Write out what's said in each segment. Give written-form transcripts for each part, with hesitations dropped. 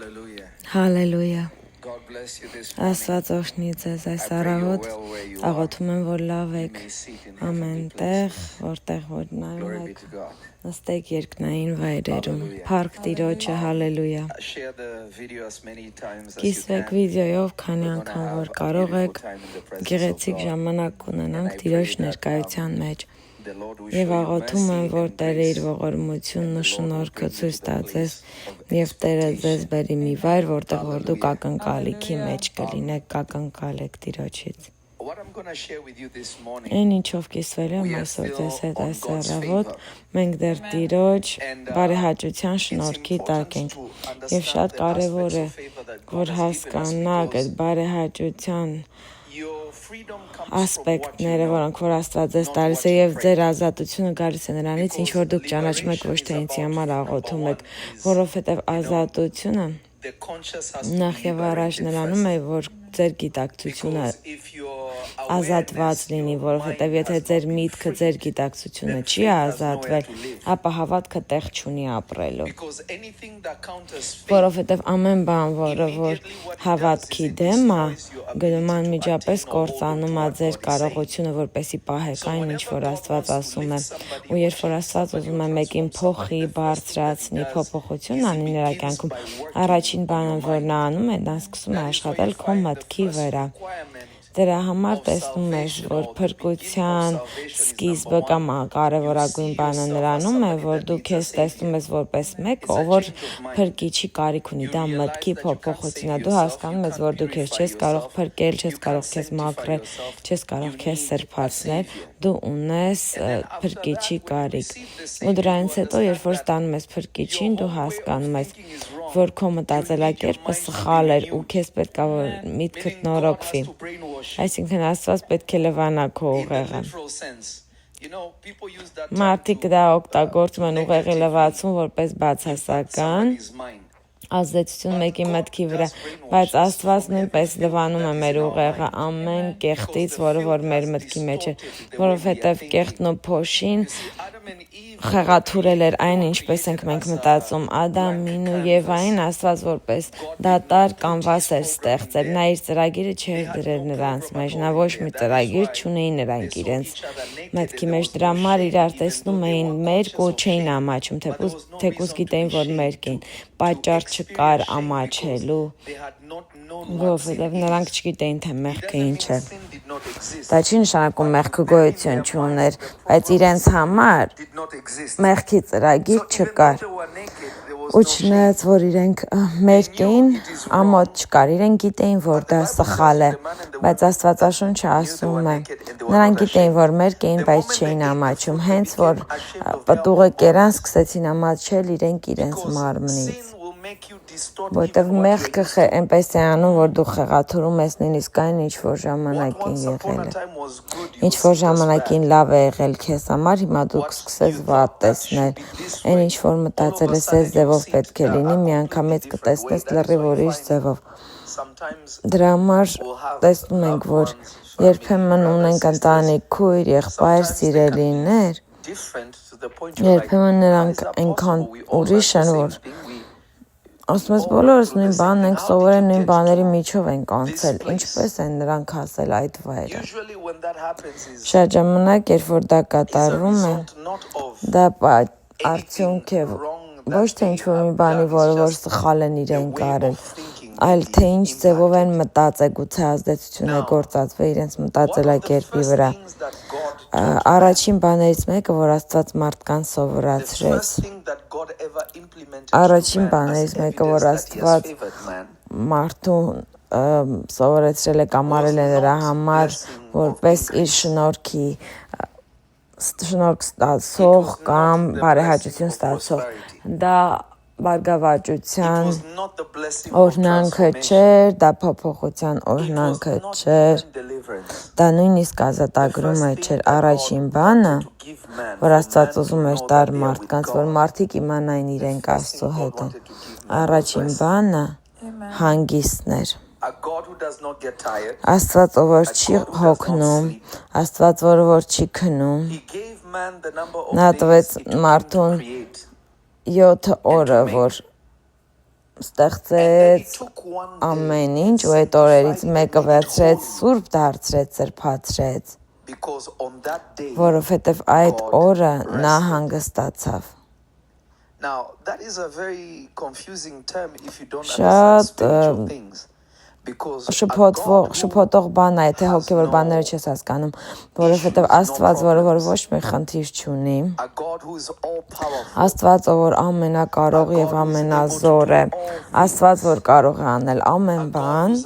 Հալելույա։ Աստված օրհնի ձեզ այս առավոտ, աղոթում եմ, որ լավ եք ամեն տեղ, որտեղ որ նայում եք, նստեք երկնային վայրերում, փառք Տիրոջը, հալելույա։ Կիսվեք վիդեոյով, քանի անգամ որ կարող եք, գեղեցիկ ժամանակ ունենանք Տիրոջ ներկայության մեջ։ Եվ աղոթում եմ, որ Տերը իր ողորմությունն ու շնորհքը ցույց տա ձեզ եւ Տերը ձեզ բերի մի վայր, որտեղ որ դուք ակնկալիքի մեջ կլինեք, կակնկալ եք Տիրոջից։ Այն ինչով կիսվել եմ այսօր ձեզ հետ այս առավոտ, մենք դեռ Տիրոջ բարեհաճության շնորհքի տակ ենք։ Եվ շատ կարևոր է, որ հասկանաք այդ բարեհաճության ասպեկտները, որոնք որ Աստված ձեզ տալիս է եւ ձեր ազատությունը գալիս է նրանից, ինչ որ դուք ճանաչում եք, ոչ թե ինձ համար աղոթում եք, որովհետեւ ազատությունը նախ եւ առաջ նրանում է, որ ձեր գիտակցությունը ազատված լինի, որովհետև եթե ձեր միտքը, ձեր գիտակցությունը չի ազատվել, ապա հավատքը տեղ չունի ապրելու։ Որովհետև ամեն բան, որը որ հավատքի դեմ է, գնում անմիջապես կործանում է ձեր կարողությունը, որպեսզի պահեք այն, ինչ որ Աստված ասում է։ Ու երբ որ Աստված ուզում է մեկին փոխի, բարձրացնի, փոփոխություն անի նրա կյանքում, առաջին բանը, որ նա անում է, նա սկսում է աշխատել քո մտքի վրա։ Դրա համար տեսնում ես, որ փրկության սկիզբը կամ կարևորագույն բանը նրանում է, որ դու քեզ տեսնում ես որպես մեկ, ով որ փրկիչի կարիք ունի, դա մտքի փոփոխությունն է։ Դու հասկանում ես, որ դու քեզ չես կարող փրկել, չես կարող քեզ մաքրել, չես կարող քեզ սրբացնել, դու ունես փրկիչի կարիք։ Ու դրանից հետո, երբ որ ստանում ես փրկիչին, դու հասկանում ես, որ քո մտածելակերպը սխալ էր ու քեզ պետք է որ միտքդ նորոգվի։ Այսինքն Աստված պետք է լվանա քո ուղեղը։ Մարդիկ դա օգտագործում են ուղեղի լվացում որպես բացասական ազդեցություն մեկի մտքի վրա, բայց Աստված նույնպես լվանում է մեր ուղեղը ամեն կեղտից, որը որ մեր մտքի մեջ է, որովհետև կեղտն ու փոշին խեղաթուրել էր այն, ինչպես ենք մենք մտածում, Ադամին ու Եվային Աստված որպես դատար կանվաս էր ստեղծել, նա իր ծրագիրը չէր դրել նրանց մեջ, նա ոչ մի ծրագիր չունեին նրանք իրենց մտքի մեջ, դրա համար իրար տեսնում էին մերկ ու չէին ամաչում, թեկուզ գիտեին, որ մերկ էին, պատճառ չկար ամաչելու, որովհետև նրանք չգիտեին, թե մեղքը ինչ է։ Դա չի նշանակում մեղքը գոյություն չուներ, բայց իրենց համար մեղքի ծրագիր չկար։ Ու չնայած, որ իրենք մերկ էին, ամոթ չկար, իրենք գիտեին, որ դա սխալ է, բայց Աստվածաշունչը ասում է, նրանք գիտեին, որ մերկ էին, բայց չէին ամաչում, հենց որ պտուղը կերան, սկսեցին ամաչել իրենց մարմնից։ Որտև մեղքը այնպես է անում, որ դու խեղաթուրում ես նույնիսկ այն, ինչ որ ժամանակին եղել է։ Ինչ որ ժամանակին լավ է եղել քեզ համար, հիմա դու կսկսես վատ տեսնել։ Այն ինչ որ մտածել ես այս ձևով պետք է լինի, միանգամից կտեսնես լրիվ ուրիշ ձևով։ Դրա համար տեսնում ենք, որ երբեմն ունենք ընտանիք, քույր, եղբայր, սիրելիներ, երբեմն նրանք այնքան ուրիշ են, որ ասում ես բոլորս նույն բանն ենք սովորել, նույն բաների միջով ենք անցել, ինչպես են նրանք հասել այդ վայրը։ Շատ ժամանակ, երբ որ դա կատարվում է, դա արդյունք է ոչ թե ինչ-որ մի բանի, որը որ սխալ են իրենք արել, այլ թե ինչ ձևով են մտածել, գուցե ազդեցություն է գործածվել իրենց մտածելակերպի վրա։ Առաջին բաներից մեկը, որ Աստված մարդկանց սովորացրեց, առաջին բաներից մեկը, որ Աստված մարդուն սովորեցրել է կամ արել է նրա համար, որպես իր շնորհք ստացող կամ բարեհաճություն ստացող, դա բարգավաճության օրհնանքը չէր, դա փոփոխության օրհնանքը չէր, դա նույնիսկ ազատագրումը չէր, առաջին բանը, որ Աստված ուզում էր տար մարդկանց, որ մարդիկ իմանային իրենք Աստծո հետ են, առաջին բանը հանգիստն էր։ Աստված, ով որ չի հոգնում, Աստված, որ չի քնում, նա տվեց մարդուն 7 օրը, որ ստեղծեց ամեն ինչ ու այդ օրերից մեկը վերցրեց սուրբ դարձրեց սրբացրեց որովհետև այդ օրը նա հանգստացավ շատ շփոթող բան է, թե հոգևոր բաները չես հասկանում, որովհետև Աստված, որը որ ոչ մի խնդիր չունի, Աստված, որ ամենակարող եւ ամենազոր է, Աստված, որ կարող է անել ամեն բան,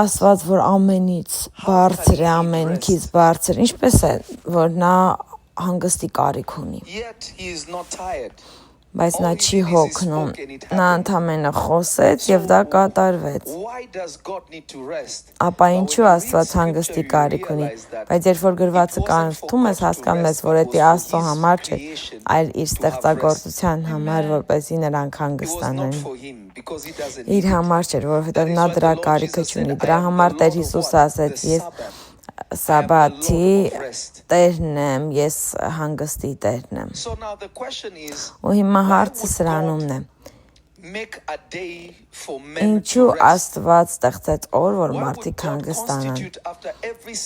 Աստված, որ ամենից բարձր է, ամենքից բարձր, ինչպես է, որ նա հանգստի կարիք ունի։ Բայց նա չի հոգնում, նա ընդամենը խոսեց եւ դա կատարվեց։ Ապա ինչու Աստված հանգստի կարիք ունի, բայց երբ որ գրվածը կարդում ես, հասկանում ես, որ դա Աստծո համար չէ, այլ իր ստեղծագործության համար, որպեսզի նրանք հանգստանան։ Իր համար չէ, որովհետեւ նա դրա կարիքը չունի։ Դրա համար Տեր Հիսուսը ասեց. ես Սաբաթի Տերն եմ, ես հանգստի Տերն եմ։ Ու հիմա հարցը սրանումն է. Ինչու Աստված ստեղծեց օր, որ մարդիկ հանգստանան։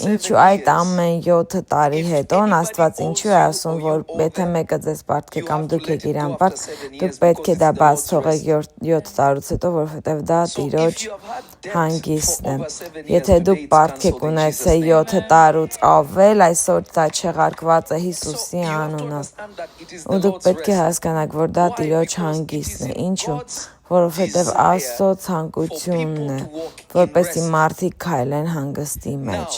Ինչու այդ ամեն 7 տարի հետո Աստված ինչու է ասում, որ եթե մեկը ձեզ պարտքի կամ դուք եք իրան պարտ, դուք պետք է դա բաց թողեք 7 տարուց հետո, որովհետև դա Տիրոջ հանգիստն է։ Եթե դուք պարտք եք ունեցել 7 տարուց ավել, այսօր դա չեղարկված է Հիսուսի անունով։ Ու դուք պետք է հասկանաք, որ դա Տիրոջ հանգիստն է։ Ինչու՞։ Որովհետև Աստծո ցանկությունն է, որպեսզի մարդիկ քայլեն հանգստի մեջ։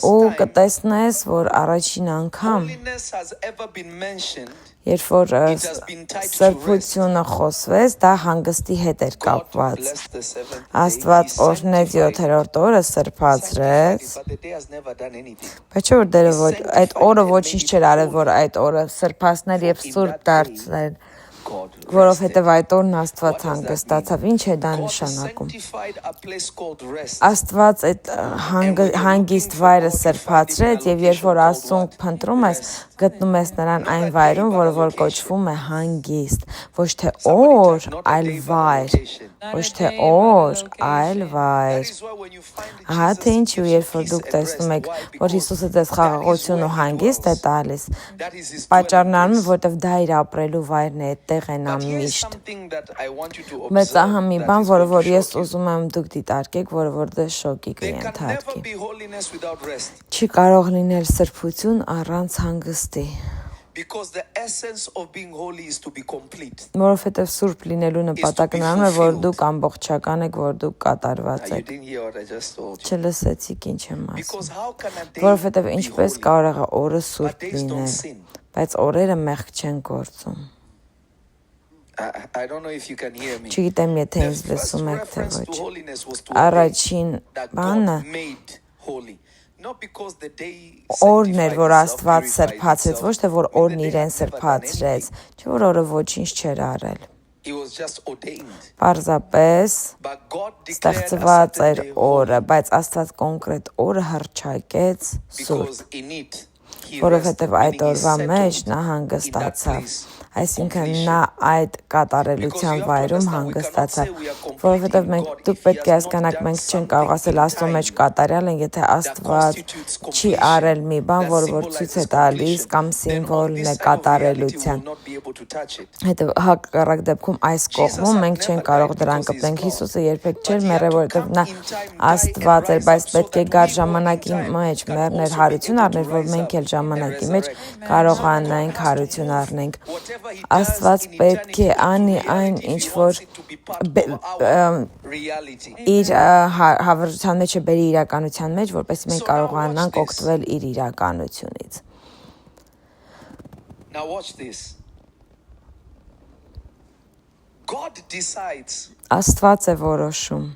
Ու կտեսնես, որ առաջին անգամ, երբ որ սրբությունը խոսվեց, դա հանգստի հետ էր կապված։ Աստված օրհնեց 7-րդ օրը սրբացրեց, բայց չէ որ այդ օրը ոչինչ չէր արել, որ այդ օրը սրբացներ եւ սուրբ դարձներ։ Որովհետև այդ օրն Աստված հանգստացավ, ինչ է դա նշանակում։ Աստված այդ հանգիստ վայրը սրբացրեց եւ երբ որ Աստծուն փնտրում ես, գտնում ես նրան այն վայրում, որ կոչվում է հանգիստ, ոչ թե օր, այլ վայր, ոչ թե օր, այլ վայր։ Ահա թե ինչու երբ որ դուք տեսնում եք, որ Հիսուսը ձեզ խաղաղություն ու հանգիստ է տալիս, պատճառն առնում է, որովհետև դա իր ապրելու վայրն է, այդտեղ է նա միշտ։ Բայց ահա մի բան, որ ես ուզում եմ դուք դիտարկեք, որ դες շոկի կենթարկի։ Չի կարող լինել սրբություն առանց հանգստի։ Որովհետև սուրբ լինելու նպատակն այն է, որ դուք ամբողջական եք, որ դուք կատարված եք։ Չլսեցիք ինչ եմ ասում։ Որովհետև ինչպես կարող է օրը սուրբ լինել, բայց օրերը մեղք չեն գործում։ Չգիտեմ, եթե ինձ լսում եք, թե ոչ։ Առաջին բանը օրն էր, որ Աստված սրբացրեց, ոչ թե որ օրն իրեն սրբացրեց, չէ որ օրը ոչինչ չէր արել։ Պարզապես ստեղծված էր օրը, բայց Աստված կոնկրետ օրը հռչակեց սուրբ, որովհետև այդ օրվա մեջ նա հանգստացավ։ Այսինքն նա այդ կատարելության վայրում հանգստացավ, որովհետև դուք պետք է հասկանաք, մենք չենք կարող ասել Աստծո մեջ կատարյալ են, եթե Աստված չի արել մի բան, որ ցույց է տալիս կամ սիմվոլն է կատարելության։ Հետո հակառակ դեպքում այս կողմում մենք չենք կարող դրան կպտենք։ Հիսուսը երբեք չէր մեռել, որովհետև նա Աստված էր, բայց պետք է գար ժամանակի մեջ մեռներ, հարություն առներ, որ մենք էլ ժամանակի մեջ կարողանանք հարություն առնենք։ Աստված պետք է անի այն, ինչ որ իր հավերժության մեջ է բերի իրականության մեջ, որպեսզի մենք կարողանանք օգտվել իր իրականությունից։ Աստված է որոշում,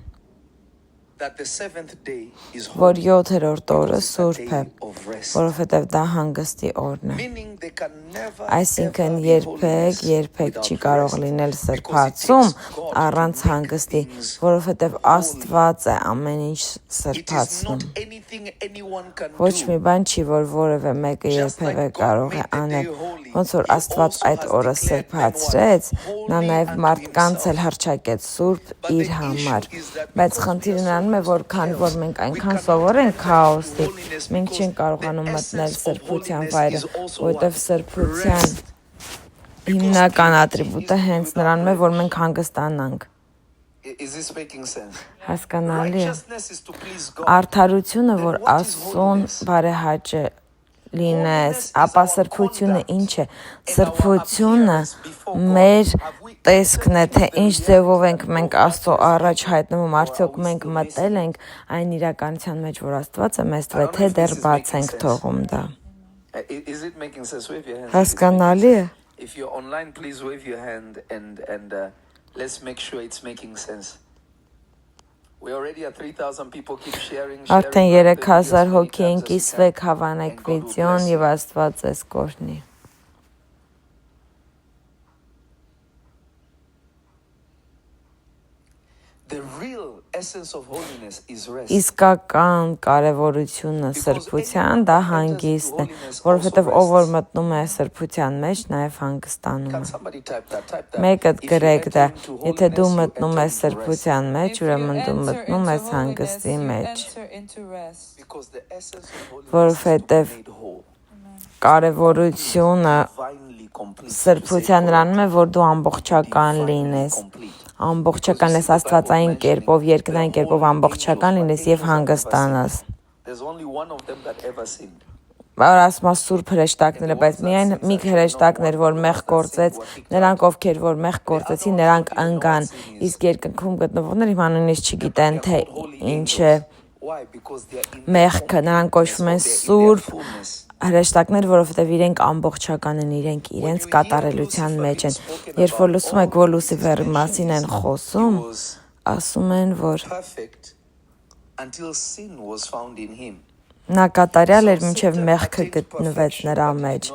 որ 7-րդ օրը սուրբ է, որովհետև դա հանգստի օրն է։ Այսինքն երբեք չի կարող լինել սրբացում առանց հանգստի, որովհետև Աստված է ամեն ինչ սրբացնում։ Ոչ մի բան չի, որ որևէ մեկը երբևէ կարող է անել, ոնց որ Աստված այդ օրը սրբացրեց, նա նաև մարդկանց էլ հռչակեց սուրբ իր համար։ Բայց խնդիրը նրանում է, որ քանի որ մենք այնքան սովոր ենք քաոսի, մենք չենք կարողանում մտնել սրբության վայրը, որովհետև սրբության հիմնական ատրիբուտը հենց նրանում է, որ մենք հանգստանանք։ Հասկանալի է։ Արդարությունը, որ Աստծուն բարեհաճ լինես, ապա սրբությունը ինչ է։ Սրբությունը մեր տեսքն է, թե ինչ ձևով ենք մենք Աստծո առաջ հայտնվում, արդյոք մենք մտել ենք այն իրականության մեջ, որ Աստված է մեզ տվել, թե դեռ բաց ենք թողում դա։ Հասկանալի է։ If you're online, please wave your hand and let's make sure it's making sense. We already have 3,000 people keep sharing. Արդեն 3000 հոգի են կիսվեք, հավանեք վիդեոն եւ Աստված ձեզ կօրհնի։ The real essence of holiness is rest. Իսկական կարևորությունը սրբության դա հանգիստն է, որովհետև ով որ մտնում է սրբության մեջ, նաև հանգստանում է։ Մեկը գրեք դա, եթե դու մտնում ես սրբության մեջ, ուրեմն դու մտնում ես հանգստի մեջ։ Որովհետև կարևորությունը սրբության նրանում է, որ դու ամբողջական լինես։ Ամբողջական ես աստվածային կերպով, երկնային կերպով ամբողջական լինես եւ հանգստանաս։ Որ ասում սուրբ հրեշտակները, բայց միայն մի հրեշտակներ, որ մեղ գործեց, նրանք ովքեր որ մեղ գործեցին, նրանք ընկան, իսկ երկնքում գտնվողները հիմա նույնիսկ չգիտեն, թե ինչ է մեղքը, նրանք կոչվում են սուրբ հրեշտակներ, որովհետև իրենք ամբողջական են, իրենք իրենց կատարելության մեջ են։ Երբ որ լսում եք, որ Լուսիֆերի մասին են խոսում, ասում են, որ նա կատարյալ էր, մինչև մեղքը գտնվեց նրա մեջ։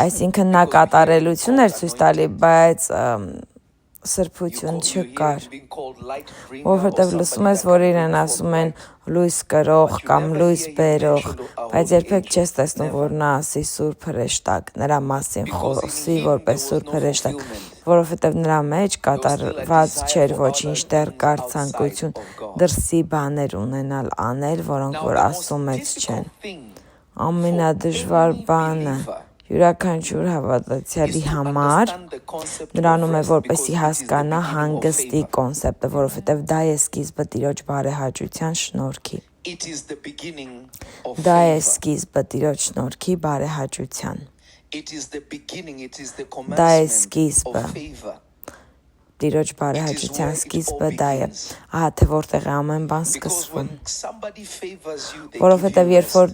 Այսինքն նա կատարելություն էր ցույց տալի, բայց սրբություն չկար, որովհետև լսում ես, որ իրեն ասում են լույս կրող կամ լույս բերող, բայց երբեք չես տեսնում, որ նա ասի սուրբ հրեշտակ, նրա մասին խոսի որպես սուրբ հրեշտակ, որովհետև նրա մեջ կատարված չէր ոչինչ, դեռ կար ցանկություն դրսի բաներ ունենալ անել, որոնք որ Աստծո մեջ չեն։ Ամենադժվար բանը յուրաքանչյուր հավատացյալի համար նրանում է, որպեսի հասկանա հանգստի կոնցեպտը, որովհետև դա է սկիզբը Տիրոջ բարեհաճության շնորհքի։ Դա է սկիզբը Տիրոջ շնորհքի բարեհաճության։ Դա է սկիզբը Տիրոջ բարեհաճության սկիզբը դա է։ Ահա թե որտեղ է ամեն բան սկսվում։ Որովհետև երբ որ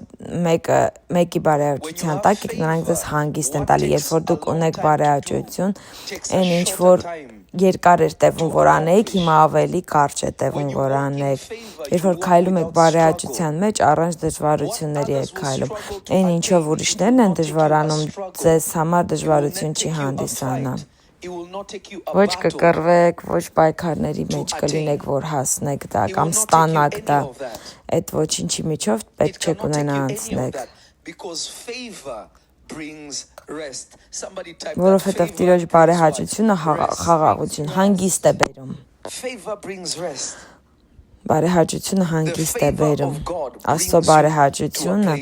մեկի բարեհաճության տակ եք, նրանք ձեզ հանգիստ են տալի, երբ որ դուք ունեք բարեհաճություն, այն ինչ որ երկար էր տևում, որ անեիք, հիմա ավելի կարճ է տևում, որ անեք։ Երբ որ քայլում եք բարեհաճության մեջ, առանց դժվարությունների եք քայլում։ Այն ինչով ուրիշներն են դժվարանում, ձեզ համար դժվարություն չի հանդիսանա։ Ոչ կկռվեք, ոչ պայքարների մեջ կլինեք, որ հասնեք դա կամ ստանաք դա։ Այդ ոչինչի միջով պետք չէ կունենա անցնեք։ Որովհետև Տիրոջ բարեհաճությունը խաղաղություն, հանգիստ է բերում։ Բարեհաճությունը հանգիստ է բերում։ Աստծո բարեհաճությունը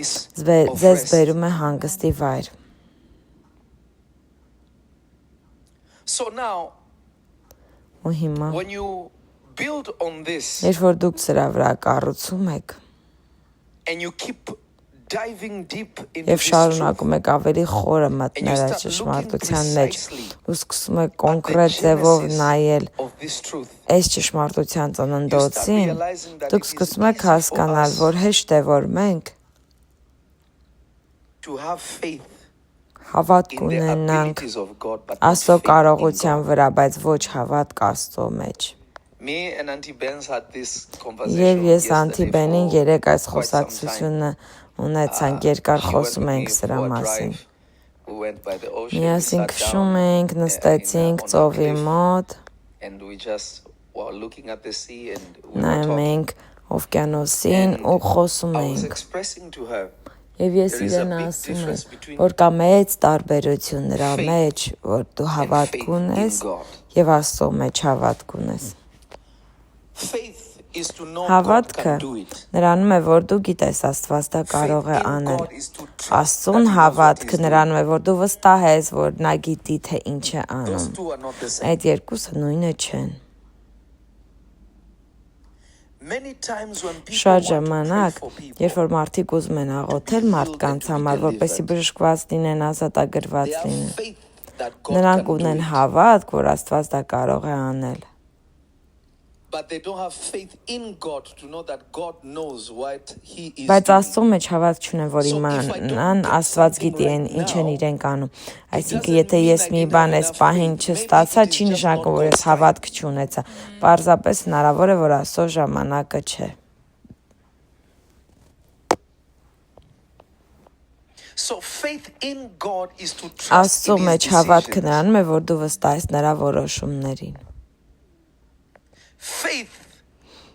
ձեզ բերում է հանգստի վայր։ So now, when you build on this, երբ որ դուք սրա վրա կառուցում եք, and you keep diving deep into եւ շարունակում եք ավելի խորը մտնել այդ ճշմարտության մեջ, ու սկսում եք կոնկրետ ձևով նայել այս ճշմարտության ծննդոցին, դուք սկսում եք հասկանալ, որ հեշտ է, որ մենք հավատք ունենանք Աստծո կարողության վրա, բայց ոչ հավատք Աստծո մեջ։ Եվ ես Անտի Բենին երեք այս խոսակցությունը ունեցանք, երկար խոսում ենք սրա մասին։ We went by the ocean, we Միասին sat քշում down էինք, նստեցինք on a ծովի cliff, մոտ, and we just were looking at the sea and we were նայում talking. էինք օվկիանոսին And ու խոսում I was էինք։ expressing to her, Եվ ես there is a իրեն big ասում եմ, difference between որ կա մեծ տարբերություն նրա faith մեջ, որ դու and հավատք faith ունես in God. եւ Աստծո մեջ հավատք ունես։ Faith is to know God Հավատքը can do it. նրանում է, որ դու գիտես Աստված դա կարող է Faith in անել։ God is to trust Աստծուն that He knows what հավատքը He's doing. նրանում է, որ դու վստահ ես, որ նա գիտի թե ինչ է անում։ Those two are not the same. Այդ երկուսը նույնը չեն։ Many times when people Շատ want to pray ժամանակ, for people, երբ որ մարդիկ ուզում են աղոթել մարդկանց համար, որպեսզի բժշկված լինեն, ազատագրված they have լինեն, faith that God նրանք can do ունեն it, հավատք, որ Աստված դա կարող է անել։ but they don't have faith in God to know that God knows what He is Բայց doing. Աստծո մեջ հավատք չունեն, որ իմանան Աստված գիտի ինչ են իրենք անում։ Այսինքն, եթե ես մի բան այս պահին չստացա, չի նշանակում, որ ես հավատք չունեցա։ Պարզապես հնարավոր է, որ Աստծո ժամանակը չէ։ So faith in God is to trust Աստծո in մեջ His հավատքը decisions. նրանում է, որ դու վստահ ես նրա որոշումներին։ Faith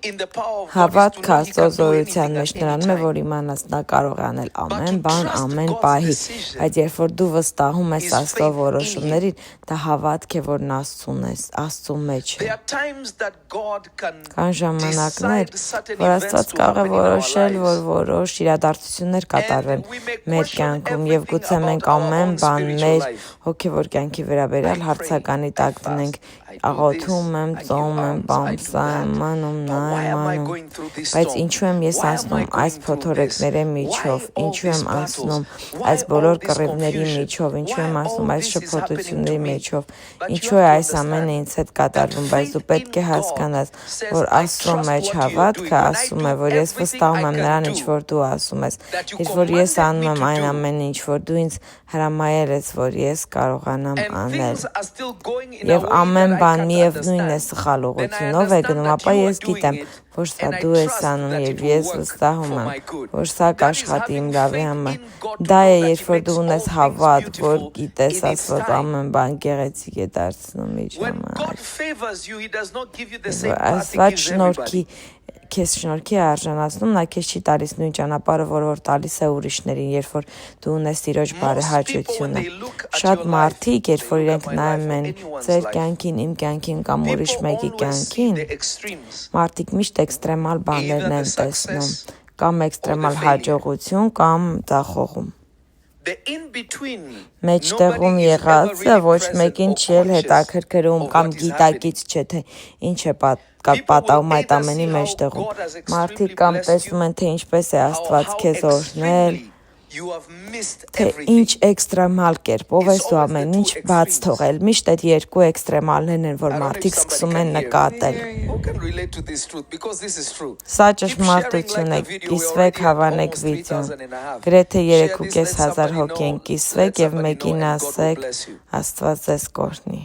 in the power of God is Հավատքը to know He Աստծո can do զորության anything մեջ at նրանում any է, time. որ իմանաս նա կարող է անել ամեն to բան, trust ամեն God's պահի, decision բայց երբ որ դու վստահում ես is Աստծո faith in որոշումներին, դա հավատք է, որ Աստծուն ես, Աստծո մեջ է։ There are times that God can Կան ժամանակներ, decide certain որ events Աստված to կարող է happen in our որոշել, որ lives. որոշ իրադարձություններ կատարվեն And we may մեր question կյանքում եւ everything գուցե մենք about our ամեն own բան spiritual մեր life. հոգեվոր կյանքի վերաբերյալ I pray, հարցականի I տակ fast, դնենք, I do աղոթում this, եմ, I give ծոմ եմ, alms, I բամսա եմ do that. անում, But նա why եմ am I անում։ going through this Բայց storm? ինչու եմ ես Why am I անցնում այս going through this? փոթորիկների Why միջով, all ինչու these եմ անցնում battles? այս Why բոլոր all this կռիվների confusion? միջով, ինչու Why եմ all անցնում այս this is happening to շփոթությունների me? միջով, But you ինչու է have to այս ամենը ինձ հետ understand կատարվում, that բայց դու faith պետք է in հասկանաս, God says, որ I Աստծո trust մեջ what you're հավատքը doing. When I ասում do է, որ ես everything վստահում I եմ can նրան, ինչ do որ դու ասում ես, that you երբ որ ես commanded անում me եմ to այն do, ամենը, ինչ որ դու ինձ հրամայել ես, որ ես կարողանամ and անել, things are still going in a եւ way ամեն that I բան can't միևնույն է understand, սխալ then I ուղղությունով է understand գնում, that ապա you are ես doing գիտեմ, it, որ սա and I դու ես trust անում that եւ it will ես work վստահում for եմ, my good. որ սա That is կաշխատի իմ having լավի faith համար։ in God to Դա է, know that երբ He որ makes դու all ունես things հավատ, որ beautiful գիտես in its Աստված time. ամեն բան գեղեցիկ է դարձնում իր When համար։ God favors you, He does not give you the Որ same path He Աստված gives շնորհքի everybody. քեզ շնորհքի է արժանացնում, նա քեզ չի տալիս նույն ճանապարհը, որ տալիս է ուրիշներին, երբ որ դու ունես Տիրոջ Most people, when բարեհաճությունը։ they look at Շատ your life, մարդիկ, երբ they որ look իրենք at my նայում life or են anyone's ձեր life. կյանքին, իմ կյանքին կամ ուրիշ People մեկի always see կյանքին, the extremes. մարդիկ միշտ էքստրեմալ Either բաներն the են տեսնում, success կամ or the էքստրեմալ failure. հաջողություն, կամ ձախողում։ The in-between, Մեջտեղում nobody is ever եղածը really ոչ present մեկին or չի էլ conscious հետաքրքրում of կամ what is happening. գիտակից չէ, թե ինչ է պատահում այդ either ամենի see how մեջտեղում։ God has Մարդիկ extremely կամ blessed տեսնում են, թե ինչպես է how Աստված քեզ օրհնել, extremely you have missed թե everything. ինչ էքստրեմալ կերպով It's ես դու always the ամեն two ինչ բաց extremes. թողել։ Միշտ այդ երկու էքստրեմալներն են, որ I don't know if մարդիկ somebody սկսում can են hear me. նկատել։ Who can relate to this truth? Because this is true. Սա Keep sharing ճշմարտություն է, like the video. We're կիսվեք, already at հավանեք almost վիդեոն։ 3,000 and a half. Գրեթե Share this, let 3,500 somebody հոգի են know, կիսվեք let եւ somebody know, մեկին and God will ասեք, bless you. Աստված ձեզ կօրհնի։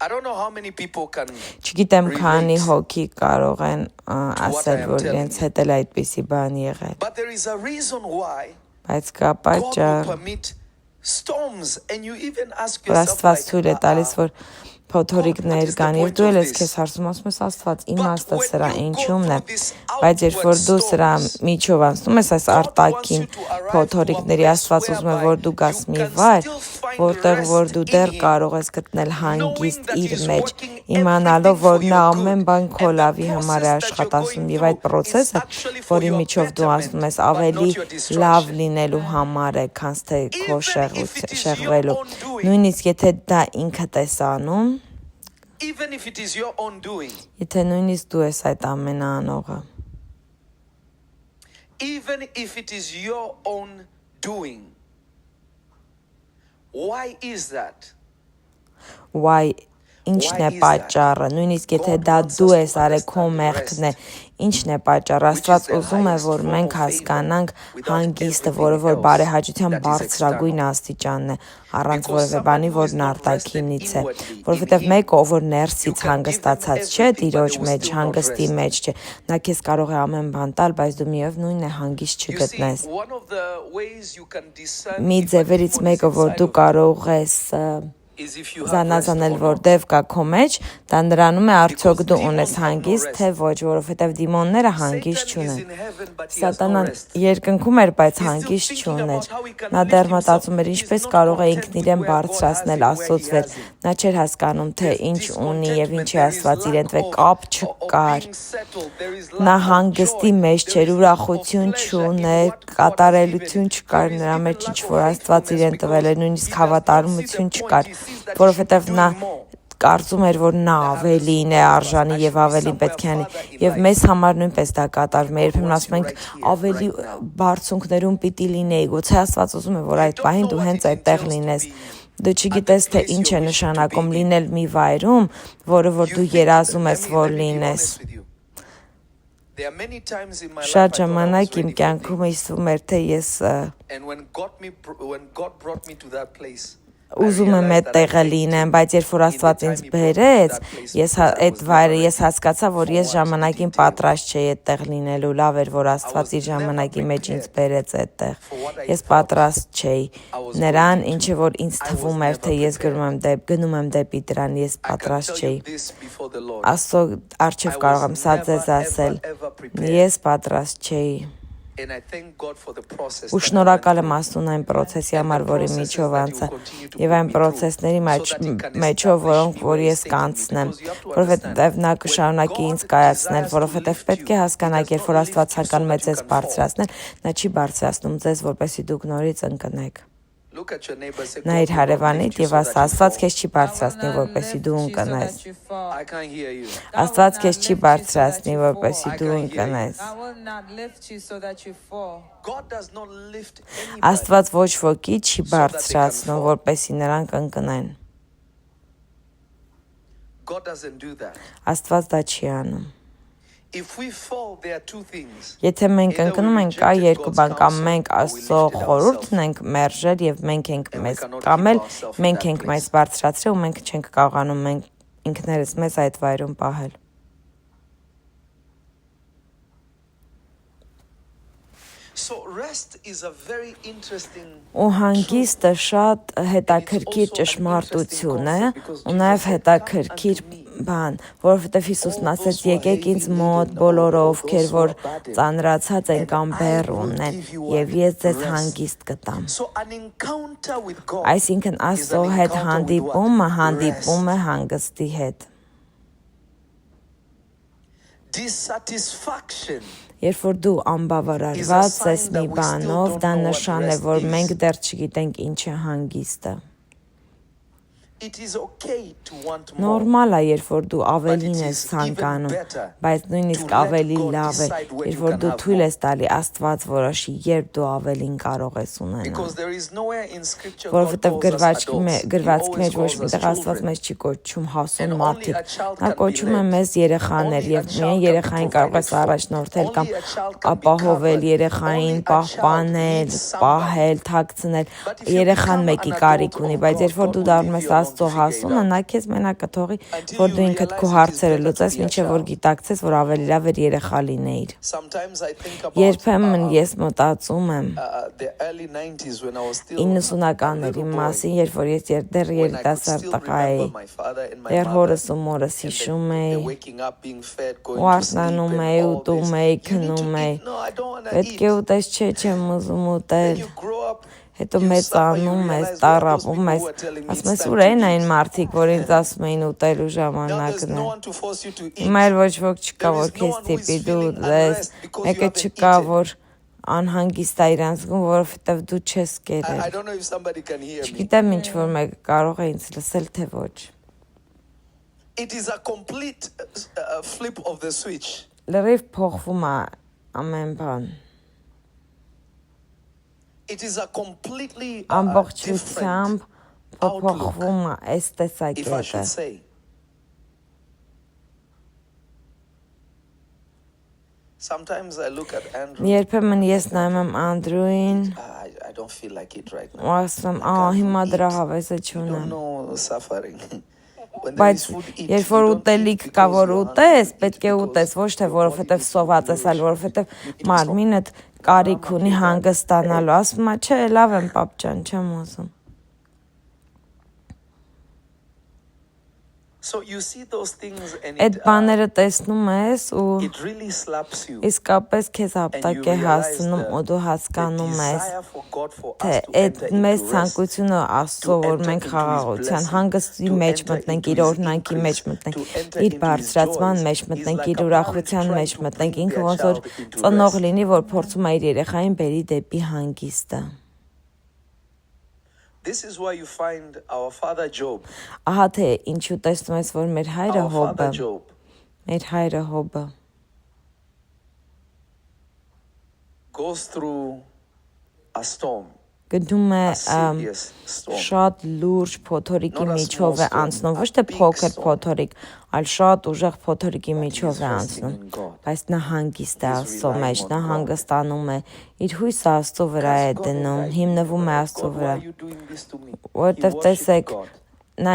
I don't know how many people can Չգիտեմ քանի relate հոգի կարող են what I ասել, am որ telling իրենց you. հետ էլ այդպիսի բան եղել, But there is a reason why բայց կա God will պատճառ, permit storms, and you even ask որ yourself Աստված թույլ է like, տալիս, որ փոթորիկներ what is the կան, եւ point դու of էլ ես this? քեզ հարցում ասում ես Աստված, But իմաստը when սրա you go ինչումն է, through this բայց երբ որ outward դու սրա storms, միջով անցնում ես այս God wants արտաքին you to arrive to a փոթորիկների, place Աստված ուզում է, whereby որ դու գաս you մի can վայր, still find որտեղ որ rest դու in դեռ Him, կարող ես գտնել knowing հանգիստ that իր He's մեջ, working իմանալով, everything որ for նա your ամեն good. բան քո And the լավի համար է process that you're աշխատացնում, going եւ այդ through is process-ը, actually for որի your միջով դու անցնում ես, betterment, but ավելի not your լավ destruction. լինելու համար է, քան թե քո Even if it is your շեղվելու։ own doing, Նույնիսկ եթե դա ինքդ ես անում, even if it is your own doing, եթե նույնիսկ դու ես այդ ամենը անողը, even if it is your own doing. Why is that? why Ինչն է պատճառը, նույնիսկ եթե դա դու ես արել քո մեղքն է, ինչն է պատճառը, Աստված ուզում է, որ մենք հասկանանք հանգիստը, որը որ բարեհաճության բարձրագույն աստիճանն է, առանց որևէ բանի, որն արտաքինից է, որովհետև մեկը, ով որ ներսից հանգստացած չէ, Տիրոջ մեջ, հանգստի մեջ չէ, նա քեզ կարող է ամեն բան տալ, բայց դու միևնույնն է հանգիստ չգտնես։ Մի ձևերից մեկը, որ դու կարող ես զանազանել, որ դև կա քո մեջ, դա նրանում է արդյոք դու ունես հանգիստ, թե ոչ, որովհետև դիմոնները հանգիստ չունեն։ Սատանան երկնքում էր, բայց հանգիստ չուներ։ Նա դեռ մտածում էր, ինչպես կարող է ինքն իրեն բարձրացնել Աստծոց վեր։ Նա չէր հասկանում, թե ինչ ունի եւ ինչ է Աստված իրեն վեր, կապ չկար։ Նա հանգստի մեջ չէր, ուրախություն չուներ, կատարելություն չկար նրա մեջ, ինչ որ Աստված իրեն տվել է, նույնիսկ հավատարմություն չկար, որովհետև նա կարծում էր, որ նա ավելին է արժանի եւ ավելին պետք է անի, եւ մեզ համար նույնպես դա կատարվում է, երբեմն ասում ենք ավելի բարձունքներում պիտի լինեի, գուցե Աստված ուզում է, որ այդ պահին դու հենց այդտեղ լինես։ Դու չգիտես, թե ինչ է նշանակում լինել մի վայրում, որը որ դու երազում ես, որ լինես։ Շատ ժամանակ իմ կյանքում հիշում էր, թե ես ուզում եմ այդտեղը լինեմ, բայց երբ որ Աստված ինձ բերեց, այդ վայրը ես հասկացա, որ ես ժամանակին պատրաստ չէի այդտեղ լինելու, լավ էր, որ Աստված իր ժամանակի մեջ ինձ բերեց այդտեղ։ Ես պատրաստ չէի նրան, ինչը որ ինձ թվում էր, թե ես գնում եմ դեպի դրան, ես պատրաստ չէի։ Աստծո առջև կարող եմ սա ձեզ ասել, ես պատրաստ չէի։ Ու շնորհակալ եմ Աստծուն այն պրոցեսի համար, որի միջով անցա, եւ այն պրոցեսների մեջով, որոնք որ ես կանցնեմ, որովհետեւ նա կշարունակի ինձ կայացնել, որովհետեւ պետք է հասկանաք, երբ որ Աստված ցանկանում է ձեզ բարձրացնել, նա չի բարձրացնում ձեզ, որպեսզի դուք նորից ընկնեք։ Նա իր հարևանիդ եւ Աստված քեզ չի բարձրացնի, որպեսզի դու ընկնես։ Աստված քեզ չի բարձրացնի, որպեսզի դու ընկնես։ Աստված ոչ ոքի չի բարձրացնում, որպեսզի նրանք ընկնեն։ Աստված դա չի անում։ Եթե մենք ընկնում ենք, կա երկու բան, կամ մենք Աստծո խորհուրդն ենք մերժել եւ մենք ենք մեզ կամել, մենք ենք մեզ բարձրացրել ու մենք չենք կարողանում մենք ինքներս մեզ այդ վայրում պահել։ Ու հանգիստը շատ հետաքրքիր ճշմարտություն է ու նաև հետաքրքիր բան, որովհետև Հիսուսն ասեց, եկեք ինձ մոտ բոլորը, ովքեր որ ծանրացած են կամ բեռ ունեն, եւ ես ձեզ հանգիստ կտամ։ Այսինքն Աստծո հետ հանդիպումը հանգստի հետ։ Երբ որ դու անբավարարված ես մի բանով, դա նշան է, որ մենք դեռ չգիտենք ինչ է հանգիստը։ Նորմալ է, երբ որ դու ավելին ես ցանկանում, բայց նույնիսկ ավելի լավ է, երբ որ դու թույլ ես տալի Աստված որոշի, երբ դու ավելին կարող ես ունենալ։ Որովհետև գրվածքի մեջ ոչ միտեղ Աստված մեզ չի կոչում հասուն մարդիկ, նա կոչում է մեզ երեխաներ, եւ միայն երեխային կարող ես առաջնորդել կամ ապահովել երեխային, պահպանել, պահել, թաքցնել։ Երեխան մեկի կարիք ունի, բայց երբ որ դու դառնում ես Աստծո հասունը, նա քեզ մենակ կթողի, որ դու ինքդ քո հարցերը լուծես, մինչև որ գիտակցես, որ ավելի լավ էր երեխա լինեիր։ Երբեմն ես մտածում եմ 90-ականների մասին, երբ որ ես դեռ երիտասարդ տղա էի, դեռ հորս ու մորս հիշում էի, ու արթնանում էի, ուտում էի, քնում էի, պետք է ուտես, չեմ ուզում ուտել։ Հետո մեծանում ես, տառապում ես, ասում ես ուր են այն մարդիկ, որ ինձ ասում էին ուտելու ժամանակն է։ Հիմա էլ ոչ ոք չկա, որ քեզ տիպի դու ուտես, մեկը չկա, որ անհանգիստ է իրանց զգում, որովհետև դու չես կերել։ Չգիտեմ ինչ որ մեկը կարող է ինձ լսել, թե ոչ։ Լրիվ փոխվում է ամեն բան։ Ամբողջությամբ փոխվում է այս տեսակետը։ Sometimes I look at Andrew. Երբեմն ես նայում եմ Անդրուին, I don't feel like it right now. ու ասում եմ, հիմա դրա հավեսը չունեմ։ No suffering. Բայց երբ որ ուտելիք կա, որ ուտես, պետք է ուտես, ոչ թե որովհետև սոված ես, այլ որովհետև մարմինդ կարիք ունի հանգստանալու։ Ասում եմ, չէ, լավ եմ, պապ ջան, չեմ ուզում։ So you see those things and Այդ բաները տեսնում ես ու it really slaps you. իսկապես քեզ ապտակ է հասնում ու դու հասկանում ես, թե այդ մեծ ցանկությունը Աստծո, որ մենք խաղաղության, հանգստի մեջ մտնենք, իր օրհնանքի մեջ մտնենք, իր բարձրացման մեջ մտնենք, իր ուրախության մեջ մտնենք, ինքը ոնց որ ծնող լինի, որ փորձում է իր երեխային բերի դեպի հանգիստը։ This is why you find our father Job. Ահա թե ինչու տեսնում ես, որ մեր հայրը Our Հոբը, father Job մեր հայրը Հոբը goes through a storm. գնում է A serious storm. շատ լուրջ փոթորիկի միջով է անցնում, ոչ թե փոքր փոթորիկ, այլ շատ ուժեղ փոթորիկի միջով է անցնում, բայց նա հանգիստ է Աստծո մեջ, նա հանգստանում է, իր հույսը Աստծո վրա է դնում, հիմնվում է Աստծո God, why վրա, are you doing this to me? որտեղ He տեսեք, worshiped God. նա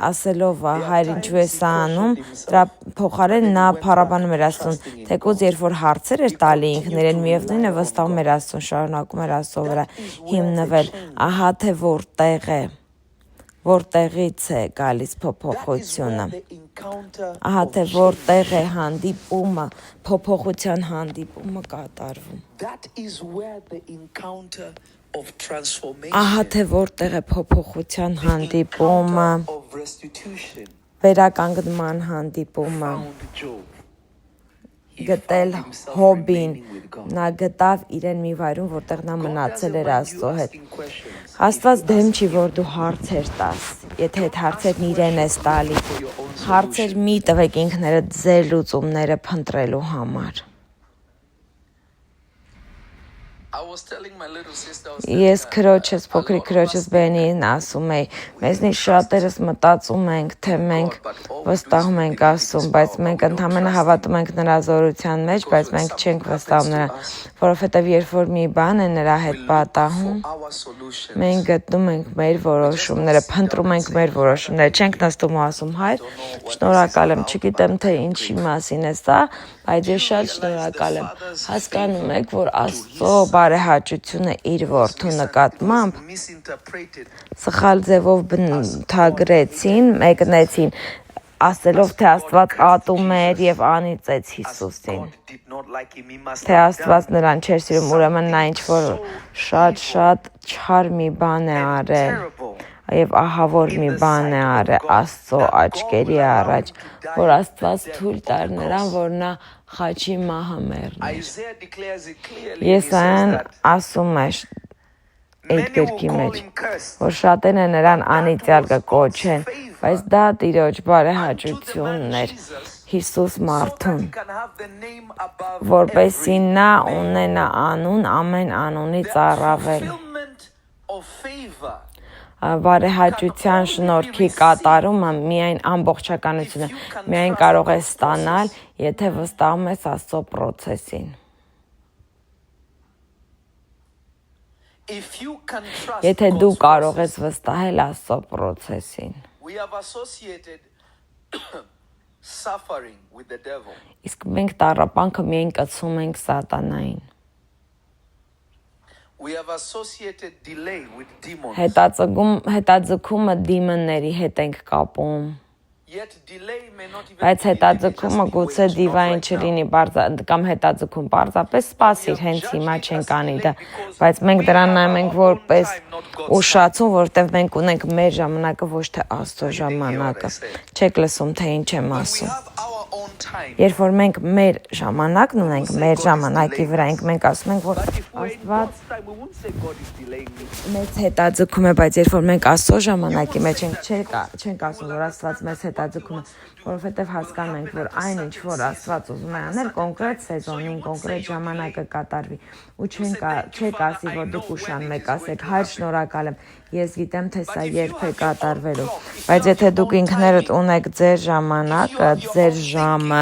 ասելով հայր ինչու է սա անում, դրա փոխարեն նա փառաբանում էր Աստծուն, թեկուզ երբ որ հարցեր էր տալի ինքն իրեն միևնույն է վստահում էր Աստծուն, շարունակում էր Աստծո վրա հիմնվել, ահա թե որտեղ է, որտեղից է գալիս փոփոխությունը, ահա թե որտեղ է հանդիպումը, փոփոխության հանդիպումը կատարվում, That is where the encounter of transformation, ահա թե որտեղ է փոփոխության հանդիպումը, of restitution վերականգնման հանդիպումը, found Job. He գտել found himself Հոբին, remaining with God. նա գտավ իրեն մի վայրում, որտեղ նա God մնացել doesn't էր want Աստծո you հետ։ asking questions. Աստված դեմ չի, որ դու հարցեր տաս, եթե այդ հարցերն իրեն ես տալի, հարցեր մի տվեք ինքներդ ձեր լուծումները փնտրելու համար։ I was telling my little sister, I was Ես telling her, քրոջս, a փոքրիկ lot of քրոջս us Բենին ասում էի, մեզնից շատերս մտածում ենք, թե մենք վստահում ենք Աստծուն, բայց մենք ընդհանրապես հավատում ենք նրա զորության մեջ, բայց մենք չենք վստահում նրան, որովհետև երբ որ մի բան է նրա հետ պատահում, our solutions. մենք գտնում ենք մեր որոշումները, փնտրում ենք մեր որոշումները, չենք նստում ու ասում, հայր, շնորհակալ եմ, չգիտեմ թե ինչի մասին է սա, բայց ես շատ շնորհակալ եմ։ Հասկանում եք, որ Աստծո բարեհաճությունը իր որդու նկատմամբ Misinterpreted. սխալ ձևով բնութագրեցին, մեկնեցին, ասելով, թե Աստված ատում էր եւ անիծեց Հիսուսին։ God did not like him. He must Թե have Աստված նրան չէր սիրում, ուրեմն նա ինչ-որ շատ չար մի բան է արել։ terrible. Եվ ահա որ մի բան է արել Աստծո աչքերի առաջ, որ Աստված թույլ տար նրան, որ նա խաչի մահը մեռնի։ Isaiah declares it clearly. He Եսայան says that ասում է այդ many will գրքի call մեջ, him cursed. որ շատերն նրան անիծյալ կկոչեն, բայց դա Տիրոջ բարեհաճությունն էր Հիսուս մարդուն, He can have the name above որպեսզի նա ունենա անուն ամեն անունից առավել։ fulfillment of favor. Բարեհաճության շնորհքի կատարումը միայն ամբողջականությունը միայն կարող է ստանալ, եթե վստահում ես Աստծո process-ին։ If you can trust Եթե դու God's կարող process, ես վստահել Աստծո process-ին։ we have associated suffering with the devil. Իսկ մենք տառապանքը միայն կցում ենք սատանային։ We have associated delay with demons. Հետաձգումը դիմոնների հետ ենք կապում։ Yet delay may not even Բայց be delayed, հետաձգումը just գուցե wait, not դիվային right now. չլինի, կամ հետաձգում պարզապես սպասիր, հենց հիմա չենք անի դա, բայց մենք դրան նայում ենք որպես ուշացում, որովհետև մենք ունենք մեր ժամանակը, ոչ թե Աստծո ժամանակը։ Չեք լսում, թե ինչ եմ We ասում։ have our own time. Երբ որ մենք մեր ժամանակն ունենք, մեր ժամանակի վրա ենք, մենք ասում ենք, որ But if we're in Աստված God's time, we won't say God is delaying me. մեզ հետաձգում է, բայց երբ որ մենք Աստծո ժամանակի մեջ ենք, չենք ասում, որ Աստված մեզ հետաձգում է, որովհետև հասկանում ենք, որ այն ինչ որ Աստված ուզում է անել, կոնկրետ սեզոնին, կոնկրետ ժամանակը կատարվի, ու չեք ասի, որ դուք ուշան մեկ ասեք, հայր շնորհակալ եմ, ես գիտեմ, թե սա երբ է կատարվելու, բայց եթե դուք ինքներդ ունեք ձեր ժամանակը, ձեր ժամը,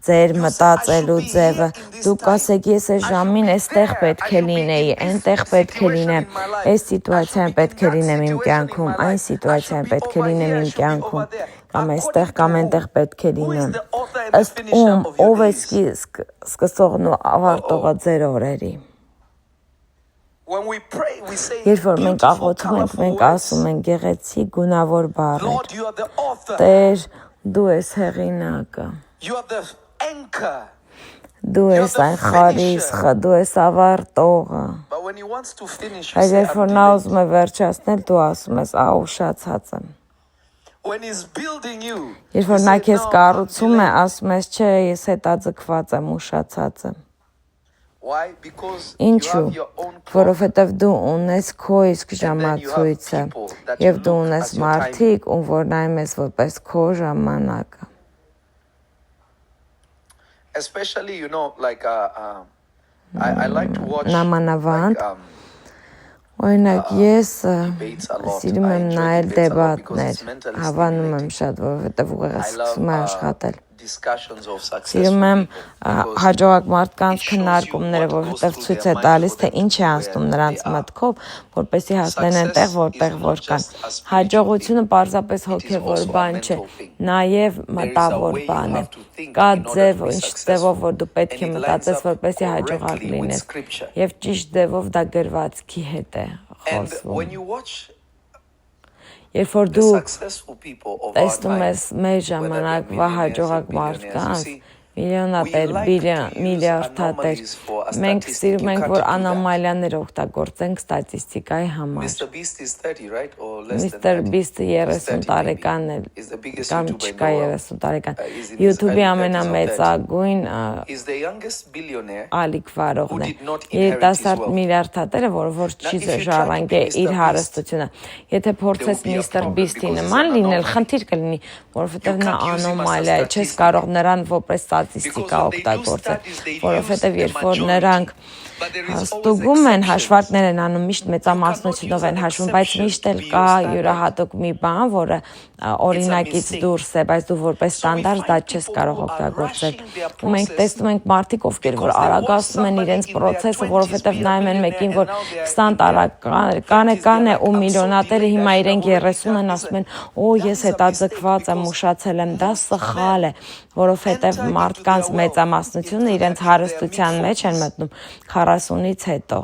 ձեր մտածելու ձևը։ Դուք ասեք, ես այս ժամին այստեղ պետք է լինեի, այնտեղ պետք է լինեմ, այս սիտուացիան պետք է լինեմ իմ կյանքում, այն սիտուացիան պետք է լինեմ իմ կյանքում, կամ այստեղ կամ այնտեղ պետք է լինեմ։ Ըստ ում, ով է սկսողն ու ավարտողը ձեր օրերի։ Երբ որ մենք աղոթում ենք, մենք ասում ենք գեղեցիկ գունավոր բառեր։ Տեր, դու ես հեղինակը։ Դու ես այն խարիսխը, դու ես ավարտողը։ Բայց երբ որ նա ուզում է վերջացնել, դու ասում ես, ուշացած եմ։ Երբ որ նա քեզ կառուցում է, ասում ես, չէ, ես հետաձգված եմ, ուշացած եմ։ Ինչու, որովհետև դու ունես քո իսկ ժամացույցը և դու ունես մարդիկ, ում որ նայում ես որպես քո ժամանակը։ Նամանավանդ, օրինակ ես սիրում եմ նայել դեբատներ, հավանում եմ շատ, որովհետև ուղեղը սկսում է աշխատել։ Սիրում եմ հաջողակ մարդկանց քննարկումները, որովհետև ցույց է տալիս, թե ինչ է անցնում նրանց մտքով, որպեսզի հասնեն այնտեղ, որտեղ որ կան։ Հաջողությունը պարզապես հոգևոր բան չէ, նաև մտավոր բան է։ Կա ձև, ինչ ձևով որ դու պետք է մտածես, որպեսզի հաջողակ լինես, և ճիշտ ձևով դա գրվածքի հետ է խոսվում։ Երբ որ դու տեսնում ես մեր ժամանակվա հաջողակ մարդկանց, միլիոնատեր, միլիարդատեր, մենք սիրում ենք, որ անոմալիաներ օգտագործենք ստատիստիկայի համար։ Միստր Բիստը 30 տարեկան է, կամ չկա 30 տարեկան, YouTube-ի ամենամեծագույն ալիք վարողն է։ Երիտասարդ միլիարդատերը, որ չի ժառանգել իր հարստությունը։ Եթե փորձես Միստր Բիստի նման լինել, խնդիր կլինի, որովհետև նա անոմալիա է, չես կարող նրան որպես ստատիստիկա օգտագործել, որովհետև երբ որ նրանք ստուգում են, հաշվարկներ են անում, միշտ մեծամասնությունով են հաշվում, բայց միշտ էլ կա յուրահատուկ մի բան, որը օրինակից դուրս է, բայց դու որպես ստանդարտ դա չես կարող օգտագործել։ Ու մենք տեսնում ենք մարդիկ, ովքեր որ արագացնում են իրենց պրոցեսը, որովհետև նայում են մեկին, որ 20 տարեկան է ու միլիոնատերը հիմա իրենք 30 են, ասում են, ես հետաձգված եմ, ուշացել եմ, դա սխալ է, որովհետև մարդկանց մեծամասնությունը իրենց հարստության մեջ են մտնում 40-ից հետո։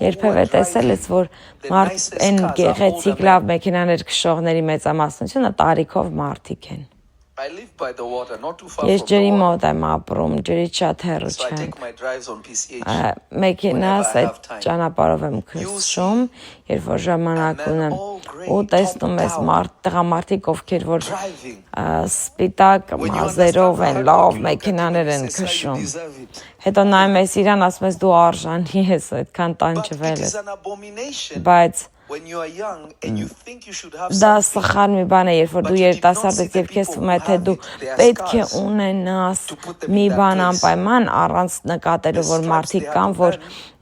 Երբևէ տեսել ես, որ այն գեղեցիկ լավ մեքենաներ քշողների մեծամասնությունը տարիքով մարդիկ են։ Ես ջրի մոտ եմ ապրում, ջրից շատ հեռու չենք։ Մեքենաս այդ ճանապարհով եմ քշում, երբ որ ժամանակ ունեմ, ու տեսնում ես տղամարդիկ, ովքեր որ սպիտակ մազերով են, լավ մեքենաներ են քշում։ Հետո նայում ես իրան, ասում ես դու արժանի ես, այդքան տանջվել ես։ Բայց դա սխալ մի բան է, երբ որ դու երիտասարդ ես և քեզ թվում է, թե դու պետք է ունենաս մի բան անպայման, առանց նկատելու, որ մարդիկ կան, որ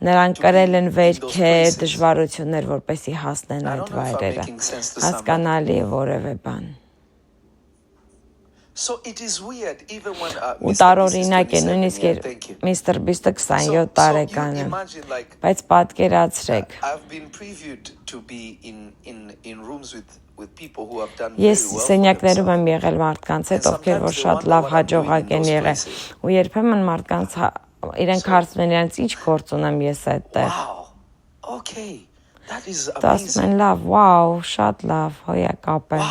նրանք կրել են վերքեր, դժվարություններ, որպեսզի հասնեն այդ վայրերը։ Հասկանալի է որևէ բան։ Ու տարօրինակ է, նույնիսկ Միստր Բիստը 27 տարեկան է, բայց պատկերացրեք։ Ես սենյակներում եմ եղել մարդկանց հետ, ովքեր որ շատ լավ հաջողակ են եղել, ու երբեմն մարդկանց իրենք հարցնում են, իրենց ինչ գործ ունեմ ես այդտեղ։ Ասում են լավ, վաու, շատ լավ, հոյակապ է։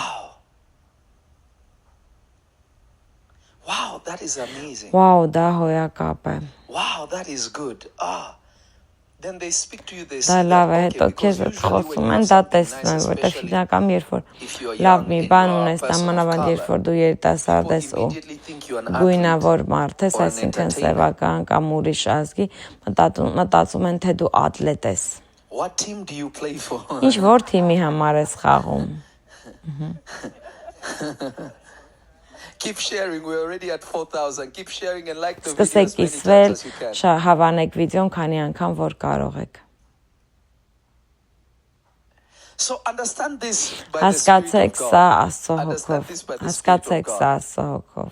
Wow, that is amazing. Wow, դա հոյակապ է։ Wow, that is good. Then they speak to you, they say, լավ է, հետո քեզ խոսում են, դա տեսնում են, որտեղ հիմնականում երբ որ լավ մի բան ունես, նամանավանդ երբ որ դու երիտասարդ ես ու գույնավոր մարդ ես, այսինքն սևական կամ ուրիշ ազգի, մտածում են, թե դու ատլետ ես։ What team do you play for? Ինչ որ թիմի համար ես խաղում։ Keep sharing. We're already at 4,000. Keep sharing and like the videos Սկսեք many կիսվել, times as you can. հավանեք վիդեոն, քանի անգամ որ կարող եք։ So understand this by the Spirit Հասկացեք of սա God. Աստծո Understand հոգով։ this by the Spirit Հասկացեք of սա God. Աստծո հոգով։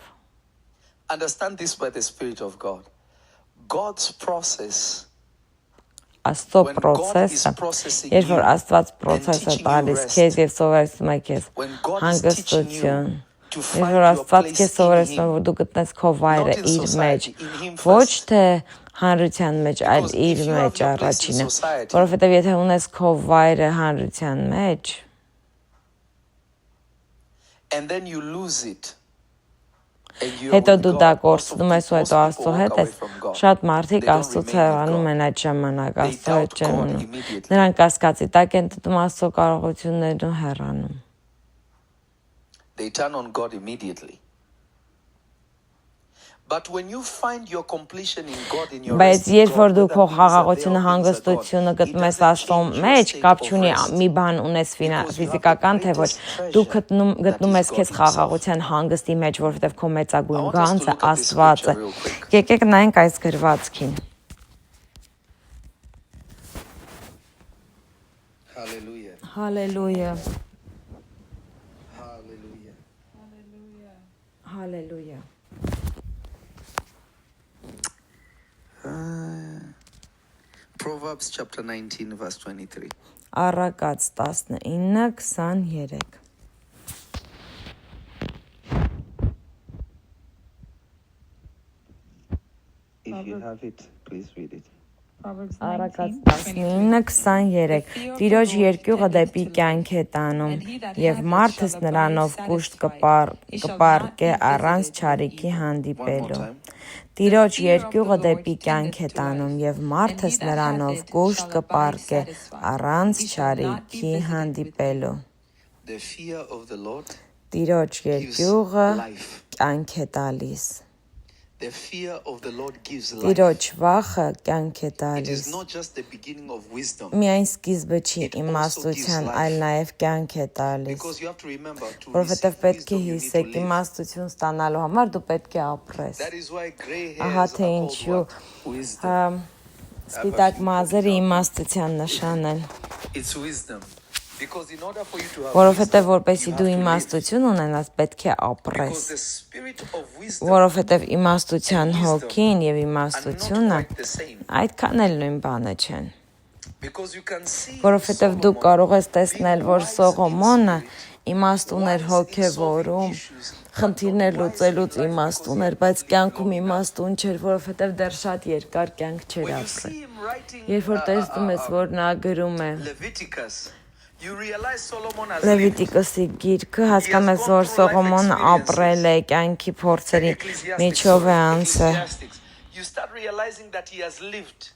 Understand this by the Spirit of God. God's process. Աստծո When God is process-ը, processing երբ որ you Աստված and process-ը teaching you տալիս rest, քեզ եւ սովորեցնում է քեզ when God is teaching you հանգստություն, to երբ find որ your Աստված քեզ place in սովորեցնում է, Him, որ դու գտնես քո վայրը not in իր մեջ, society, in Him ոչ first. թե հանրության մեջ, այլ Because իր if you մեջ have your place in առաջինը, society, որովհետեւ եթե ունես քո վայրը հանրության մեջ, and then you lose it, and you're հետո with դու դա God, most կորցնում ես ու people հետո Աստծո walk հետ away ես, from God. շատ մարդիկ They don't Աստծոց remain with հեռանում God. են այդ ժամանակ, They Աստծո հետ doubt չեն God մնում, immediately. նրանք կասկածի տակ են դնում Աստծո կարողություններն ու հեռանում։ They turn on God immediately. But when you find your completion in God, in your Բայց rest in երբ որ God, դու քո whether things are there խաղաղությունը, or things are gone, հանգստությունը it գտնում ես doesn't Աստծո change your մեջ, state կապ of չունի rest. մի բան ունես Because you have the ֆիզիկական, թե ոչ, greatest դու treasure գտնում that ես is քեզ God խաղաղության հանգստի մեջ, որովհետև քո I մեծագույն want us to գանձը look at this Աստված scripture է։ real quick. Եկեք նայենք այս գրվածքին։ Hallelujah. Հալելույա։ Hallelujah. Հալելույա։ Proverbs chapter 19, verse 23. Առակաց 19:23։ If you have it, please read it. Առակաց 19:23 Տիրոջ երկյուղը դեպի կյանք է տանում, եւ մարդս նրանով կուշտ կպարկե առանց չարիքի One more հանդիպելու։ time. Տիրոջ երկյուղը դեպի կյանք է տանում, եւ մարդս նրանով կուշտ կպարկե առանց չարիքի հանդիպելու։ The fear of the Lord Տիրոջ gives երկյուղը life. կյանք է տալիս։ The fear of the Lord gives life. Տիրոջ վախը կյանք է It տալիս։ is not just the beginning of wisdom. Միայն սկիզբը չի It also իմաստության, gives life. այլ նաև կյանք է տալիս։ Because you have to remember to Որովհետև receive պետք է wisdom, you need to հիսեք live. իմաստություն ստանալու համար դու պետք է ապրես։ That is why gray Ահա hairs թե are called ինչու what? Wisdom. սպիտակ մազերը իմաստության նշան են։ It's wisdom. Because in order for you to have Որովհետև wisdom, որպեսզի you դու have to live. իմաստություն ունենաս, պետք է ապրես։ Because the spirit of wisdom Որովհետև իմաստության and wisdom հոգին եւ are not իմաստությունը quite the same. այդքան էլ նույն բանը չեն։ Because you can see Որովհետև դու Solomon կարող ես տեսնել, being որ wise in Սողոմոնը spirit, իմաստուն էր wise in հոգևորում, solving issues, խնդիրներ but not լուծելուց wise in life իմաստուն because էր, he բայց had կյանքում lived long enough. իմաստուն չէր, որովհետև դեռ շատ երկար կյանք չէր When you ապրել։ see him writing Երբ որ տեսնում ես, որ նա գրում է Leviticus, you realize Solomon has lived. Լևիտիկոսի գիրքը, հասկանում ես, որ Սողոմոնը ապրել է կյանքի փորձերի միջով է անցել։ Ecclesiastics. You start realizing that he has lived.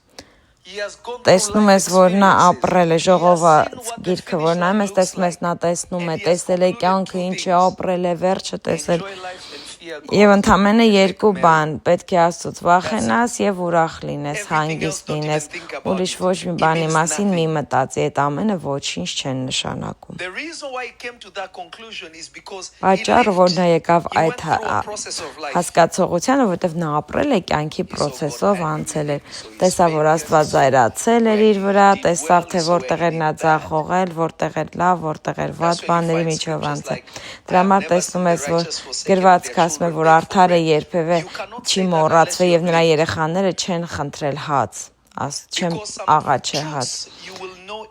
He has gone through Տեսնում life ես, որ նա experiences. ապրել է He has ժողոված seen what the գիրքը, finish որ line նայում ես, looks տեսնում ես, like. նա տեսնում է, And he has տեսել է concluded կյանքը, two ինչ է things. ապրել է, վերջը տեսել։ Enjoy life and fear God. Եվ ընդամենը and make երկու merry. բան, պետք է Աստծուց վախենաս եւ ուրախ լինես, Everything else հանգիստ don't լինես, even think about ուրիշ it. ոչ մի It բանի means մասին մի nothing. մտածի, այդ ամենը ոչինչ չեն նշանակում։ The reason why he came to that conclusion is because he Պատճառը, որ նա lived. եկավ He այդ went through a process of life. հասկացողությանը, որովհետև նա ապրել է կյանքի process-ով անցել էր, տեսավ, որ Աստված զայրացել էր իր վրա, տեսավ, թե որտեղ էր նա ձախողել, որտեղ էր լավ, որտեղ էր վատ բաների միջով անցել։ Դրա համար տեսնում ես, որ գրվածքը ասում է, որ արդարը երբևէ չի մոռացվել եւ նրա երեխաները չեն խնդրել հաց, չեն աղաչել հաց,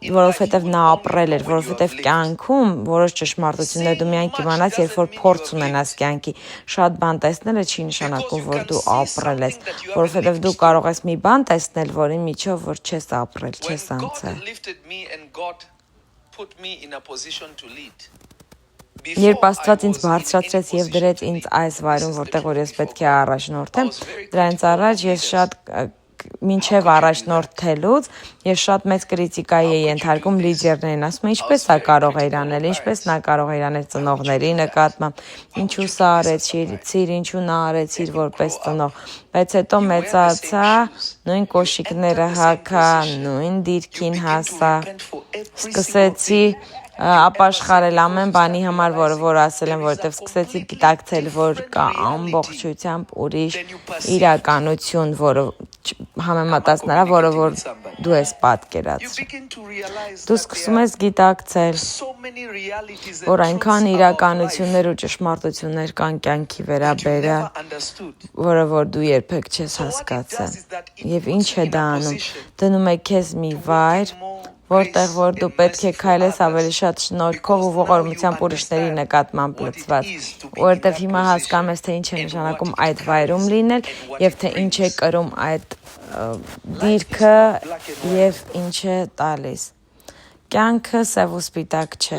որովհետև նա ապրել էր, որովհետև կյանքում որոշ ճշմարտություններ դու միայն կիմանաս, երբ որ փորձ ունենաս կյանքի, շատ բան տեսնելը չի նշանակում, որ դու ապրել ես, որովհետև դու կարող ես մի բան տեսնել, որի միջով որ չես ապրել, չես When God անցել։ lifted me and God put me in a position to lead. Երբ Աստված ինձ բարձրացրեց եւ դրեց ինձ այս վայրում, որտեղ որ ես պետք է առաջնորդեմ, դրանից առաջ ես շատ մինչև առաջնորդելուց ես շատ մեծ կրիտիկայի էի ենթարկում լիդերներին, ասում եմ, ինչպես է կարող է իրանել, ինչպես նա կարող է իրանել ծնողների նկատմամբ, ինչու սա արեցիր, ինչու նա արեցիր որպես ծնող, բայց հետո մեծացա, նույն կոշիկները հագա, նույն դիրքին հասա, սկսեցի ապաշխարել ամեն բանի համար, որ ասել եմ, որովհետև սկսեցի գիտակցել, որ կա ամբողջությամբ ուրիշ իրականություն, որը համեմատած նրա, որը որ դու ես պատկերացրել։ Դու սկսում ես գիտակցել, որ այնքան իրականություններ ու ճշմարտություններ կան կյանքի վերաբերյալ, որը որ դու երբեք չես հասկացել։ Եվ ինչ է դա անում։ Դնում է քեզ մի վայր, որտեղ որ դու պետք է քայլես ավելի շատ շնորհքով ու ողորմությամբ ուրիշների նկատմամբ լցված, որովհետև հիմա հասկանում ես, թե ինչ է նշանակում այդ վայրում լինել եւ թե ինչ է կրում այդ դիրքը եւ ինչ է տալիս։ Կյանքը սև ու սպիտակ չէ։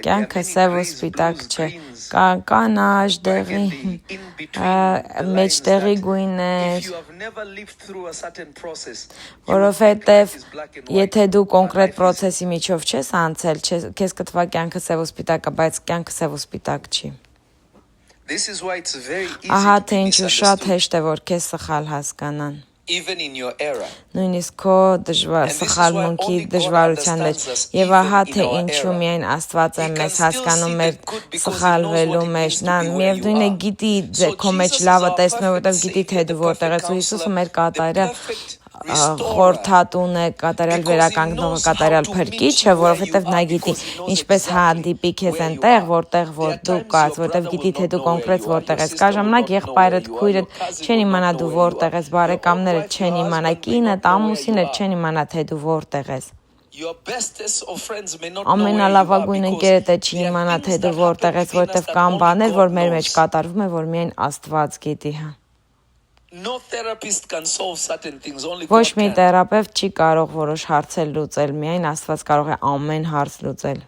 Կյանքը սև ու սպիտակ չէ։ Կա կանաչ, դեղի, մեջտեղի գույներ, որովհետև եթե դու կոնկրետ process-ի միջով չես անցել, քեզ կթվա կյանքը սև ու սպիտակ է, բայց կյանքը սև ու սպիտակ չի։ Ահա թե ինչու շատ հեշտ է, որ քեզ սխալ հասկանան։ Նույնիսկ քո սխալմունքի դժվարության մեջ եւ ահա թե ինչու միայն Աստված է մեզ հասկանում մեր սխալվելու մեջ, նա միևնույն է գիտի քո մեջ լավը տեսնում, որովհետեւ գիտի թե դու որտեղ ես, ու Հիսուսը մեր կատարյալ խորհրդատուն է, կատարյալ վերականգնողը, կատարյալ փրկիչը, որովհետև նա գիտի ինչպես հանդիպի քեզ այնտեղ, որտեղ որ դու կաս, որովհետև գիտի թե դու կոնկրետ որտեղ ես։ Կա ժամանակ եղբայրդ, քույրդ չեն իմանա դու որտեղ ես, բարեկամներդ չեն իմանա, կինդ, ամուսինդ չեն իմանա թե դու որտեղ ես։ Ամենալավագույն ընկերդ է չի իմանա թե դու որտեղ ես, որովհետև կան բաներ, որ մեր մեջ կատարվում է, որ միայն Աստված գիտի, հա։ Ոչ մի թերապևտ չի կարող որոշ հարցեր լուծել, միայն Աստված կարող է ամեն հարց լուծել։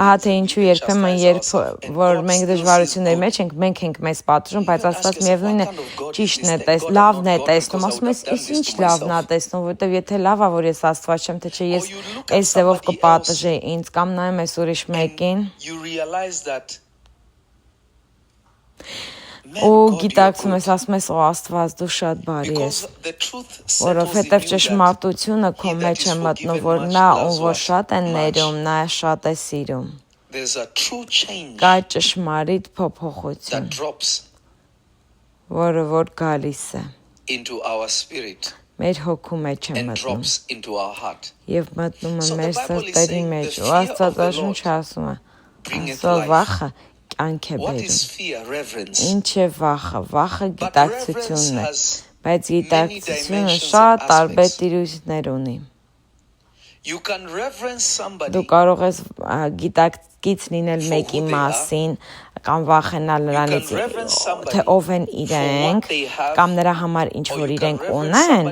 Ահա թե ինչու երբեմն երբ որ մենք դժվարությունների մեջ ենք, մենք ենք մեզ պատժում, բայց Աստված միևնույն է ճիշտն է լավն է տեսնում, ասում ես, «Ես ինչ լավն է տեսնում, որովհետև եթե լավ է, որ ես Աստված չեմ, թե չէ ես այս ձևով կպատժեի ինձ կամ նայում ես ուրիշ մեկին»։ Ու գիտակցում ես, ասում ես, «Օ Աստված, դու շատ բարի ես», որովհետև ճշմարտությունը քո մեջ է մտնում, որ նա ում որ շատ է ներում, նա շատ է սիրում։ Կա ճշմարիտ փոփոխություն, որը որ գալիս է մեր հոգու մեջ է մտնում եւ մտնում է մեր սրտերի մեջ, ու Աստվածաշունչը ասում է, «Աստծո վախը կյանք է բերում»։ Ինչ է վախը։ Վախը գիտակցությունն է, բայց գիտակցությունը շատ տարբեր տիրույթներ ունի։ Դու կարող ես գիտակից լինել մեկի մասին կամ վախենալ նրանից, թե ով են իրենք, կամ նրա համար ինչ որ իրենք ունեն,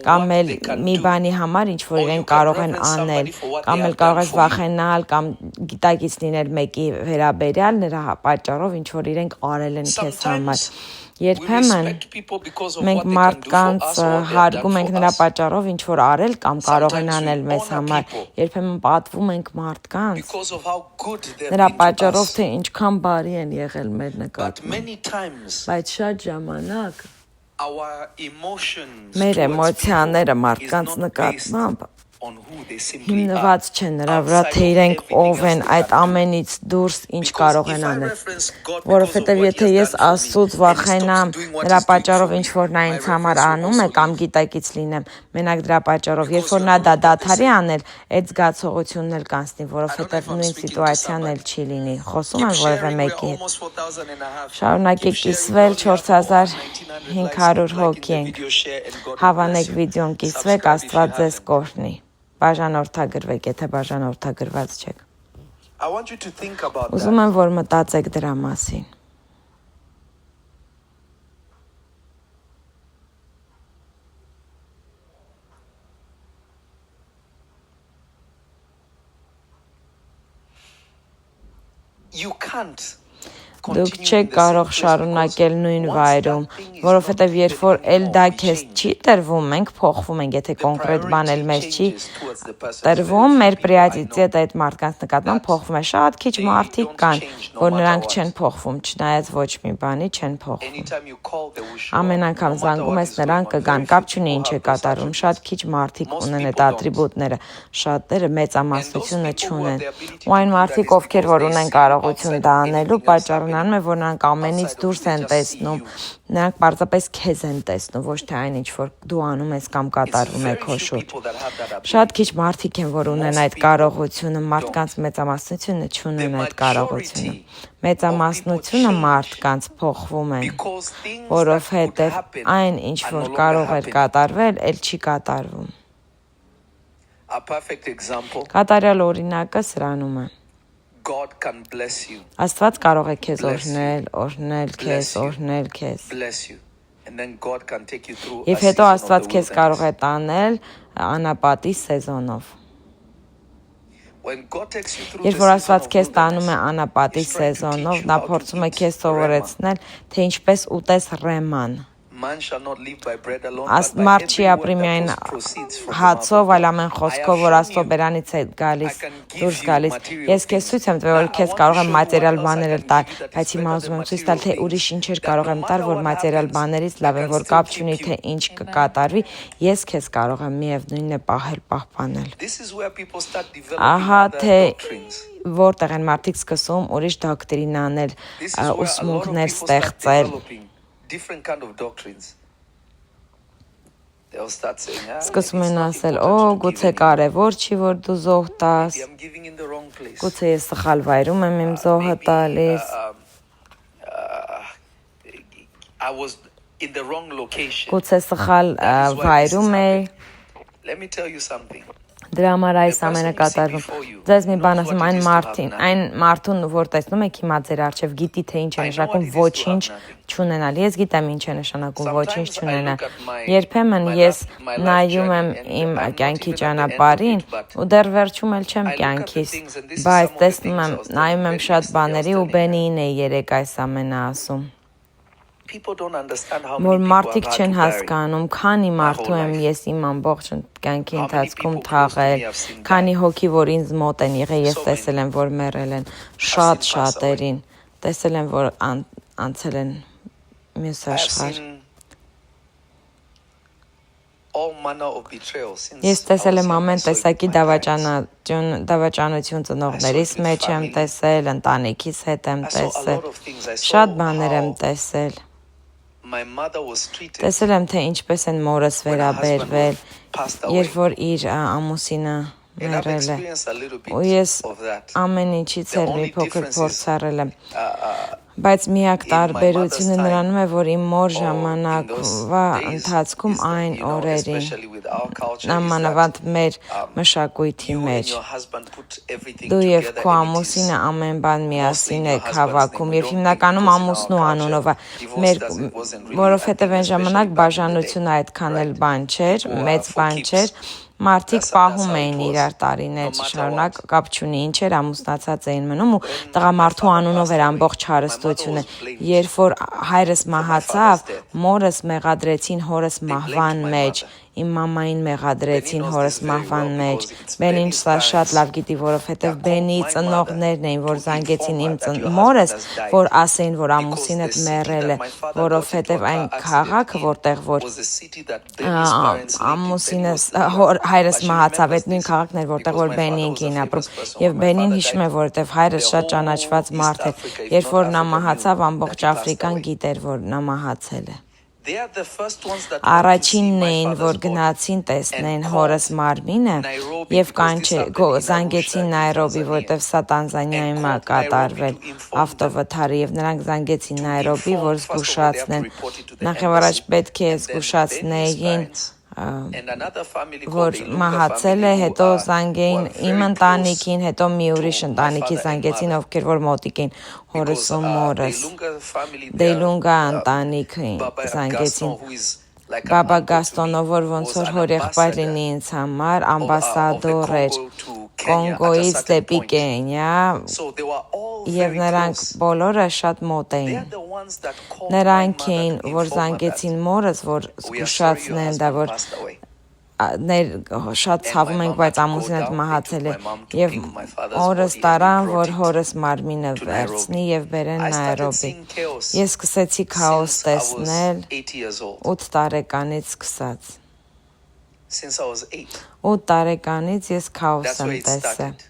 կամ էլ մի բանի համար ինչ որ իրենք կարող են անել, կամ էլ կարող ես վախենալ կամ գիտակից լինել մեկի վերաբերյալ նրա պատճառով ինչ որ իրենք արել են քեզ համար։ Երբեմն մենք մարդկանց հարգում ենք նրա պատճառով ինչ որ արել կամ կարող են անել մեզ համար։ Երբեմն պատվում ենք մարդկանց նրա պատճառով, թե ինչքան բարի են եղել մեր նկատմամբ։ Բայց շատ ժամանակ մեր էմոցիաները մարդկանց նկատմամբ հիմնված չեն նրա վրա, թե իրենք ով են, այդ ամենից դուրս ինչ կարող են անել։ Որովհետև եթե ես Աստծուց վախենամ նրա պատճառով ինչ որ նա ինձ համար անում է կամ գիտակից լինեմ, մենակ դրա պատճառով, երբ որ նա դա դադարի անել, այդ զգացողությունն էլ կանցնի, որովհետև նույն սիտուացիան էլ չի լինի։ Խոսում եմ որևէ մեկի հետ։ Շարունակեք կիսվել, 4500 հոգի ենք։ Հավանեք վիդեոն կիսվեք, Աստված ձեզ կօրհնի։ Բաժանորդագրվեք, եթե բաժանորդագրված չեք։ Ուզում եմ, որ մտածեք դրա մասին։ Դուք չեք կարող շարունակել նույն վայրում, որովհետև երբ որ էլ դա քեզ չի տրվում, մենք փոխվում ենք, եթե կոնկրետ բան էլ մեզ չի տրվում, մեր պրիորիտետը այդ մարդկանց նկատմամբ փոխվում է։ Շատ քիչ մարդիկ կան, որ նրանք չեն փոխվում, չնայած ոչ մի բանի չեն փոխվում։ Ամեն անգամ զանգում ես, նրանք կգան, կապ չունի ինչ է կատարում, շատ քիչ մարդիկ ունեն այդ ատրիբուտները, շատերը մեծամասնությունը չունեն։ Ու այն մարդիկ, ովքեր որ ունեն կարողություն դա անելու, պատճառ նրանում է, որ նրանք ամենից դուրս են տեսնում, նրանք պարզապես քեզ են տեսնում, ոչ թե այն ինչ որ դու անում ես կամ կատարվում է քո շուրջ։ Շատ քիչ մարդիկ են, որ ունեն այդ կարողությունը, մարդկանց մեծամասնությունը չունեն այդ կարողությունը։ Մեծամասնությունը մարդկանց փոխվում են, որովհետև այն ինչ որ կարող էր կատարվել, էլ չի կատարվում։ Կատարյալ օրինակը սրանում է։ God can bless you. Աստված կարող է քեզ օրհնել քեզ։ Bless you. And then God can take you through. Եվ հետո Աստված քեզ կարող է տանել անապատի սեզոնով։ Երբ որ Աստված քեզ տանում է անապատի սեզոնով, նա փորձում է քեզ սովորեցնել, թե ինչպես ուտես ռեման։ Մարդ չի ապրի միայն հացով, այլ ամեն խոսքով, որ Աստծո բերանից է դուրս գալիս։ Ես քեզ ցույց եմ տվել, որ քեզ կարող եմ մատերիալ բաներ տալ, բայց հիմա ուզում եմ ցույց տալ, թե ուրիշ ինչեր կարող եմ տալ, որ մատերիալ բաներից լավ են, որ կապ չունի, թե ինչ կկատարվի, ես քեզ կարող եմ միևնույնն է պահել։ Ահա թե որտեղ են մարդիկ սկսում ուրիշ դոկտրինաներ, ուսմունքներ ստեղծել։ Different kind of doctrines. They'll start saying, Սկսում են ասել, գուցե կարևոր չի, որ դու զոհ տաս, I'm giving in the wrong place. գուցե ես սխալ վայրում եմ իմ զոհը տալիս, I was in the wrong location. գուցե սխալ վայրում էի, Let me tell you something. դրա համար այս ամենը կատարվում։ Ձեզ մի բան ասեմ, այն մարդուն, որ տեսնում եք հիմա ձեր առջև, գիտի թե ինչ է նշանակում ոչինչ չունենալ։ Ես գիտեմ ինչ է նշանակում ոչինչ չունենալ։ Երբեմն ես նայում եմ իմ կյանքի ճանապարհին ու դեռ վերջում էլ չեմ կյանքիս, բայց տեսնում եմ, նայում եմ շատ բաների ու Բենին է երեք այս ամենը ասում։ Որ մարդիկ չեն հասկանում, քանի մարդու եմ ես իմ ամբողջ կյանքի ընթացքում թաղել, քանի հոգի, որ ինձ մոտ են եղել, ես տեսել եմ, որ մեռել են, շատերին, տեսել եմ, որ անցել են մյուս աշխարհ։ Ես տեսել եմ ամեն տեսակի դավաճանություն ծնողներիս մեջ եմ տեսել, ընտանիքիս հետ եմ տեսել, շատ բաներ եմ տեսել։ Տեսել եմ, թե ինչպես են մորս վերաբերվել, երբ որ իր ամուսինը մեռել է, ու ես ամեն ինչից էլ մի փոքր փորձառել եմ, բայց միակ տարբերությունը նրանում է, որ իմ մոր ժամանակվա ընթացքում այն օրերին, նամանավանդ մեր մշակույթի մեջ, դու և քո ամուսինը ամեն բան միասին եք հավաքում, և հիմնականում ամուսնու անունով, որովհետև այն ժամանակ բաժանությունը այդքան էլ բան չէր, մեծ բան չէր, մարդիկ պահում էին իրար տարիներ շարունակ, կապ չունի ինչ էր, ամուսնացած էին մնում ու տղամարդու անունով էր ամբողջ հարստությունը։ Երբ որ հայրս մահացավ, մորս մեղադրեցին հորս մահվան մեջ, իմ մամային մեղադրեցին հորս մահվան մեջ։ Բենին սա շատ լավ գիտի, որովհետև Բենի ծնողներն էին, որ զանգեցին իմ մորս, որ ասեին, որ ամուսինդ մեռել է, որովհետև այն քաղաքը, որտեղ որ ամուսինս հայրս մահացավ, այդ նույն քաղաքն էր, որտեղ որ Բենին կին ապրում, եւ Բենին հիշում է, որովհետև հայրս շատ ճանաչված մարդ էր, երբ որ նա մահացավ, ամբողջ Աֆրիկան գիտեր, որ նա մահացել է։ Առաջինն էին, որ գնացին տեսնեն հորս մարմինը եւ զանգեցին Նայրոբի, որտեվ սա Տանզանիայում է կատարվել ավտովթարը եւ նրանք զանգեցին Նայրոբի, որ զգուշացնեն։ Նախ եւ առաջ պետք է զգուշացնեին, որ մահացել է, հետո զանգեին իմ ընտանիքին, հետո մի ուրիշ ընտանիքի զանգեցին, ովքեր որ մոտիկ էին հորս ու մորս, Դեյլունգա ընտանիքին զանգեցին, Բաբա Գաստոնով, որ ոնց որ հորեղբայր լինի ինձ համար, ամբասադոր էր Կոնգոից դեպի Կենիա, եւ նրանք բոլորը շատ մոտ էին։ Նրանք էին, որ զանգեցին մորս, որ զգուշացնեն դա, որ շատ ցավում ենք, բայց ամուսինդ մահացել է, եւ օրս տարան, որ հորս մարմինը վերցնի եւ բերեն Նայրոբի։ Ես սկսեցի քաոս տեսնել 8 տարեկանից սկսած։ 8 տարեկանից ես քաոս եմ տեսել։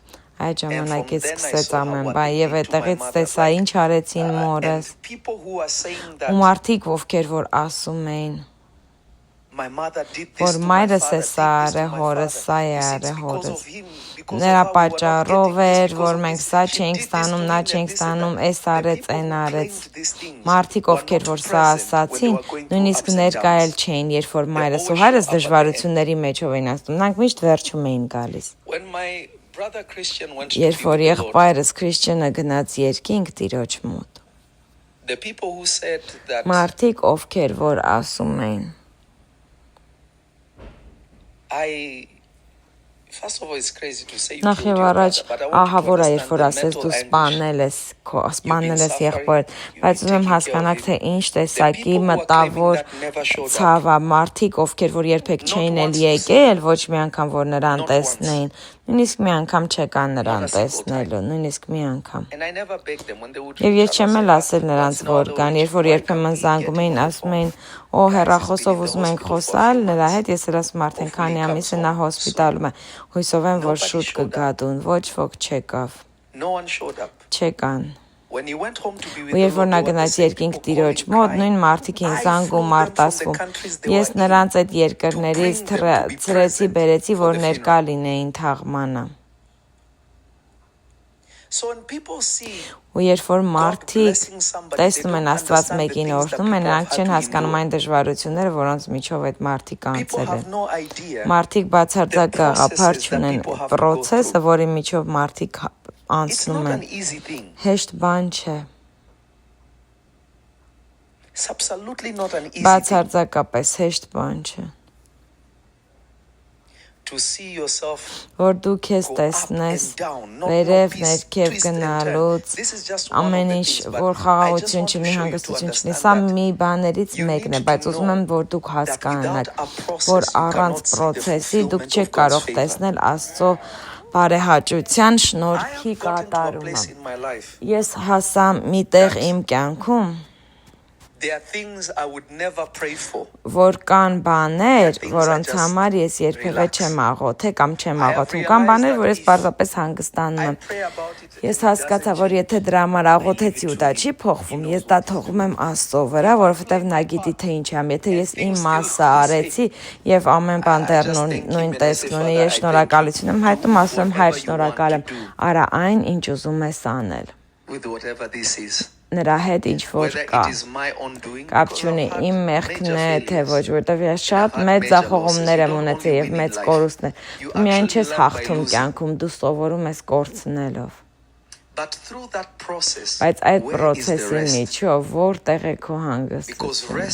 Այդ ժամանակից սկսեց ամեն բան եւ այդտեղից տեսա ինչ արեցին մորս։ Ու մարդիկ ովքեր որ ասում էին որ մայրս է սա արել, հորս սա է արել, հորս։ Նրա պատճառով էր, որ մենք սա չենք ստանում, նա չենք ստանում, էս արեց, այն արեց։ Մարդիկ ովքեր որ սա ասացին, նույնիսկ ներկա էլ չէին, երբ որ մայրս ու հայրս դժվարությունների մեջով էին ասում, նրանք միշտ վերջում էին գալիս։ Երբ որ եղբայրս Քրիստիանը գնաց երկինք Տիրոջ մոտ։ Մարդիկ ովքեր որ ասում էին Նախ եւ առաջ ահա որ երբ որ ասես դու սպանել ես եղբորդ, բայց ուզում եմ հասկանաք թե ինչ տեսակի մտավոր ցավա մարդիկ ովքեր որ երբեք չէին էլ եկել ոչ մի անգամ որ նրան տեսնեին, նույնիսկ մի անգամ չեկան նրան տեսնելու, նույնիսկ մի անգամ։ Եվ ես չեմ էլ ասել նրանց որ կան, երբ որ երբեմն զանգում էին, ասում էին Օ հեռախոսով ուզում ենք խոսալ նրա հետ, ես էլ ասում արդեն քանի ամիս է նա հոսպիտալում է, հույսով եմ որ շուտ կգա դուն, ոչ ոք չեկավ, չեկան։ Ու երբ որ նա գնաց երկինք Տիրոջ մոտ, նույն մարդիկ էին զանգում, արտասվում, ես նրանց այդ երկրներից ցրեցի, բերեցի, որ ներկա լինեին թաղմանը։ Ու երբ որ մարդիկ տեսնում են Աստված մեկին օրհնում են, նրանք չեն հասկանում այն դժվարությունները, որոնց միջով այդ մարդիկ անցել են։ Մարդիկ բացարձակ գաղափար չունեն process-ը, որի միջով մարդիկ անցնում են։ Հեշտ բան չէ։ Բացարձակապես հեշտ բան չէ։ Որ դու քեզ տեսնես վերև ներքև գնալուց ամեն ինչ որ խաղաղություն չլինի հանգստություն չլինի սա մի բաներից մեկն է բայց ուզում եմ որ դուք հասկանաք որ առանց process-ի դուք չեք կարող տեսնել Աստծո բարեհաճության շնորհքի կատարումը ես հասա մի տեղ իմ կյանքում որ կան բաներ, որոնց համար ես երբևէ չեմ աղոթե կամ չեմ աղոթում, կան բաներ, որ ես պարզապես հանգստանում եմ։ Ես հասկացա, որ եթե դրա համար աղոթեցի ու դա չի փոխվում, ես դա թողում եմ Աստծո վրա, որովհետև նա գիտի թե ինչ եմ։ Եթե ես իմ մասը արեցի եւ ամեն բան դեռ նույն տեսքն ունի, ես շնորհակալություն եմ հայտնում, ասում եմ Հայր շնորհակալ եմ, արա այն, ինչ ուզում ես անել։ Նրա հետ ինչ որ կա։ Կապ չունի իմ մեղքն է, թե ոչ, որտեվ ես շատ մեծ ձախողումներ եմ ունեցել եւ մեծ կորուստներ։ Դու միայն չես հաղթում կյանքում, դու սովորում ես կորցնելով։ Բայց այդ process-ի միջով որտեղ է քո հանգստությունը,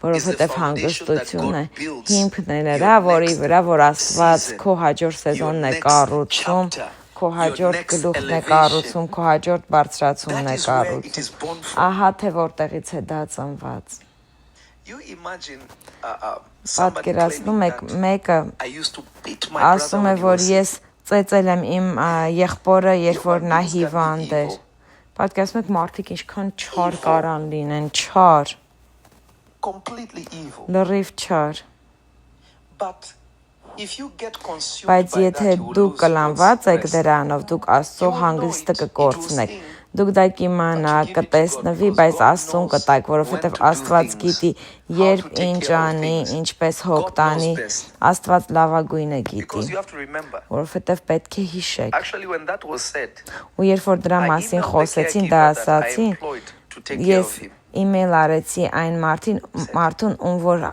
որովհետև հանգստությունը հիմքն է նրա, որի վրա որ Աստված քո հաջորդ սեզոնն է կառուցում, քո հաջորդ գլուխն է կառուցում, քո հաջորդ բարձրացումն է կառուցում։ Ահա թե որտեղից է դա ծնված։ Պատկերացնում եք մեկը ասում է, որ ես ծեծել եմ իմ եղբորը, երբ որ նա հիվանդ էր։ Պատկերացնում եք մարդիկ ինչքան չար կարան լինեն, չար։ Լրիվ չար։ Բայց եթե դուք կլանված եք դրանով, դուք Աստծո հանգստը կկորցնեք։ Դուք դա կիմանաք, կտեսնվի, բայց Աստծուն կտակ, որովհետև Աստված գիտի, երբ ինչ անի, ինչպես հոգ տանի, Աստված լավագույնը գիտի, որովհետև պետք է հիշեք։ Ու երբ որ դրա մասին խոսեցին, դա ասացին, ես email արեցի այն մարդուն, ում որ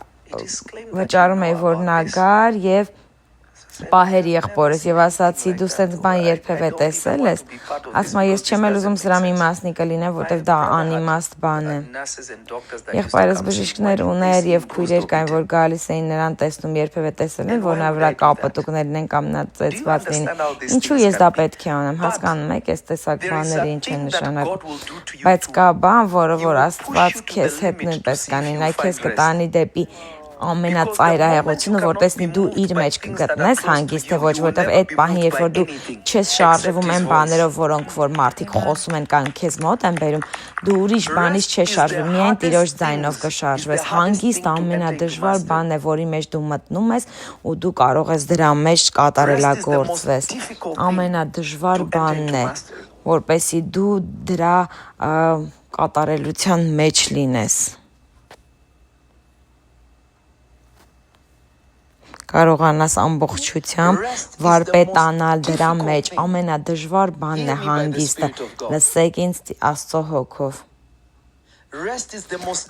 վճարում էի, որ նա գար և պահեր եղբորս և ասացի դու սենց բան երբևէ տեսել ես, ասում ես չեմ էլ ուզում սրա մի մասնիկը լինեմ, որտև դա անիմաստ բան է։ Եղբայրս բժիշկներ ուներ և քույրեր կային, որ գալիս էին նրան տեսնում երբևէ տեսել են, որ նա վրա կապտուկներ լինեն կամ նա ծեծված լինի։ Ինչու ես դա պետք է անեմ, հասկանում եք, այս տեսակ բաները ինչ են նշանակում։ Բայց կա բան, որը որ Աստված քեզ հետ նույնպես կանի, նա քեզ կտանի դեպի ամենածայրահեղությունը, որտեսնի դու իր մեջ կգտնես հանգիստ, թե ոչ, որտեվ այդ պահին, երբ որ դու չես շարժվում այն բաներով, որոնք որ մարդիկ խոսում են կամ քեզ մոտ են բերում, դու ուրիշ բանից չես շարժվում, միայն Տիրոջ ձայնով կշարժվես։ Հանգիստ ամենադժվար բանն է, որի մեջ դու մտնում ես ու դու կարող ես դրա մեջ կատարելագործվես։ Ամենադժվար բանն է, որպեսզի դու դրա կատարելության մեջ լինես։ Կարողանաս ամբողջությամբ վարպետանալ դրա մեջ, ամենադժվար բանն է հանգիստը, լսեք ինձ Աստծո հոգով։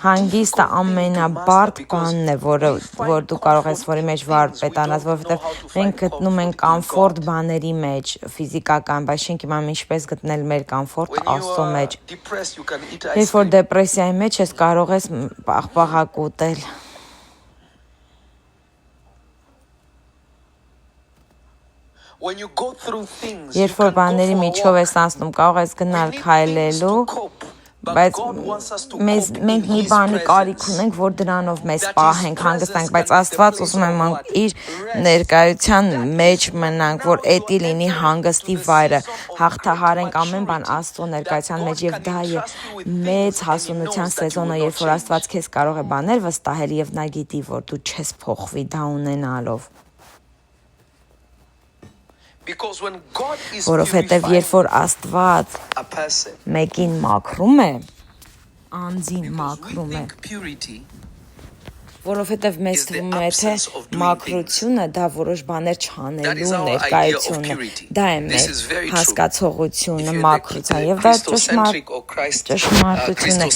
Հանգիստը ամենաբարդ բանն է, որ դու կարող ես որի մեջ վարպետանաս, որովհետև մենք գտնում ենք կոմֆորտ բաների մեջ, ֆիզիկական, բայց չենք իմանում ինչպես գտնել մեր կոմֆորտը Աստծո մեջ։ Երբ որ դեպրեսիայի մեջ ես, կարող ես պաղպաղակ ուտել։ Երբ որ բաների միջով ես անցնում, կարող ես գնալ քայլելու, բայց մենք մի բանի կարիք ունենք, որ դրանով մեզ պահենք, հանգստանք, բայց Աստված ուզում է մենք իր ներկայության մեջ մնանք, որ էդի լինի հանգստի վայրը, հաղթահարենք ամեն բան Աստծո ներկայության մեջ, եւ դա է մեծ հասունության սեզոնը, երբ որ Աստված քեզ կարող է բաներ վստահել եւ նա գիտի, որ դու չես փոխվի դա ունենալով։ Որովհետև երբ որ Աստված մեկին մաքրում է, անձին մաքրում է, որովհետև մեզ թվում է, թե մաքրությունը դա որոշ բաներ չանելու ներկայությունն է, դա է մեր հասկացողությունը մաքրության, եւ դա ճշմարտություն է,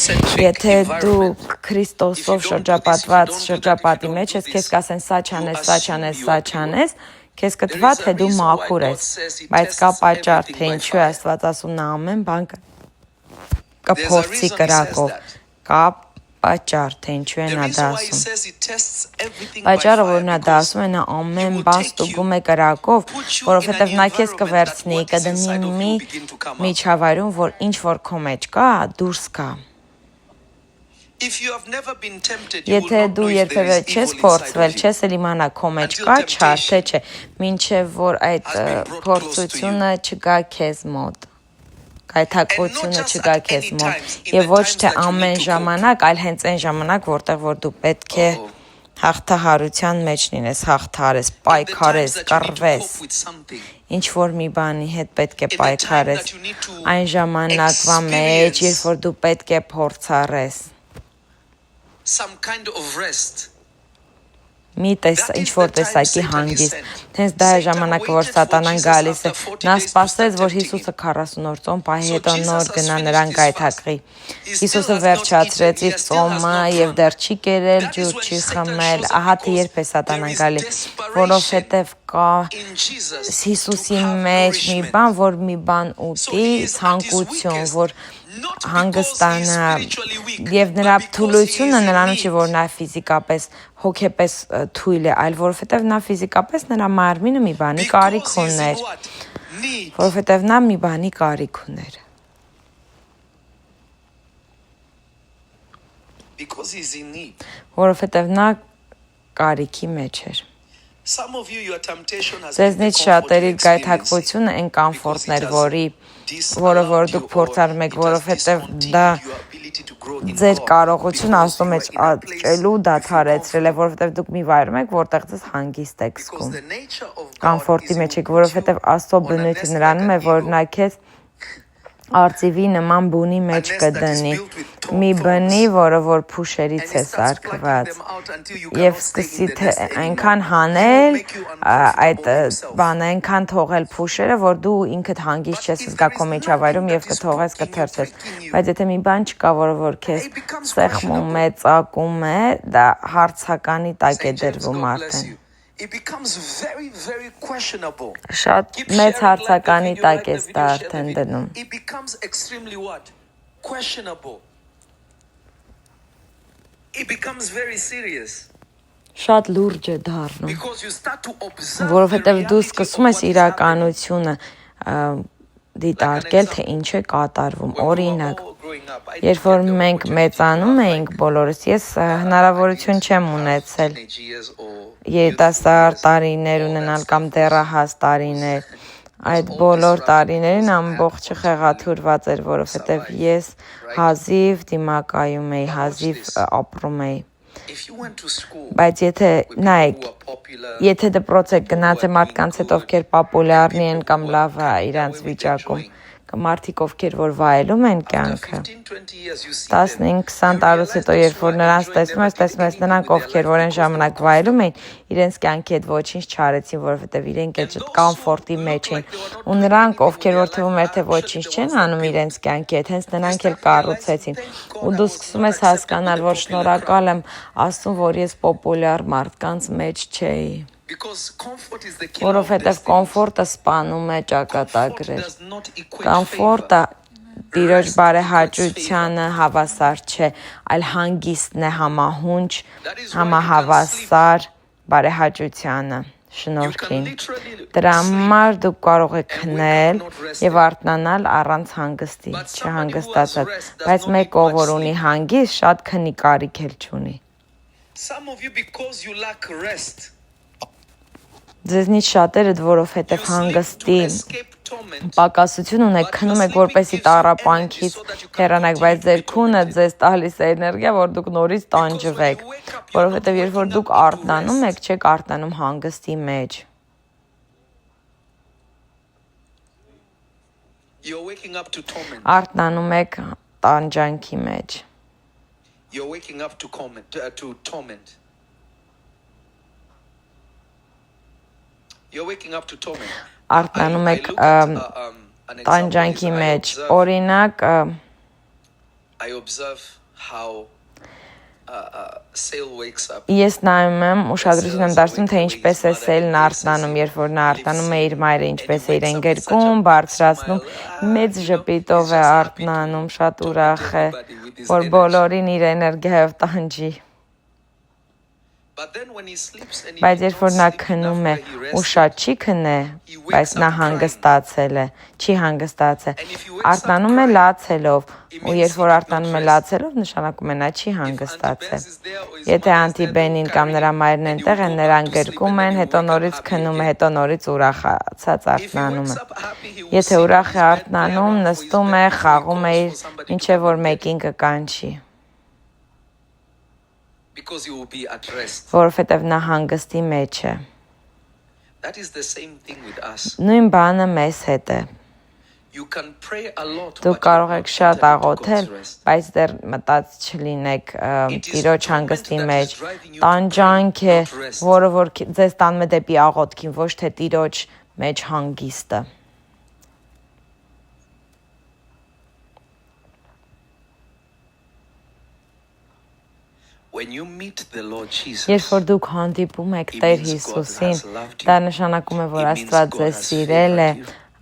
եթե դու Քրիստոսով շրջապատված շրջապատի մեջ ես, քեզ կասեն սա չանես, սա չանես, սա չանես, քեզ կթվա, թե դու մաքուր ես, բայց կա պատճառ, թե ինչու է Աստված ասում նա ամեն բան կփորձի կրակով, կա պատճառ, թե ինչու է նա դա ասում։ Պատճառը, որ նա դա ասում է, նա ամեն բան ստուգում է կրակով, որովհետև նա քեզ կվերցնի, կդնի մի միջավայրում, որ ինչ որ քո մեջ կա, դուրս գա։ Եթե դու երբևէ չես փորձվել, չես էլ իմանա քո մեջ կա չար, թե չէ, մինչև որ այդ փորձությունը չգա քեզ մոտ, կայթակղությունը չգա քեզ մոտ, եւ ոչ թե ամեն ժամանակ, այլ հենց այն ժամանակ, որտեղ որ դու պետք է հաղթահարության մեջ լինես, հաղթարես, պայքարես, կռվես, ինչ որ մի բանի հետ պետք է պայքարես, այն ժամանակվա մեջ, երբ որ դու պետք է փորձառես։ Some kind of rest. Ինչ որ տեսակի հանգիստ, հենց դա է ժամանակը, որ սատանան գալիս է, նա սպասեց, որ Հիսուսը 40 օր ծոմ պահի, հետո նոր գնա նրան գայթակղի։ Հիսուսը վերջացրեց իր ծոմը եւ դեռ չի կերել, ջուր չի խմել, ահա թե երբ է սատանան գալի, որովհետեւ կա Հիսուսի մեջ մի բան, որ մի բան ուտի, ցանկություն, որ հանգստանա, եւ նրա թուլությունը նրանում չի, որ նա ֆիզիկապես, հոգեպես թույլ է, այլ որովհետեւ նա ֆիզիկապես նրա մարմինը մի բանի կարիք ուներ, որովհետեւ նա մի բանի կարիք ուներ։ Որովհետեւ նա կարիքի մեջ էր։ Ձեզնից շատերի գայթակղությունը այն կոմֆորտն էր, որը որ դուք փորձարում եք, որովհետև դա ձեր կարողությունը Աստծո մեջ աճելու դադարեցրել է, որովհետև դուք մի վայրում եք, որտեղ ձեզ հանգիստ եք զգում, կոմֆորտի մեջ եք, որովհետև Աստծո բնույթը նրանում է, որ նա քեզ արծիվի նման բունի մեջ կդնի, մի բնի, որը որ փուշերից է սարքված, եւ սկսի թե այնքան հանել այդ բանը, այնքան թողել փուշերը, որ դու ինքդ հանգիստ չես զգա քո միջավայրում եւ կթողես կթերցես, բայց եթե մի բան չկա, որը որ քեզ սեղմում է, ծակում է, դա հարցականի տակ է դրվում արդեն։ It becomes very, very questionable. Շատ մեծ հարցականի տակ է դա արդեն դնում։ It becomes extremely what? Questionable. It becomes very serious. Շատ լուրջ է դառնում։ Because you start to observe Որովհետև դու սկսում ես իրականությունը դիտարկել, թե ինչ է կատարվում։ Օրինակ, երբ որ մենք մեծանում էինք բոլորս, ես հնարավորություն չեմ ունեցել երիտասարդ տարիներ ունենալ կամ դեռահաս տարիներ։ Այդ բոլոր տարիներին ամբողջը խեղաթյուրված էր, որովհետև ես հազիվ դիմակայում էի, հազիվ ապրում էի։ Բայց եթե դպրոց եք գնացել մարդկանց հետ, ովքեր պոպուլյարնի են կամ լավ է իրանց վիճակում, կամ մարդիկ, ովքեր որ վայելում են կյանքը, 15-20 տարուց հետո, երբ որ նրանց տեսնում ես նրանք, ովքեր որ այն ժամանակ վայելում էին, իրենց կյանքի հետ ոչինչ չարեցին, որովհետև իրենք այդ կոմֆորտի մեջ էին, ու նրանք, ովքեր որ թվում էր, թե ոչինչ չեն անում իրենց կյանքի հետ, հենց նրանք էլ կառուցեցին, ու դու սկսում ես հասկանալ, որ շնորհակալ եմ Աստծուն, որ ես պոպուլյար մարդկանց մեջ չէի։ Որովհետև կոմֆորտը սպանում է ճակատագրեր։ Կոմֆորտը Տիրոջ բարեհաճությանը հավասար չէ, այլ հանգիստն է համահունչ, համահավասար բարեհաճությանը, շնորհքին։ Դրա համար դուք կարող եք քնել եւ արթնանալ առանց հանգստի, չհանգստացած, բայց մեկ ով որ ունի հանգիստ, շատ քնի կարիք էլ չունի։ Ձեզնից շատերը, որովհետև հանգստի պակասություն ունեք, քնում եք, որպեսզի տառապանքից հեռանաք, բայց ձեր քունը ձեզ տալիս է էներգիա, որ դուք նորից տանջվեք, որովհետև երբ որ դուք արթնանում եք, չեք արթնանում հանգստի մեջ։ Արթնանում եք տանջանքի մեջ։ Արթնանում եք տանջանքի մեջ, օրինակ ես նայում եմ, ուշադրություն եմ դարձնում, թե ինչպես է Սելն արթնանում, երբ որ նա արթնանում է իր մայրը, ինչպես է իրեն գրկում, բարձրացնում, մեծ ժպիտով է արթնանում, շատ ուրախ է, որ բոլորին իր էներգիայով տանջի։ Բայց երբ որ նա քնում է ու շատ չի քնե, բայց նա հանգստացել է, չի հանգստացել, արթնանում է լացելով, ու երբ որ արթնանում է լացելով, նշանակում է նա չի հանգստացել։ Եթե Անտիբենին կամ նրա մայրն այնտեղ են, նրան գրկում են, հետո նորից քնում է, հետո նորից ուրախացած արթնանում է։ Եթե ուրախ է արթնանում, նստում է, խաղում է, մինչև որ մեկին կկանչի։ Որովհետև նա հանգստի մեջ է։ Նույն բանը մեզ հետ է։ Դուք կարող եք շատ աղոթել, բայց դեռ մտած չլինեք Տիրոջ հանգստի մեջ։ Տանջանք է, որը որ ձեզ տանում է դեպի աղոթքին, ոչ թե Տիրոջ մեջ հանգիստը։ Երբ որ դուք հանդիպում եք Տեր Հիսուսին, դա նշանակում է, որ Աստված ձեզ սիրել է,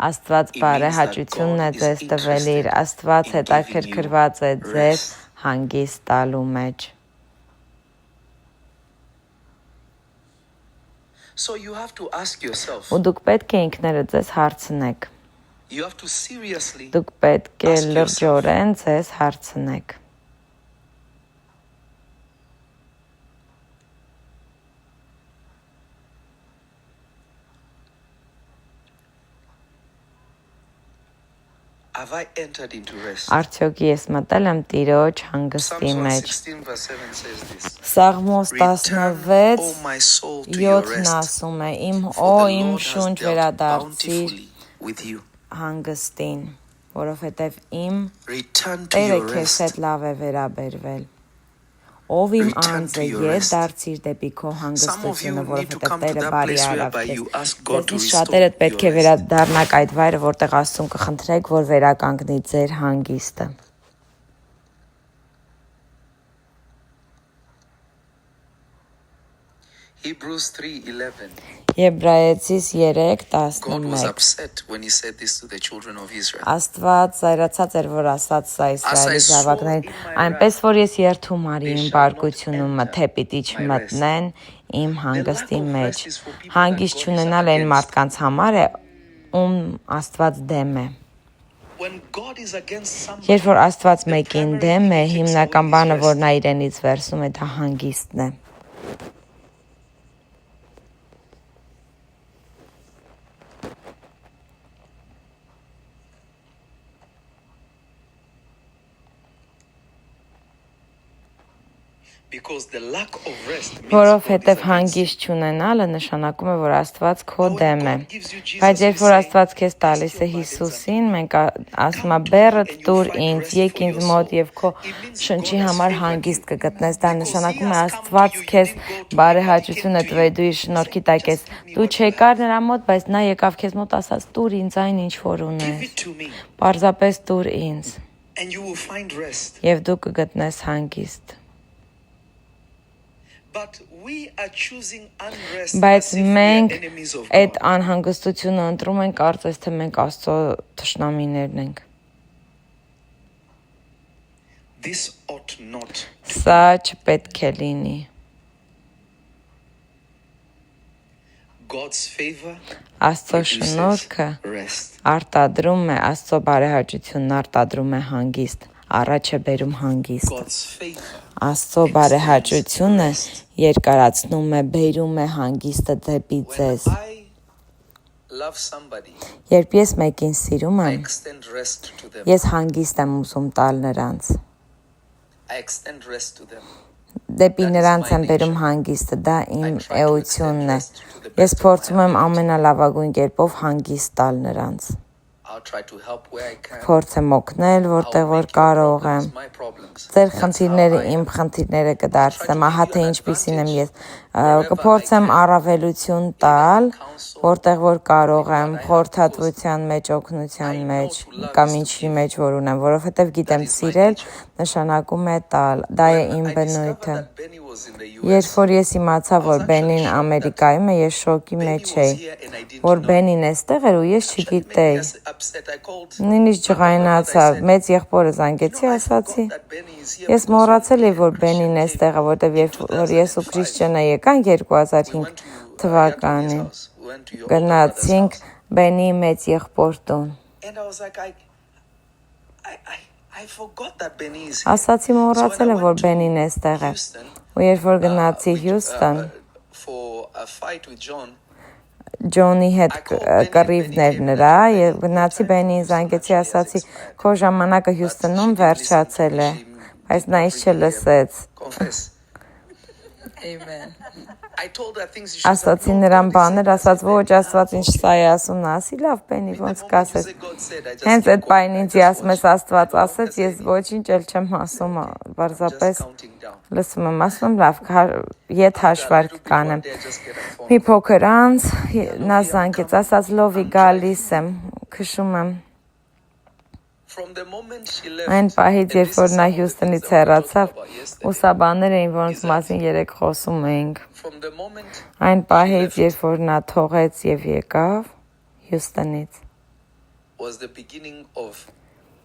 Աստված բարեհաճությունն է ձեզ տվել իր, Աստված հետաքրքրված է ձեզ հանգիստ տալու մեջ։ Ու դուք պետք է ինքներդ ձեզ հարցնեք։ Դուք պետք է լրջորեն ձեզ հարցնեք։ Արդյոք ես մտել եմ Տիրոջ հանգստի մեջ։ Սաղմոս 16:7-ն ասում է. Իմ շունչ վերադարձիր հանգստին, որովհետև իմ Տերը քեզ հետ լավ է վերաբերվել։ Ով իմ անձը, ես դարձիր դեպի քո հանգստությունը, որովհետև Տերը բարի արավ քեզ։ Ձեզնից շատերդ պետք է վերադառնաք այդ վայրը, որտեղ Աստծուն կխնդրեք, որ վերականգնի ձեր հանգիստը։ Եբրայեցիս 3:11 Աստված զայրացած էր, որ ասաց սա Իսրայելի զավակներին, այնպես որ ես երդում արի իմ բարկությունումը, թե պիտի չմտնեն իմ հանգստի մեջ։ Հանգիստ չունենալ այն մարդկանց համար է, ում Աստված դեմ է։ when God is against somebody, Երբ որ Աստված մեկին դեմ է, հիմնական բանը, որ նա իրենից վերցնում է, դա հանգիստն է։ because the lack of rest means Որովհետև հանգիստ չունենալը նշանակում է, որ Աստված քո դեմ է։ Բայց երբ որ Աստված քեզ տալիս է Հիսուսին, մենք ասում ենք բերդ տուր ինձ, եկ ինձ մոտ եւ քո շնչի համար հանգիստ կգտնես։ Դա նշանակում է Աստված քեզ բարեհաճություն է տվել, դու իր շնորհքի տակ ես։ Դու չեկար նրա մոտ, բայց նա եկավ քեզ մոտ, ասաց տուր ինձ այն ինչ որ ունես։ Պարզապես տուր ինձ։ and you will find rest. Եվ դու կգտնես հանգիստ։ But we are choosing unrest Բայց as if we are մենք enemies of այդ God. անհանգստությունը ընտրում ենք, կարծես թե մենք Աստծո թշնամիներն ենք։ This ought not. Սա չպետք է լինի։ God's favor Աստծո produces շնորհքը rest. արտադրում է, Աստծո բարեհաճությունն արտադրում է հանգիստ, առաջ է բերում հանգիստ։ God's favor. Աստծո բարեհաճությունը երկարացնում է, բերում է հանգիստը դեպի When ձեզ։ I love somebody, Երբ ես մեկին սիրում I եմ, extend rest to them. ես հանգիստ եմ ուզում տալ նրանց։ I extend rest to them. Դեպի նրանց եմ բերում հանգիստը, դա իմ էությունն է։ Ես փորձում եմ ամենալավագույն կերպով հանգիստ տալ նրանց։ I'll try to help where I can. Փորձեմ օգնել, որտեղ I'll որ make your կարող եմ։ problems my problems. Ձեր That's խնդիրները how I իմ am. խնդիրները կդարձնեմ, ահա թե ինչպիսին եմ ես։ Կփորձեմ առավելություն տալ, որտեղ որ կարող եմ, խորհրդատվության մեջ, օգնության մեջ, կամ ինչի մեջ որ ունեմ, որովհետև գիտեմ սիրել նշանակում է տալ։ Դա է իմ I discovered բնույթը։ that Benny was in the Երբ US. որ ես իմացա, որ Բենին Ամերիկայում է, ես շոկի Benny մեջ was էի, here and I didn't որ know. Բենին էստեղ էր ու ես Actually, made me չգիտեի։ upset. I called Նույնիսկ my brother, ջղայնացա, I said, մեծ եղբորը "You զանգեցի, know, I ասացի, forgot that Benny is here ես because մոռացել when էի, me որ and Բենին Christian էստեղ է, որտեվ երբ որ ես ու 2005, Քրիստիանը եկանք we 2005 went to Yatomi's թվականին, house. We went to your older brother's գնացինք house. Բենի մեծ եղբոր տուն։ And I was like, I forgot that Benny is here. Ասացի մոռացել եմ, որ Բենին էստեղ է։ Houston, Ու երբ որ գնացի Հյուստոն, for a fight with John, Ջոնի հետ կռիվներ նրա, եւ գնացի Բենին զանգեցի, ասացի, քո ժամանակը Հյուստոնում վերջացել է, բայց նա ինձ չլսեց։ confess. Amen. I told her things she should have Ասացի known. նրան God բաներ, said, ասաց ոչ, Աստված ինչ սա է ասում, նա ասի լավ Բենի, The ոնց moment you կասես։ say God said, I just Հենց keep այդ պահին going. I ինձ just ասում ես watch. Աստված I don't ասեց, say ես ոչինչ էլ չեմ ասում, just բարձրապես counting down. լսում եմ, ասում եմ լավ, ետ հաշվարկ Little bit կանեմ։ one day, I just get a phone Մի call. փոքր անց նա զանգեց, ասաց լովի գալիս եմ, քշում եմ։ From the moment she left, Այն պահից, and երբ this որ is նա some of the Հյուստոնից things that we were հեռացավ, talking about yesterday. ու սա բաներ էին, որոնց մասին երեք խոսում էինք։ From the moment Այն պահից, երբ որ նա թողեց եւ եկավ Հյուստոնից, was the beginning of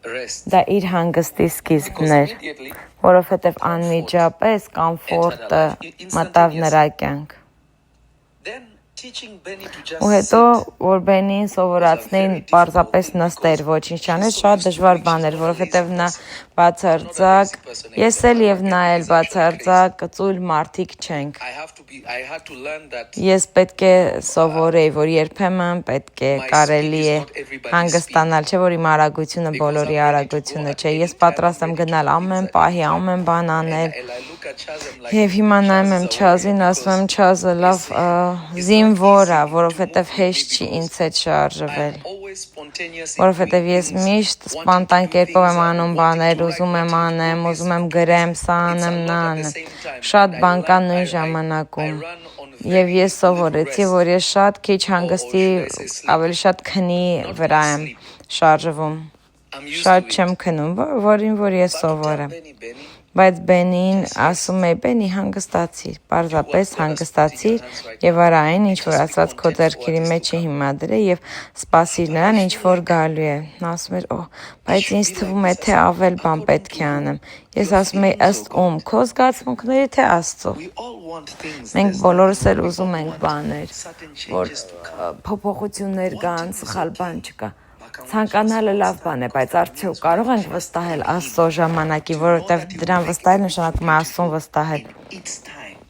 rest. դա իր հանգստի սկիզբն էր, Immediately, որովհետեւ անմիջապես կոմֆորտը մտավ նրա կյանք։ then teaching Benny to just Ու հետո sit. որ Բենին սովորացնեին պարզապես նստեր, ոչինչ չաներ, շատ դժվար բան էր, որովհետև նա բացարձակ, ես էլ եւ նա էլ բացարձակ ծույլ մարդիկ չենք։ I had to learn that Ես պետք է սովորեի, որ երբեմն պետք է կարելի է հանգստանալ, չէ՞ որ իմ արագությունը բոլորի արագությունը չէ։ Ես պատրաստ եմ գնալ ամեն պահի, ամեն բան անել։ and I look at Chaz, I'm like, Եվ հիմա նայում եմ Չազին, ասում եմ Չազը լավ զինվոր է, որովհետև հեշտ չի ինձ հետ շարժվել, I'm always spontaneous. որովհետև ես միշտ սպանտան կերպով եմ անում բաներ, ուզում եմ անեմ, ուզում եմ գրեմ, սա անեմ, նա անեմ, շատ բան կա նույն ժամանակում, եւ ես սովորեցի, որ ես շատ քիչ հանգստի, ավելի շատ քնի վրա եմ շարժվում, շատ չեմ քնում, որին որ ես սովոր եմ, բայց Բենին ասում է, Բենի հանգստացիր, պարզապես հանգստացիր եւ արա այն, ինչ որ Աստված քո ձեռքերի մեջ է հիմա դրել եւ սպասիր նրան, ինչ որ գալու է։ Նա ասում էր, բայց ինձ թվում է թե ավել բան պետք է անեմ։ Ես ասում եի ըստ ում, քո զգացմունքների թե Աստծո։ We all want things. Մենք There's բոլորս էլ ուզում ենք բաներ, certain որ changes to come. փոփոխություններ կան, սխալ բան չկա։ Ցանկանալը լավ բան է, բայց արդյոք կարող ենք վստահել Աստծո ժամանակի, որովհետև դրան վստահել նշանակում է Աստծուն վստահել,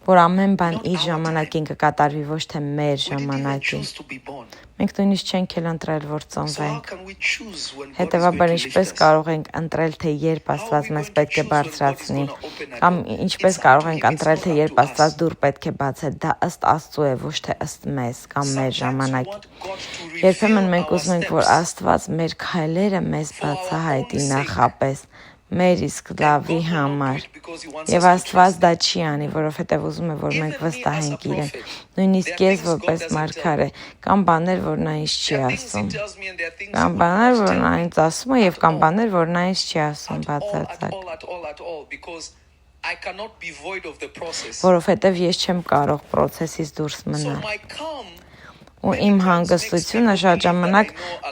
որ ամեն բան իր ժամանակին կկատարվի, ոչ թե մեր ժամանակին։ Մենք նույնիսկ չենք էլ ընտրել, որ ծնվենք։ Հետևաբար ինչպես կարող ենք ընտրել, թե երբ Աստված մեզ պետք է բարձրացնի, կամ ինչպես կարող ենք ընտրել, թե երբ Աստված դուռ պետք է բացել, դա ըստ Աստծո է, ոչ թե ըստ մեզ կամ մեր ժամանակի։ Երբեմն մենք ուզում ենք, որ Աստված մեր քայլերը մեզ բացահայտի նախապես մեր իսկ լավի համար, եւ Աստված դա չի անի, որովհետեւ ուզում է, որ մենք վստահենք իրեն, նույնիսկ ես որպես մարգարե, կամ բաներ, որ նա ինձ չի ասում, կամ բաներ, որ նա ինձ ասում է, եւ կամ բաներ, որ նա ինձ չի ասում, բացարձակ, որովհետեւ ես չեմ կարող process-ից դուրս մնալ։ Ու իմ հանգստությունը շատ ժամանակ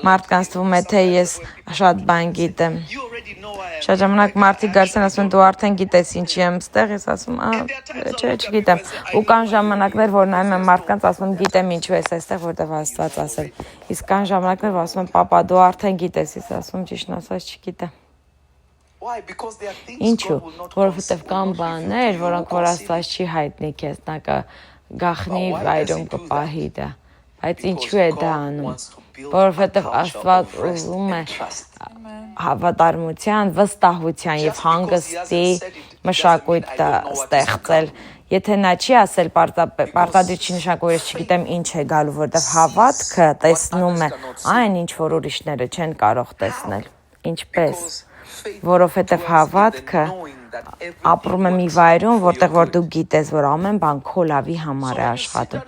մարդկանց թվում է, թե ես շատ բան գիտեմ։ Շատ ժամանակ մարդիկ գարցեն ասում են դու արդեն գիտես ինչի եմ ստեղ, ես ասում չէ, չգիտեմ։ Ու կան ժամանակներ, որ նայում եմ մարդկանց ասում եմ գիտեմ ինչու ես այստեղ, որտեղ Աստված ասել։ Իսկ կան ժամանակներ, որ ասում են պապա դու արդեն գիտես, ես ասում ճիշտն ասած չգիտեմ։ Ինչու՞, որովհետև կան բաներ, որոնք որ Աստված չի հայտնի քեզ, նա կգախնի վայրում կպահի դա։ Բայց ինչու է դա անում, որովհետև Աստված ուզում է հավատարմության, վստահության եւ հանգստի մշակույթ ստեղծել։ Եթե նա չի ասել պարտադիր չի նշանակում, ես չգիտեմ ինչ է գալու, որովհետև հավատքը տեսնում է այն ինչ որ ուրիշները չեն կարող տեսնել։ Ինչպես, որովհետև հավատքը ապրում է մի վայրում, որտեղ որ դու գիտես, որ ամեն բան քո լավի համար է աշխատում։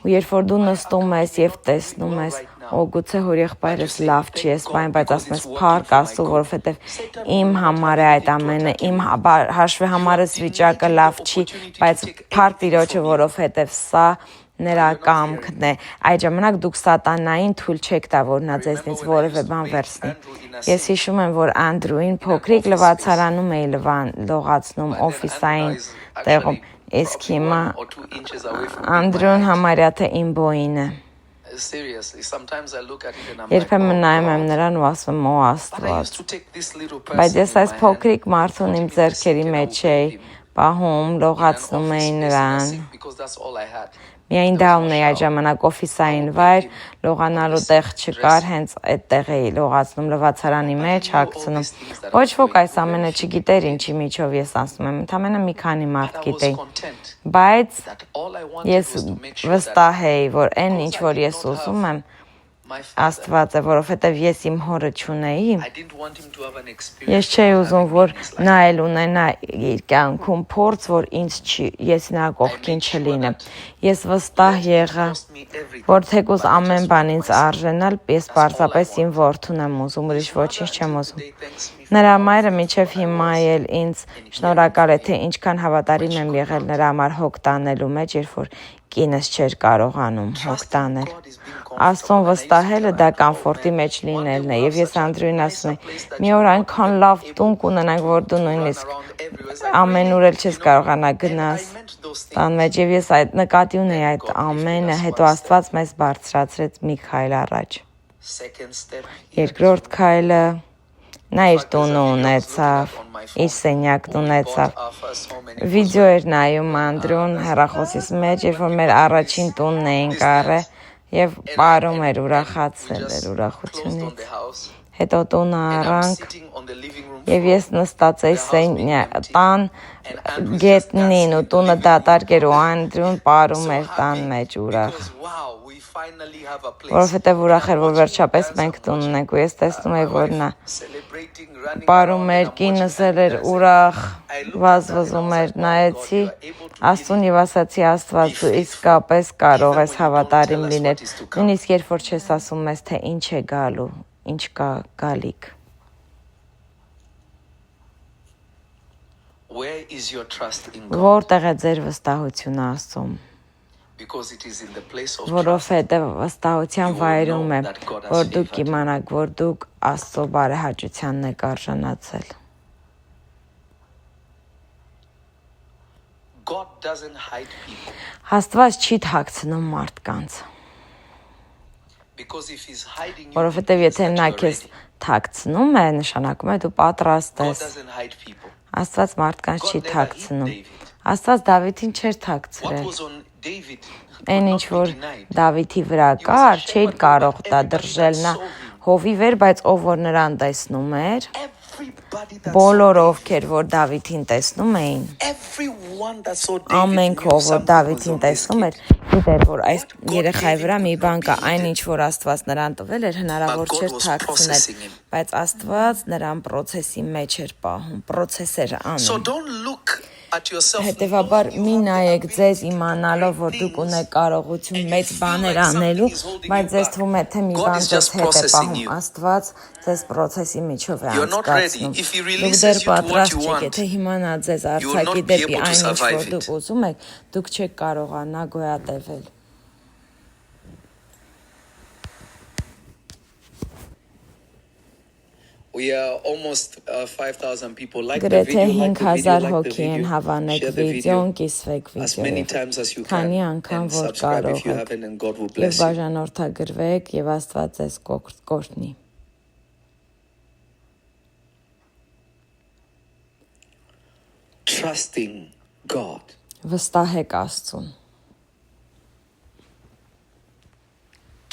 Ու երբ որ դու նստում ես եւ տեսնում ես, օ գուցե հոր եղբայրս լավ չի, ես բան, բայց ասում ես փառք Աստծո, որովհետեւ իմ համար է այդ ամենը, իմ հաշվի համարս վիճակը լավ չի, բայց փառք Տիրոջը, որովհետեւ սա նրա կամքն է։ Այդ ժամանակ դուք սատանային թույլ չեք տա, որ նա ձեզնից որևէ բան վերցնի։ Ես հիշում եմ, որ Անդրուին փոքրիկ լվացարանում էի լողացնում օֆիսային տեղում, իսկ հիմա Անդրուն համարյա թե իմ բոին է։ Երբեմն նայում եմ նրան ու ասում եմ, օ Աստված։ Բայց ես այս փոքրիկ մարդուն իմ ձեռքերի մեջ էի պահում, լողացնում էի նրան։ Միայն դա ունեի այդ ժամանակ օֆիսային վայր, լողանալու տեղ չկար, հենց այդտեղ էի լողացնում լվացարանի մեջ, հագցնում։ Ոչ ոք այս ամենը չգիտեր ինչի միջով ես ասում եմ, ընդամենը մի քանի մարդ գիտեի։ Բայց ես վստահ էի, որ այն ինչ որ ես ուզում եմ, Աստված է, որովհետև ես իմ հորը չունեի։ Ես չէի ուզում, որ նա էլ ունենա իր կյանքում փորձ, որ ինձ չի, ես նրա կողքին չլինեմ։ Ես վստահ եղա, որ թեկուզ ամեն բան ինձ արժենալ, ես պարզապես իմ որդուն եմ ուզում, ուրիշ ոչինչ չեմ ուզում։ Նրա մայրը մինչև հիմա էլ ինձ շնորհակալ է, թե ինչքան հավատարիմ եմ եղել նրա համար հոգ տանելու մեջ, երբ որ կինս չէր կարողանում հոգ տանել։ Աստծուն վստահելը դա կոմֆորտի մեջ լինելն է, եւ ես Անդրուին ասում եմ, մի օր այնքան լավ տուն կունենանք, որ դու նույնիսկ ամենուր էլ չես կարողանա գնաս տան մեջ, եւ ես այդ նկատի ունեի այդ ամենը, հետո Աստված մեզ բարձրացրեց մի քայլ առաջ։ Երկրորդ քայլը նա իր տունը ունեցավ, իր սենյակն ունեցավ։ Վիդեո էր նայում Անդրուն հեռախոսից մեջ, երբ որ մեր առաջին տունն էինք առել եւ պարում էր, ուրախացել էր ուրախությունից։ Հետո տունը առանք եւ ես նստած էի տան գետնին ու տունը դատարկ էր ու Անդրուն պարում էր տան մեջ ուրախ։ Որովհետև ուրախ էր, որ վերջապես մենք տուն ունենք ու ես տեսնում եի, որ նա պարում էր, կինս էր ուրախ, վազվզում էր, նայեցի Աստծուն եւ ասացի Աստված դու իսկապես կարող ես հավատարիմ լինել, նույնիսկ երբ որ չես ասում մեզ, թե ինչ է գալու, ինչ կա գալիք։ Որտեղ է ձեր վստահությունը Աստծում։ Որովհետև վստահության վայրում է, որ դուք իմանաք, որ դուք Աստծո բարեհաճությանն եք արժանացել։ Աստված չի թաքցնում մարդկանց, Because if he's hiding you, Որովհետև եթե նա քեզ թաքցնում է, նշանակում է դու պատրաստ God ես։ doesn't hide people. Աստված մարդկանց չի God never hid թաքցնում։ David. Աստված Դավիթին չէր What թաքցրել։ was on David could Այն ինչ not be որ denied. Դավիթի վրա կար, չէր կարող դա դրժել նա հովի վեր, բայց ով որ նրան տեսնում էր, Everybody that բոլոր saw ովքեր որ Դավիթին տեսնում էին, everyone that saw David ամենք knew ով որ something was Դավիթին on this տեսնում էր, kid. գիտեր որ այս երեխայի վրա մի բան կա, այն ինչ որ Աստված նրան տվել էր, հնարավոր But God չէր was թաքցնել, processing him. բայց Աստված նրան process-ի մեջ էր պահում, process էր So անում։ don't look at yourself. Հետևաբար մի նայեք ձեզ իմանալով, որ դուք ունեք կարողություն մեծ բաներ անելու, բայց ձեզ թվում է, թե մի բան ձեզ հետ է պահում, Աստված ձեզ process-ի միջով է անցկացնում։ Դուք դեռ պատրաստ չեք, եթե հիմա նա ձեզ արձակի դեպի այն ինչ որ դուք ուզում եք, դուք չեք կարողանա գոյատևել։ We are almost 5,000 people. Like the Գրեթե video, like the video, 5000 like the հոգի են video. հավանեք Share the վիդեոն, video կիսվեք as many վիդեոյով։ times as you Քանի can անգամ and որ subscribe if you կարող եք, haven't and God will եւ bless you. բաժանորդագրվեք եւ Աստված ձեզ կօգնի։ Trusting God. Վստահեք Աստծուն։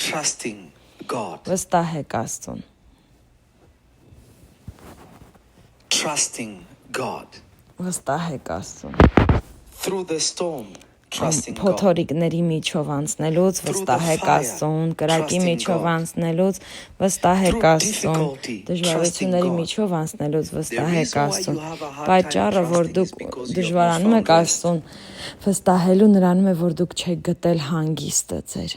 Trusting God. Վստահեք Աստծուն։ Trusting God. Վստահեք Աստծուն։ Through the storm, trusting God. Փոթորիկների միջով անցնելուց վստահեք Աստծուն, կրակի միջով անցնելուց վստահեք Աստծուն, դժվարությունների միջով անցնելուց վստահեք Աստծուն։ Պատճառը, որ դուք դժվարանում եք Աստծուն, վստահելու նրանում է, որ դուք չեք գտել հանգիստը ձեր։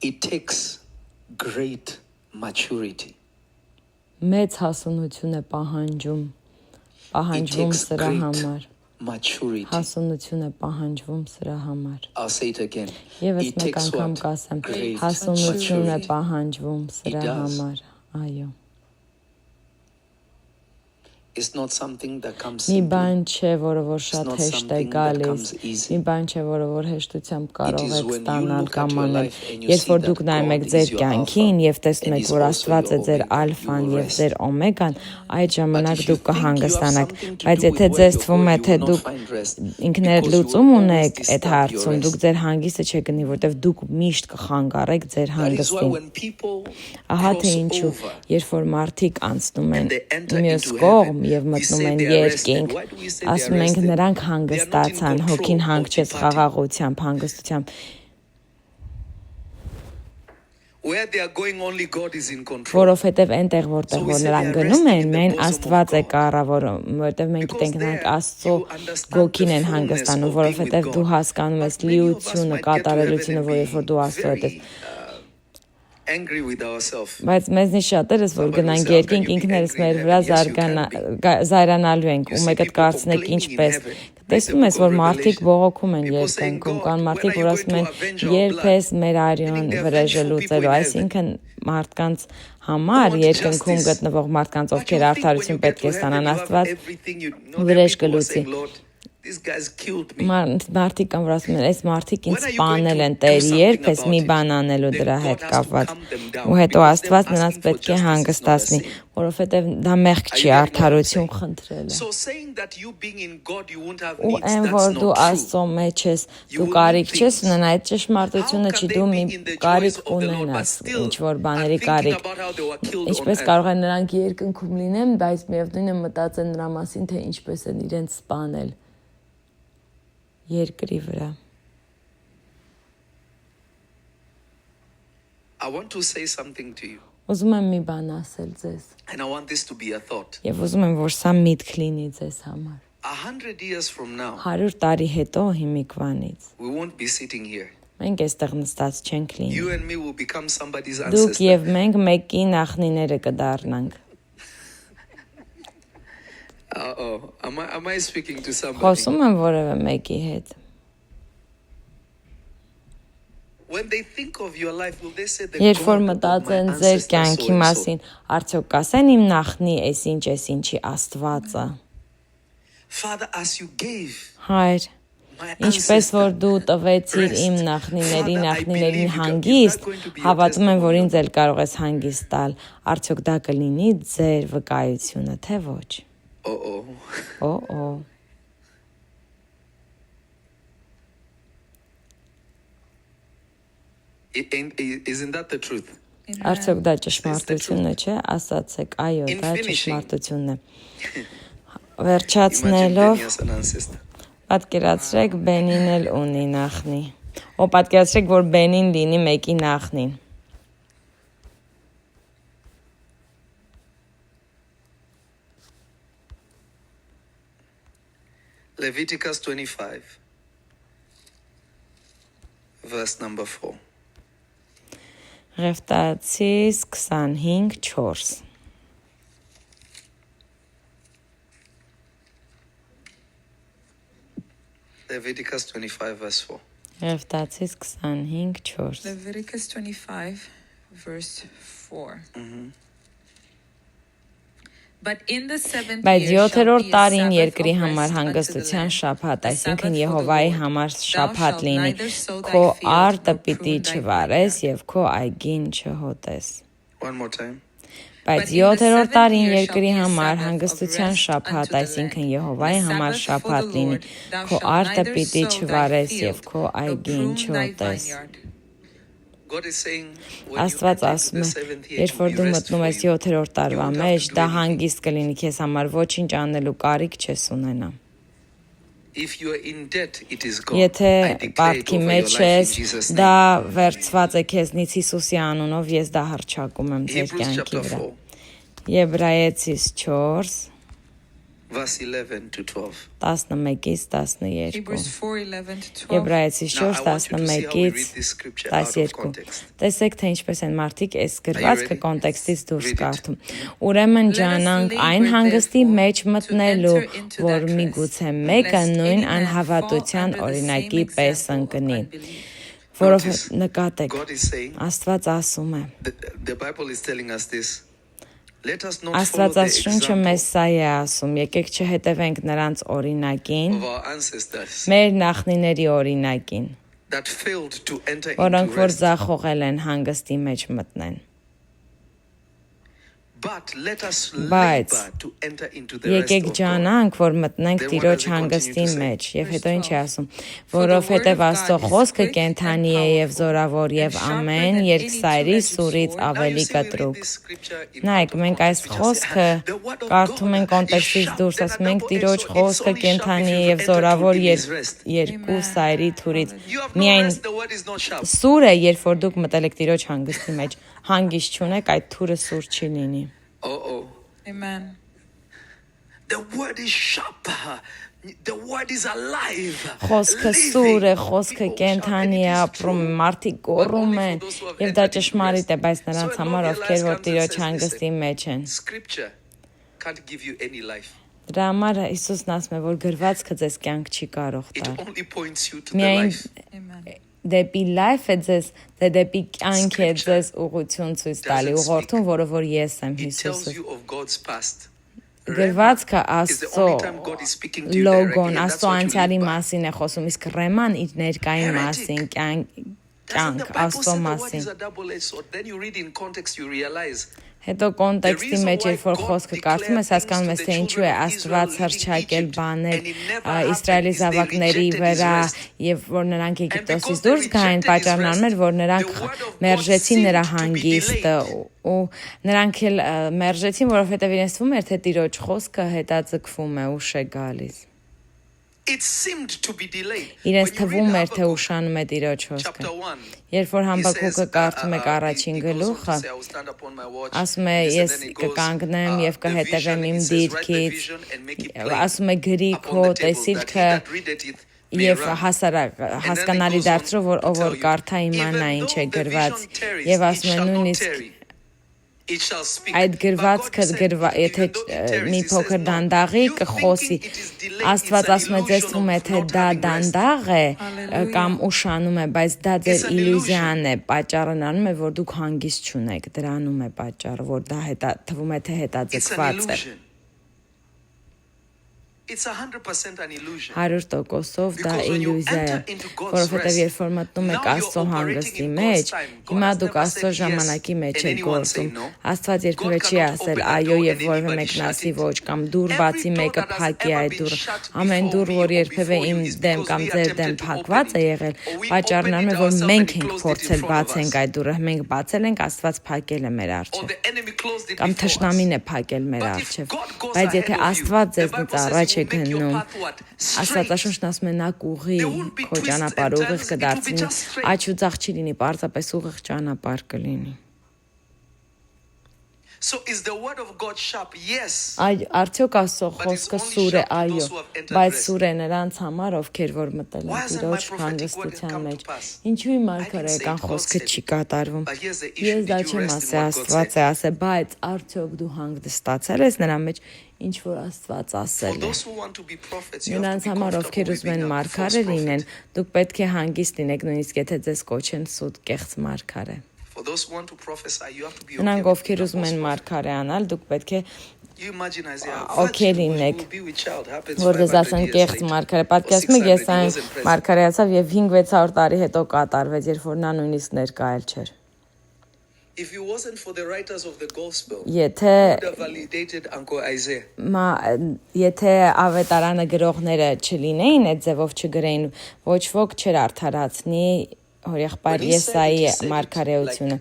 It takes great maturity. Մեծ հասունություն է պահանջում սրա համար։ Maturity. Հասունություն է պահանջվում սրա համար։ I'll say it again. Եվս It մեկ takes անգամ what? կասեմ, Great հասունություն է maturity. պահանջվում սրա does. համար։ Այո։ It's not something that comes Մի simply. բան չէ, որը որ շատ not հեշտ է something that գալիս, comes easy. մի բան չէ, որը որ հեշտությամբ կարող is եք when you ստանալ look at կամ your անել։ life and you Երբ see որ that դուք նայում եք God ձեր is your կյանքին alpha եւ տեսնում and եք, is որ also Աստված է your ձեր omega, ալֆան you will եւ rest. ձեր օմեգան, այդ ժամանակ But if you դուք think you have կհանգստանաք։ something to Բայց do եթե with ձեզ where թվում է, you're թե going, you will դուք not find rest ինքներդ because you լուծում will always ունեք այդ disturb your հարցում, դուք rest. ձեր հանգիստը չեք գտնի, որտեվ դուք միշտ կխանգարեք ձեր That is why հանգստին։ when people Ահա թե cross ինչու, over երբ որ մարդիկ անցնում են and they enter մյուս into կողմ heaven, եւ we մտնում say են they are rested. երկինք, Why do we say they are ասում ենք rested? նրանք They are not in հանգստացան, control հոգին of հանգչեց departing. խաղաղությամբ, հանգստությամբ։ Where they are going, only God is in control. Որովհետև այնտեղ որտեղ So we որ say նրանք they are գնում resting են, in the միայն bosom of Աստված է God. կառավարում, որովհետև մենք Because գիտենք նրանք there Աստծո you understand գոգին the են fullness հանգստանում, of being with որովհետև դու God. հասկանում ես But many of us լիությունը, might get to heaven կատարելությունը, and որ երբ որ դու be Աստծո հետ ես։ very angry with ourselves. Բայց մեզնից շատերս որ Somebody գնանք will say, how can երկինք you be ինքներս angry in մեր heaven? վրա Yes, you can զայրանալու ենք You ու see մեկը people կարծնեք complaining in ինչպես heaven. տեսնում ես Read the որ book of մարդիկ Revelation. բողոքում են People saying, երկնքում God, կան when մարդիկ are որ you ասում going են to avenge our երբ blood? ես մեր արյուն Meaning the վրեժը vengeful people լուծելու, in այսինքն մարդկանց համար want երկնքում justice. գտնվող մարդկանց But ովքեր you think when արդարություն you get պետք to է heaven, ստանան you have Աստված everything you know. վրեժ People are կլուծի։ saying, Lord, these guys killed me. Մարդիկ կան որ ասում են այս մարդիկ ինձ When are you going սպանել to են do Տեր something երբ ես մի about it? բան անելու Then դրա God հետ has to կապված calm them down ու հետո because them Աստված նրանց asking for պետք է justice is not a հանգստացնի sin. որովհետև դա մեղք Are չի you getting what I'm արդարություն saying? խնդրելը So saying that you being in God, you won't have ու needs, այն that's որ դու not true. Աստծո մեջ ես You դու will կարիք need չես things. ունենա այդ How ճշմարտությունը can չի they դու be մի in the joys կարիք of the Lord, but ունենաս still ինչ որ are բաների thinking կարիք about how they were killed on ինչպես earth? կարող են նրանք երկնքում լինեն բայց միևնույն է մտածեն նրա մասին թե ինչպես են իրենց սպանել երկրի վրա I want to say something to you, ուզում եմ մի բան ասել ձեզ and I want this to be a thought. եւ ուզում եմ որ սա միտք լինի ձեզ համար 100 years from now, 100 տարի հետո հիմիկվանից we won't be sitting here. մենք այստեղ նստած չենք լինի You and me will become somebody's դուք ancestor. եւ մենք մեկի նախնիները կդառնանք Uh-oh. Am I speaking to somebody? խոսում եմ որևէ մեկի հետ When they think of your life, will they say the երբ որ God of my մտածեն ձեր ancestors կյանքի so and so? մասին արդյոք կասեն իմ նախնի էս ինչի Աստվածը Father, as you gave Հայր, ինչպես որ դու տվեցիր իմ նախնիներին հանգիստ, հավատում եմ, որ ինձ էլ կարող ես հանգիստ տալ, արդյոք դա կլինի ձեր վկայությունը, թե ոչ։ Isn't that the truth? Արդյոք դա ճշմարտություն է, չէ՞, ասացեք, այո, դա ճշմարտությունն է։ Վերջացնելով պատկերացրեք Բենին էլ ունի նախնի։ Պատկերացրեք, որ Բենին լինի մեկի նախնին։ Leviticus 25, verse number 4. Ղևտացիս 25:4 Leviticus 25, verse 4. Ղևտացիս 25:4 Leviticus 25, verse 4. Բայց 7-րդ տարին երկրի համար հանգստության շաբաթ, այսինքն Եհովայի համար շաբաթ լինի, քո արտը պիտի չվարես եւ քո այգին չհոտես։ One more time. Բայց 7-րդ տարին երկրի համար հանգստության շաբաթ, այսինքն Եհովայի համար շաբաթ լինի, քո արտը պիտի չվարես եւ քո այգին չհոտես։ Աստված ասում է, երբ որ դու մտնում ես 7-րդ տարվա մեջ, դա հանգիստ կլինի քեզ համար, ոչինչ անելու կարիք չես ունենա։ Եթե պարտքի մեջ ես, դա վերցված է քեզնից Հիսուսի անունով, ես դա հռչակում եմ ձեր կյանքի վրա։ Եբրայեցիս 4 verse 11 to 12. 11-ից 12 Hebrews 4:11-12. Եբրայեցիս 4 11-ից 12 Տեսեք, թե ինչպես են մարդիկ այս գրվածքը կոնտեքստից դուրս կարդում։ Ուրեմն ջանանք այն հանգստի մեջ մտնելու, որ միգուցե մեկը նույն անհավատության օրինակի պես ընկնի։ Որովհետև նկատեք, Աստված ասում է, The Bible is telling us this. Աստվածաշունչը մեզ սա է ասում, եկեք չհետևենք նրանց օրինակին, մեր նախնիների օրինակին, որոնք որ ձախողել են հանգստի մեջ մտնեն։ Բայց եկեք ջանանք, որ մտնենք Տիրոջ հանգստի մեջ, եւ հետո ինչ է ասում, որովհետեւ Աստծո խոսքը կենդանի է եւ զորավոր եւ ամեն երկսայրի սուրից ավելի կտրուկ։ Նայեք, մենք այս խոսքը կարդում ենք կոնտեքստից դուրս, ասում ենք Տիրոջ խոսքը կենդանի է եւ զորավոր երկու սայրի թուրից։ Միայն սուր է, երբ որ դուք մտել եք Տիրոջ հանգստի մեջ, հանգիստ չունեք, այդ թուրը սուր չի լինի։ Amen. The word is sharper. The word is alive. Խոսքը սուր է, խոսքը կենդանի է, ապրում է, մարդիկ գոռում են, եւ դա ճշմարիտ է, բայց նրանց համար, ովքեր որ Տիրոջ հանգստի մեջ են։ Scripture can't give you any life. Դրա համար Հիսուսն ասում է, որ գրվածքը ձեզ կյանք չի կարող It տալ։ only points you to the Միայն life. դեպի life է ձեզ, դեպի կյանք է ձեզ ուղղություն ցույց տալի, ուղղորդուն, որը որ ես եմ It tells Հիսուսը։ you of God's past. Գրվածքը It's the Աստծո only time God is speaking to you լոգոն, directly, and that's Աստծո what you անցյալի live by. մասին է խոսում, իսկ ռեման իր ներկային մասին, Doesn't կյանք, the Bible Աստծո say the word մասին։ is a double-edged sword? Then you read in context, you realize Հետո կոնտեքստի մեջ երբ որ խոսքը կարդում ես, հասկանում ես, թե ինչու է Աստված հռչակել բաներ Իսրայելի զավակների վրա եւ որ նրանք Եգիպտոսից դուրս գային, պատճառն այն էր, որ նրանք մերժեցին նրա հանգիստը ու նրանք էլ մերժեցին, որովհետեւ իրենց թվում էր, թե Տիրոջ խոսքը հետաձգվում է, ուշ է գալիս։ it seemed to be delayed. Իրենց When you թվում read էր, թե Habakkuk ուշանում է Տիրոջ խոսքը։ chapter 1, Երբ որ he Համբաքուկը says, կարդում եք առաջին he goes on to գլուխը, say, I will stand upon my watch, ասում է this, and ես then he goes, կկանգնեմ եւ the կհետևեմ vision, իմ he says, write the դիրքից, vision and make it plain ասում է գրի upon քո the table, that he տեսիլքը that readeth it may եւ run. հասկանալի դարձրու, որ ով որ կարդա իմանա ինչ է գրված եւ ասում է նույնիսկ այդ գրվածքը եթե մի փոքր դանդաղի կխոսի, Աստված ասում է ձեզ թվում է թե դա դանդաղ է կամ ուշանում է, բայց դա ձեր իլյուզիան է, պատճառն անում է, որ դուք հանգիստ չունեք, դրանում է պատճառը, որ դա թվում է թե հետաձգված է։ It's 100% an illusion. 100%-ով դա Because when you իլյուզիա է, enter into God's որովհետև rest, երբ որ մտնում եք now you're Աստծո operating հանգստի in մեջ, God's time. God հիմա has դուք never Աստծո said yes ժամանակի մեջ and եք anyone say գործում։ no. Աստված երբևէ God չի cannot ասել open a այո, door եւ and որևէ anybody մեկն shut ասի it. ոչ, կամ դուր Every բացի door մեկը that has փակի ever այդ been դուռը։ shut Ամեն before դուռ, me որ or երբևէ before իմ you is դեմ because կամ we ձեր դեմ attempted to փակված open է it. եղել, Or we պատճառն opened այն it է, որ ourselves մենք and he ենք closed it in փորձել front of բացենք us. այդ դուռը, մենք բացել ենք, Աստված փակել է մեր Or առջև։ the enemy closed it Կամ before us. թշնամին է փակել մեր But if առջև։ God goes Բայց ahead եթե of you, Աստված the ձեզնից Bible says առաջ he է will make your գնում, path what? Straight. Աստվածաշունչն ասում է նա կուղի There won't be քո twists and ճանապարհ ուղիղ turns, it will be կդարձնի, just straight. աջ ու ձախ չի լինի, պարզապես ուղիղ ճանապարհ կլինի։ So is the word of God sharp? Yes. Արդյոք Աստծո խոսքը սուր է, այո, բայց սուր է նրանց համար, ովքեր որ մտել են Տիրոջ հանգստության մեջ։ Ինչու իմ մարգարեական խոսքը չի կատարվում։ Ես դա չեմ ասի, Աստված է ասել, բայց արդյոք դու հանգստացել ես նրա մեջ, ինչ որ Աստված ասել է։ Նրանց համար, ովքեր ուզում են մարգարե լինեն, դուք պետք է հանգիստ լինեք, նույնիսկ եթե ձեզ կոչեն սուտ կեղծ մարգարե։ For those who want to prophesy, you have to be Նրանք okay with ովքեր ուզում են մարգարե անալ, դուք պետք է You imagine Isaiah, Okay, virgin լինեք, will be with child, happens որ դες 500 ասեն years կեղծ later. մարգարե, Or պատկերացնում եք 600, ես he այն wasn't present. մարգարեացավ եւ 5-600 տարի հետո կատարվեց, երբ որ նա նույնիսկ ներկայել չէր։ If it wasn't for the writers of the gospel, Եթե would have validated Uncle Isaiah. եթե ավետարանը գրողները չլինեին, այդ ձևով չգրեին, ոչ ոք չէր արդարացնի հորեղբայր Եսայի մարգարեությունը։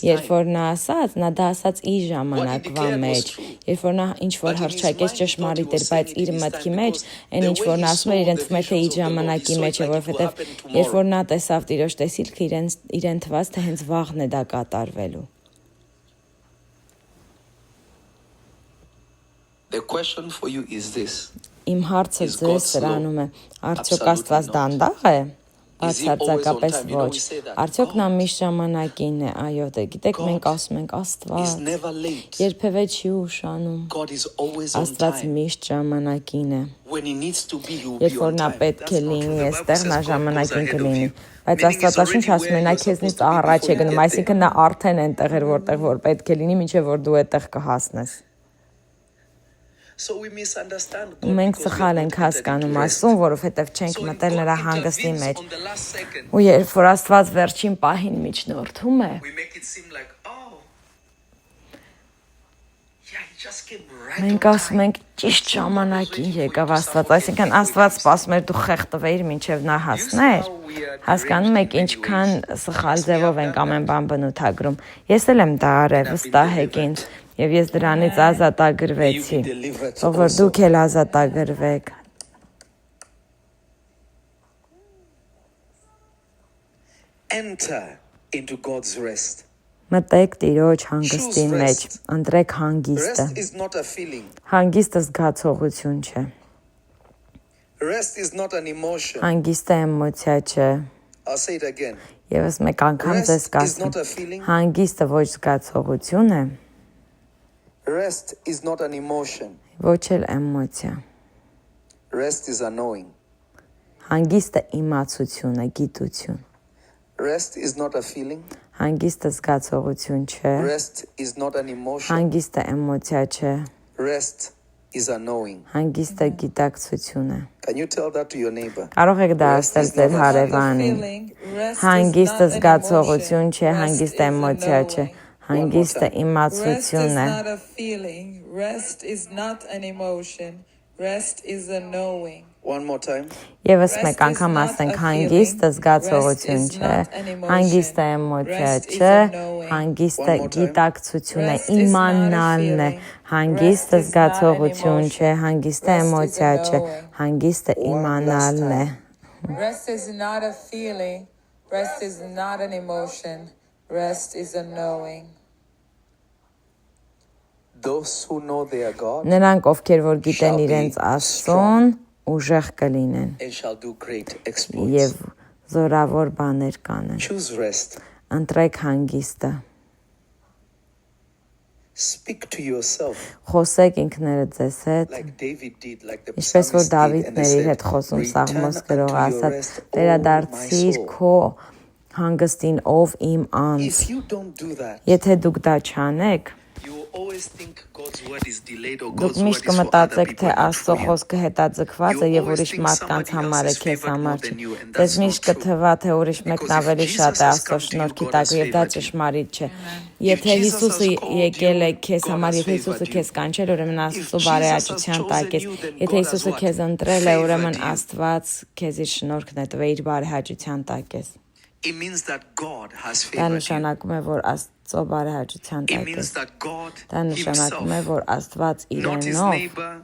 Երբ որ նա ասաց, նա դա ասաց իր ժամանակվա մեջ, երբ որ նա ինչ որ հրճակեց ճշմարիտ էր, բայց իր մտքի մեջ, այն ինչ որ նա ասում էր, իրեն թվում է թե իր ժամանակի մեջ է, որովհետև երբ որ նա տեսավ Տիրոջ տեսիլքը, իրեն թվաց, թե հենց վաղն է դա կատարվելու։ The question for you is this. Իմ հարցը ձեզ սրանում է, արդյոք Աստված դանդաղ է։ Բացարձակապես ոչ։ Արդյոք նա միշտ ժամանակին է, այո, դե գիտեք, մենք ասում ենք Աստված երբևէ չի ուշանում։ Աստված միշտ ժամանակին է։ Երբ որ նա պետք է լինի, այստեղ նա ժամանակին կլինի։ Բայց Աստվածաշունչը ասում է նա քեզնից առաջ է գնում, այսինքն նա արդեն այնտեղ էր, որտեղ որ պետք է լինի, մինչև որ դու այդտեղ կհասնես։ So we misunderstand Ու մենք սխալ ենք հասկանում Աստծուն, որովհետև չենք մտել նրա հանգստի մեջ։ Ու երբ որ Աստված վերջին պահին միջնորդում է, we make it seem like, oh, yeah, he just came right մենք ասում ենք ճիշտ ժամանակին եկավ Աստված, այսինքն Աստված սպասում էր դու խեղդվեիր մինչև նա հասներ։ Հասկանում եք ինչքան սխալ ձևով ենք ամեն բան բնութագրում։ Ես էլ եմ դա արել, վստահեք ինձ, եւ ես դրանից ազատագրվեցի, ով որ դուք էլ ազատագրվեք։ enter into God's rest. Մտեք Տիրոջ հանգստի մեջ, ընտրեք հանգիստը։ Rest is not a feeling. Հանգիստը զգացողություն չէ։ Rest is not an emotion. Հանգիստը էմոցիա չէ։ I'll say it again. Եվս մեկ անգամ ձեզ կասեմ, հանգիստը ոչ զգացողություն է, Rest is not an emotion. ոչ էլ էմոցիա։ Rest is a knowing. Հանգիստը իմացություն է, գիտություն։ Rest is not a feeling. Հանգիստը զգացողություն չէ, Rest is not an emotion. հանգիստը էմոցիա չէ, Rest is a knowing. հանգիստը գիտակցություն է։ Can you tell that to your neighbor? Կարող եք դա ասել ձեր հարևանին։ Հանգիստը զգացողություն չէ, հանգիստը էմոցիա չէ, հանգիստը իմացություն է։ Rest is not a feeling. Rest is not an emotion. Rest is a knowing. One more time. Եվս մեկ անգամ ասենք հանգիստը զգացողություն չէ, հանգիստը էմոցիա չէ, հանգիստը գիտակցություն է, իմանալն է, հանգիստը զգացողություն չէ, հանգիստը էմոցիա չէ, հանգիստը իմանալն է։ Rest is not a feeling. Rest is not an emotion. Rest is a knowing. Those who know their God Նրանք, ովքեր որ գիտեն իրենց Աստծուն, ուժեղ կլինեն and shall do great exploits. եւ զորավոր բաներ կանեն։ Choose rest. Ընտրեք հանգիստը։ Speak to yourself Խոսեք ինքներդ ձեզ հետ, like David did, like the ինչպես որ psalmist did, and Դավիթն they էր իր said, հետ խոսում "Return Սաղմոս unto գրող your ասաց. rest, O my Վերադարձիր soul." քո հանգստին ով իմ անձ։ If you don't do that, Եթե դուք դա չանեք, you will always think God's word is delayed or Դուք God's word միշտ is for other կմտածեք, people թե and not Աստծո for you. խոսքը հետաձգված է եւ ուրիշ մարդկանց համար է, քեզ համար չի։ Ձեզ միշտ կթվա, թե ուրիշ մեկն ավելի շատ է Աստծո շնորհքի տակ եւ դա ճշմարիտ չէ։ Եթե Հիսուսը եկել է քեզ համար, եթե Հիսուսը քեզ կանչել, ուրեմն Աստծո բարեհաճության տակ ես։ Եթե Հիսուսը քեզ ընտրել է, ուրեմն Աստված քեզ իր շնորհքն է տվել, իր բարեհաճության տակ ես։ It means that God has Դա favored you. նշանակում է, որ Աստծո բարեհաճության It տակ means ես։ that God Դա նշանակում է, himself, որ Աստված not his իրենով, neighbor,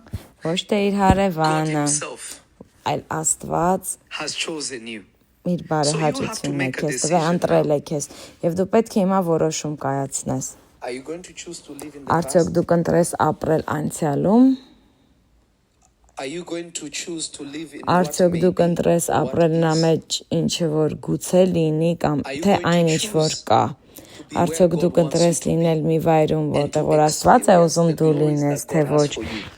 ոչ թե իր God հարևանը, himself այլ Աստված has chosen you. իր բարեհաճությունն է քեզ տվել, ընտրել է քեզ, եւ դու պետք է հիմա որոշում կայացնես։ Are you going to choose to live in the Արդյոք past? դու կընտրես ապրել անցյալում, Are you going to choose to live in what արդյոք may դու be կընտրես or what ապրել նրա is? մեջ ինչը որ գուցե լինի կամ թե այն ինչ որ կա։ Արդյոք դու կընտրես լինել մի վայրում, որտեղ որ Աստված է ուզում դու լինես, թե ոչ,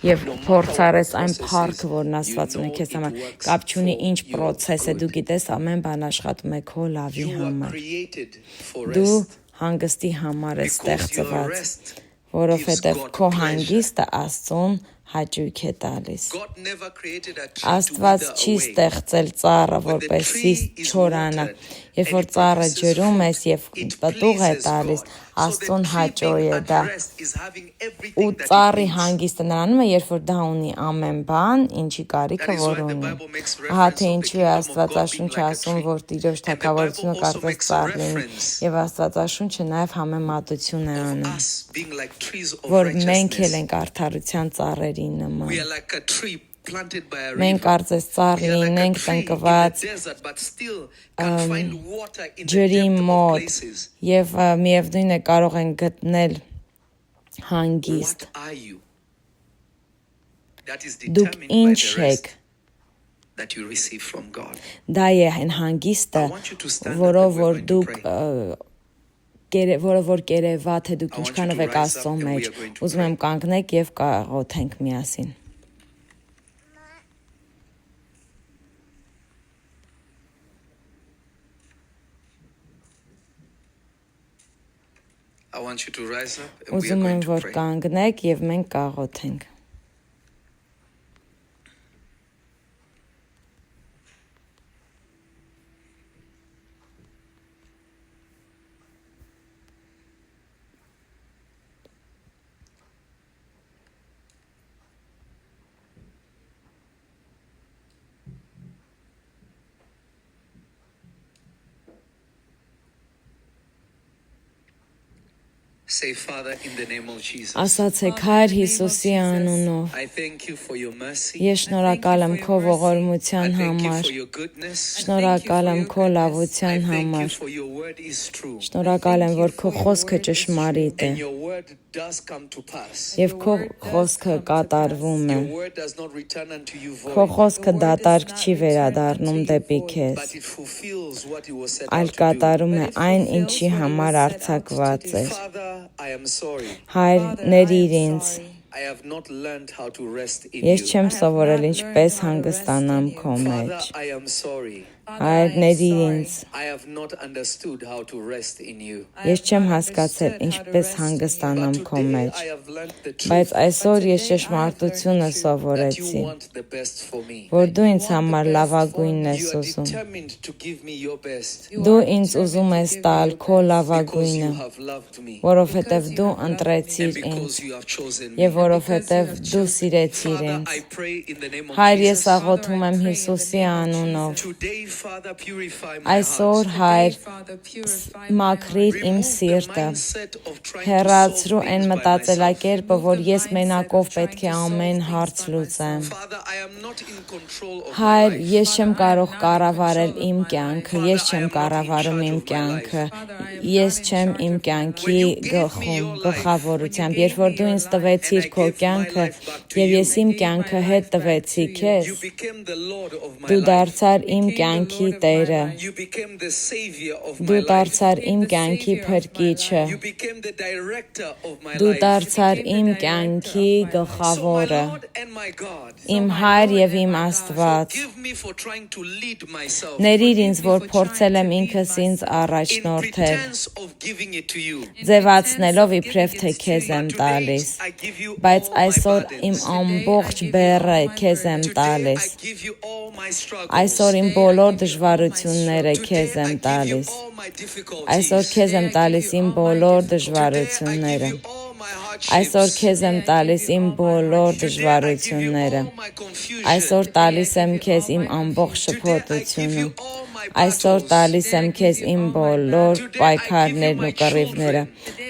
եւ փորձարես այն փառքը, որն Աստված ունի քեզ համար։ Կապ չունի ինչ process է, դու գիտես ամեն բան աշխատում է քո լավի You were համար։ created for Դու rest հանգստի համար ես because your ստեղծված, rest որովհետեւ gives God քո pleasure. հանգիստը Աստծուն հաճույք է տալիս։ God never created a tree to Աստված wither չի away. ստեղծել ծառը, When the որպեսզի tree is չորանա, watered երբ and որ it ծառը produces ջրում ես fruit, եւ it պտուղ է pleases տալիս, God. So the Աստծուն tree հաճո being է at դա։ rest is having Ու everything that it ծառի needs. հանգիստը նրանում է, երբ որ դա ունի ամեն բան, ինչի կարիքը That is որ why the ունի։ Bible makes Ահա reference թե of the ինչու է kingdom of God being Աստվածաշունչը like a ասում, tree. որ Տիրոջ And the թագավորությունը Bible also կարծես makes ծառ լինի, reference եւ Աստվածաշունչը նաեւ համեմատություն է of անում, us being like trees of որ մենք էլ righteousness. ենք արդարության ծառերի նման։ We are like a tree planted by a Մենք river. կարծես ծառ We are like a լինենք tree in the տնկված desert, but still can find water in the ջրի depth of մոտ places. եւ միևնույն է կարող են գտնել հանգիստ։ What are you? That is Դուք determined by ինչ the rest եք։ that you receive from God. Դա է այն հանգիստը, I want you to stand up որով and we're որ going to դուք pray. որով որ կերևա թե դուք I want ինչքանով you to եք rise Աստծո up and we մեջ։ are going to Ուզում եմ կանգնեք եւ կաղոթենք միասին։ I want you to rise up and we are Ուզում going եմ to որ pray. կանգնեք եւ մենք կաղոթենք։ Say, Father, in the name of Jesus. Ասացեք Հայր Հիսուսի անունով։ I thank you for your mercy. Ես շնորհակալ եմ քո I ողորմության thank you համար։ for your goodness. Շնորհակալ եմ քո I լավության thank you համար։ for your word is true. Շնորհակալ եմ, որ քո խոսքը ճշմարիտ է And your word does come to pass. եւ քո խոսքը կատարվում է։ Your word does not return unto you Քո void, խոսքը դատարկ չի վերադառնում դեպի քեզ, but it fulfills what it was set այլ out to do. կատարում է այն, ինչի համար արձակված էր։ Father, I am sorry. Հայր, ների ինձ, I have not learned how to rest in ես you. չեմ սովորել ինչպես հանգստանամ քո Father, մեջ։ I am sorry. Հայր, ների ինձ, I have not understood how to rest in you. ես չեմ հասկացել ինչպես հանգստանամ But քո today մեջ, I have learned the բայց truth այսօր ես ճշմարտությունը that you սովորեցի, want the best for me. որ դու ինձ համար լավագույնն ես You are ուզում։ determined to give me your best Դու ինձ ուզում ես տալ քո because լավագույնը, you have loved me որովհետև դու and ընտրեցիր ինձ because you have chosen me. եւ որովհետև դու սիրեցիր Father, ինձ։ I pray in the name of Հայր, ես Jesus. աղոթում եմ Հիսուսի անունով։ Today, Father, purify my Այսօր, heart. Հայր, Purify մաքրիր իմ Remove the սիրտը։ mindset of trying to Հեռացրու solve այն things by myself. մտածելակերպը, որ ես մենակով պետք է ամեն հարց լուծեմ։ Father, I am not in control of my Հայր, life. ես չեմ կարող կառավարել իմ կյանքը, ես չեմ կառավարում իմ կյանքը, ես չեմ իմ կյանքի գլխավորությամբ։ Երբ որ դու ինձ տվեցիր քո կյանքը եւ ես իմ կյանքը հետ տվեցի քեզ, You became the Lord of my դու life. դարձար իմ կյանքի կյանքի Տերը։ You became the savior of my Դու life. դարձար իմ կյանքի փրկիչը։ You became the director of my Դու life. դարձար իմ կյանքի So my գլխավորը։ Lord and my God, Իմ Հայր եւ իմ Աստված։ forgive me for trying to lead myself Ների ինձ, որ փորձել եմ ինքս ինձ in առաջնորդել, pretense of giving it to you. ձևացնելով իբրև թե քեզ եմ But տալիս, today, I give you բայց all my այսօր իմ burdens. ամբողջ բեռը քեզ եմ Today, տալիս, I give you all my struggles. այսօր իմ բոլոր դժվարությունները քեզ եմ Today, I give you տալիս, all my difficulties. այսօր քեզ եմ տալիս իմ բոլոր Today, I դժվարությունները, give you all my hardships. այսօր քեզ եմ տալիս իմ բոլոր դժվարությունները, այսօր տալիս եմ քեզ իմ ամբողջ շփոթությունը, այսօր տալիս եմ քեզ իմ բոլոր պայքարներն ու կռիվները,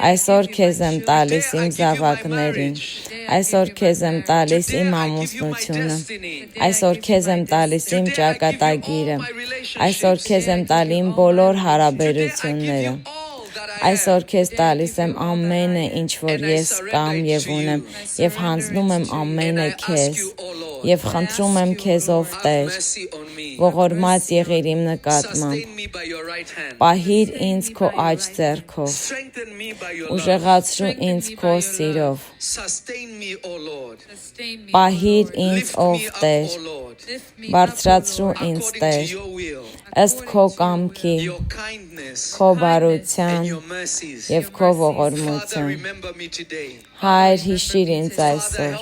այսօր քեզ եմ տալիս իմ զավակներին, այսօր քեզ եմ տալիս իմ ամուսնությունը, այսօր քեզ եմ տալիս իմ ճակատագիրը, այսօր քեզ եմ տալի իմ բոլոր հարաբերությունները, այսօր քեզ տալիս եմ ամենը, ինչ որ ես կամ եւ ունեմ, եւ հանձնում եմ ամենը քեզ, եւ խնդրում եմ քեզ ով Տեր, ողորմած եղիր իմ նկատմամբ, պահիր ինձ քո աջ ձեռքով, ուժեղացրու ինձ քո սիրով, պահիր ինձ ով Տեր, բարձրացրու ինձ Տեր, ըստ քո կամքի, քո բարության եւ քո ողորմության։ Հայր, հիշիր ինձ այսօր,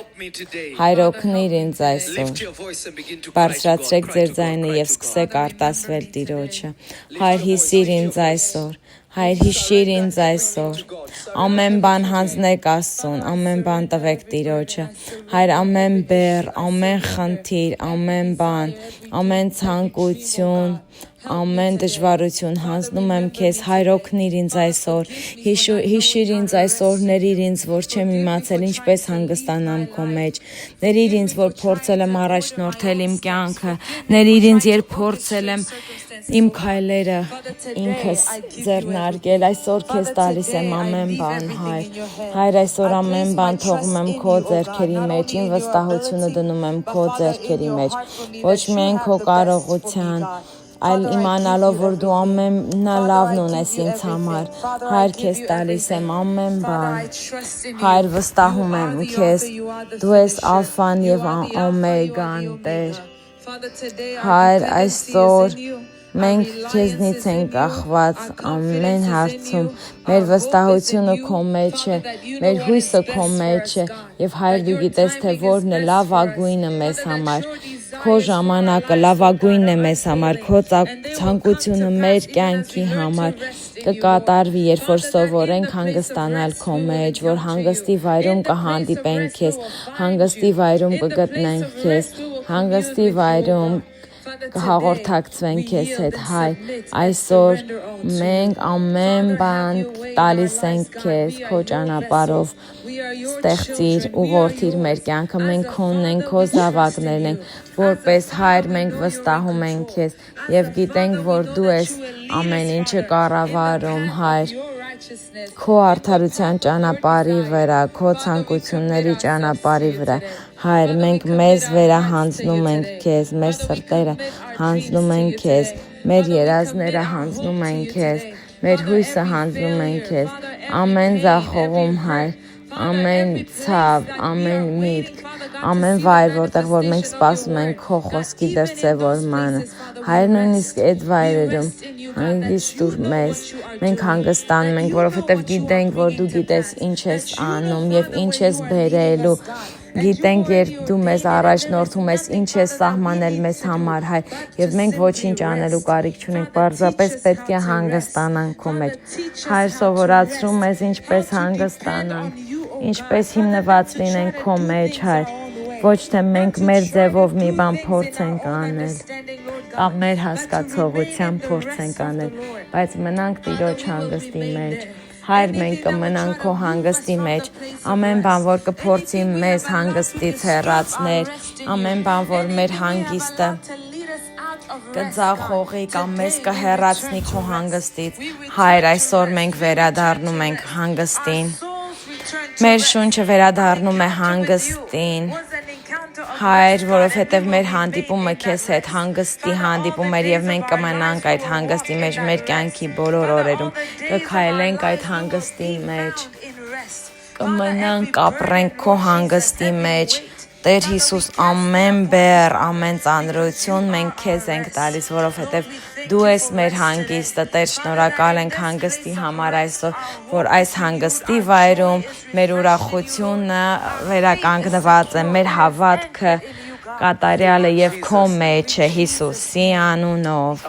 Հայր, օգնիր ինձ այսօր, բարձրացրեք ձեր ձայնը եւ սկսեք արտասվել Տիրոջը, Հայր, հիսիր ինձ այսօր, Հայր, հիշիր ինձ այսօր, ամեն բան հանձնեք Աստծուն, ամեն բան տվեք Տիրոջը, Հայր, ամեն բեռ, ամեն խնդիր, ամեն բան, ամեն ցանկություն, ամեն դժվարություն հանձնում եմ քեզ, Հայր, օգնիր ինձ այսօր, հիշիր ինձ այսօր, ների ինձ, որ չեմ իմացել ինչպես հանգստանամ քո մեջ, ների ինձ, որ փորձել եմ առաջնորդել իմ կյանքը, ների ինձ, երբ փորձել եմ իմ քայլերը ինքս ձեռնարկել, այսօր քեզ տալիս եմ ամեն բան, Հայր, Հայր, այսօր ամեն բան թողում եմ քո ձեռքերի մեջ, իմ վստահությունը դնում եմ քո ձեռքերի մեջ, ոչ միայն քո կարողության, այլ իմանալով, որ դու ամենալավն ունես ինձ համար, Հայր, քեզ տալիս եմ ամեն բան, Հայր, վստահում եմ քեզ, դու ես ալֆան եւ օմեգան, Տեր, Հայր, այսօր մենք քեզնից ենք կախված ամեն հարցում, մեր վստահությունը քո մեջ է, մեր հույսը քո մեջ է, եւ Հայր, դու գիտես, թե որն է լավագույնը մեզ համար, քո ժամանակը լավագույնն է մեզ համար, քո ցանկությունը մեր կյանքի համար կկատարվի, երբ որ սովորենք հանգստանալ քո մեջ, որ հանգստի վայրում կհանդիպենք քեզ, հանգստի վայրում կգտնենք քեզ, հանգստի վայրում կհաղորդակցվենք քեզ հետ, Հայր, այսօր մենք ամեն բան տալիս ենք քեզ, քո ճանապարհով ստեղծիր, ուղղորդիր մեր կյանքը, մենք քոնն ենք, քո զավակներն ենք, որպես Հայր մենք վստահում ենք քեզ եւ գիտենք, որ դու ես ամեն ինչը կառավարում, Հայր, քո արդարության ճանապարհի վրա, քո ցանկությունների ճանապարհի վրա, Հայր, մենք մեզ վերահանձնում ենք քեզ, մեր սրտերը հանձնում ենք քեզ, մեր երազները հանձնում ենք քեզ, մեր հույսը հանձնում ենք քեզ, ամեն ձախողում, Հայր, ամեն ցավ, ամեն միտք, ամեն վայր, որտեղ որ մենք սպասում ենք քո խոսքի դրսևորմանը, Հայր, նույնիսկ այդ վայրերում հանգիստ տուր մեզ, մենք հանգստանում ենք, որովհետև գիտենք, որ դու գիտես ինչ ես անում եւ ինչ ես բերելու, գիտենք, երբ դու մեզ առաջնորդում ես, ինչ ես սահմանել մեզ համար, Հայր, եւ մենք ոչինչ անելու կարիք չունենք, պարզապես պետք է հանգստանանք քո մեջ, Հայր, սովորացրու մեզ ինչպես հանգստանանք, ինչպես հիմնված լինենք քո մեջ, Հայր, ոչ թե մենք մեր ձևով մի բան փորձ ենք անել, կամ մեր հասկացողությամբ փորձ ենք անել, բայց մնանք Տիրոջ հանգստի մեջ, Հայր, մենք կմնանք քո հանգստի մեջ, ամեն բան, որ կփորձի մեզ հանգստից հեռացներ, ամեն բան, որ մեր հանգիստը կձախողի կամ մեզ կհեռացնի քո հանգստից, Հայր, այսօր մենք վերադառնում ենք հանգստին, մեր շունչը վերադառնում է հանգստին, Հայր, որովհետև մեր հանդիպումը քեզ հետ հանգստի հանդիպում էր եւ մենք կմնանք այդ հանգստի մեջ մեր կյանքի բոլոր օրերում, կքայլենք այդ հանգստի մեջ, կմնանք ապրենք քո հանգստի մեջ, Տեր Հիսուս, ամեն բեռ, ամեն ծանրություն մենք քեզ ենք տալիս, որովհետև դու ես մեր հանգիստը, Տեր, շնորհակալ ենք հանգստի համար այսօր, որ այս հանգստի վայրում մեր ուրախությունը վերականգնված է, մեր հավատքը կատարյալ է եւ քո մեջ է Հիսուսի անունով։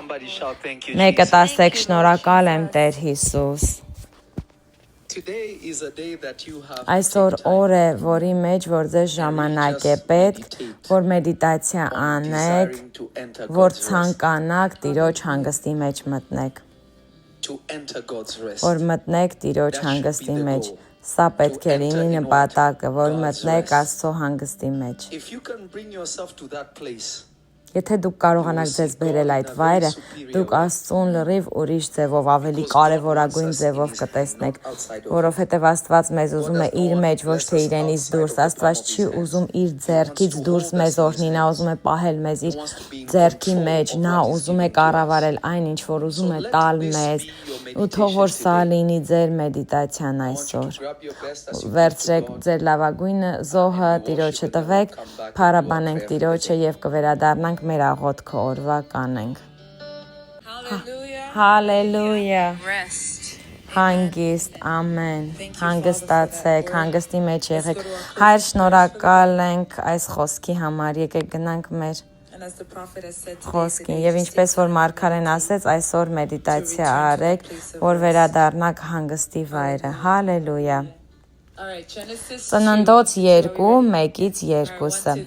Մեկը տասեք շնորհակալ եմ Տեր Հիսուս։ Այսօր օր է, որի մեջ որ ձեզ ժամանակ է պետք, որ մեդիտացիա անեք, որ ցանկանաք Տիրոջ հանգստի մեջ մտնեք, որ մտնեք Տիրոջ հանգստի մեջ, սա պետք է լինի նպատակը, որ մտնեք Աստծո հանգստի մեջ։ Եթե դուք կարողանաք ձեզ բերել այդ վայրը, դուք Աստծուն լրիվ ուրիշ ձևով, ավելի կարևորագույն ձևով կտեսնեք, որովհետև Աստված մեզ ուզում է իր մեջ, ոչ թե իրենից դուրս, Աստված չի ուզում իր ձեռքից դուրս մեզ օրհնի, նա ուզում է պահել մեզ իր ձեռքի մեջ, նա ուզում է կառավարել այն, ինչ որ ուզում է տալ մեզ, ու թող որ սա լինի ձեր մեդիտացիան այսօր։ Վերցրեք ձեր լավագույնը զոհը Տիրոջը տվեք, փառաբանենք Տիրոջը եւ կվերադառնանք մեր աղոթքը օրվա կանենք։ Հալելույա։ Հանգիստ, ամեն, հանգստացեք, հանգստի մեջ եղեք։ Հայր, շնորհակալ ենք այս խոսքի համար, եկեք գնանք մեր խոսքին, եւ ինչպես որ Մարգարեն ասեց, այսօր մեդիտացիա արեք, որ վերադառնաք հանգստի վայրը։ Հալելույա։ Ծննդոց 2, 1-2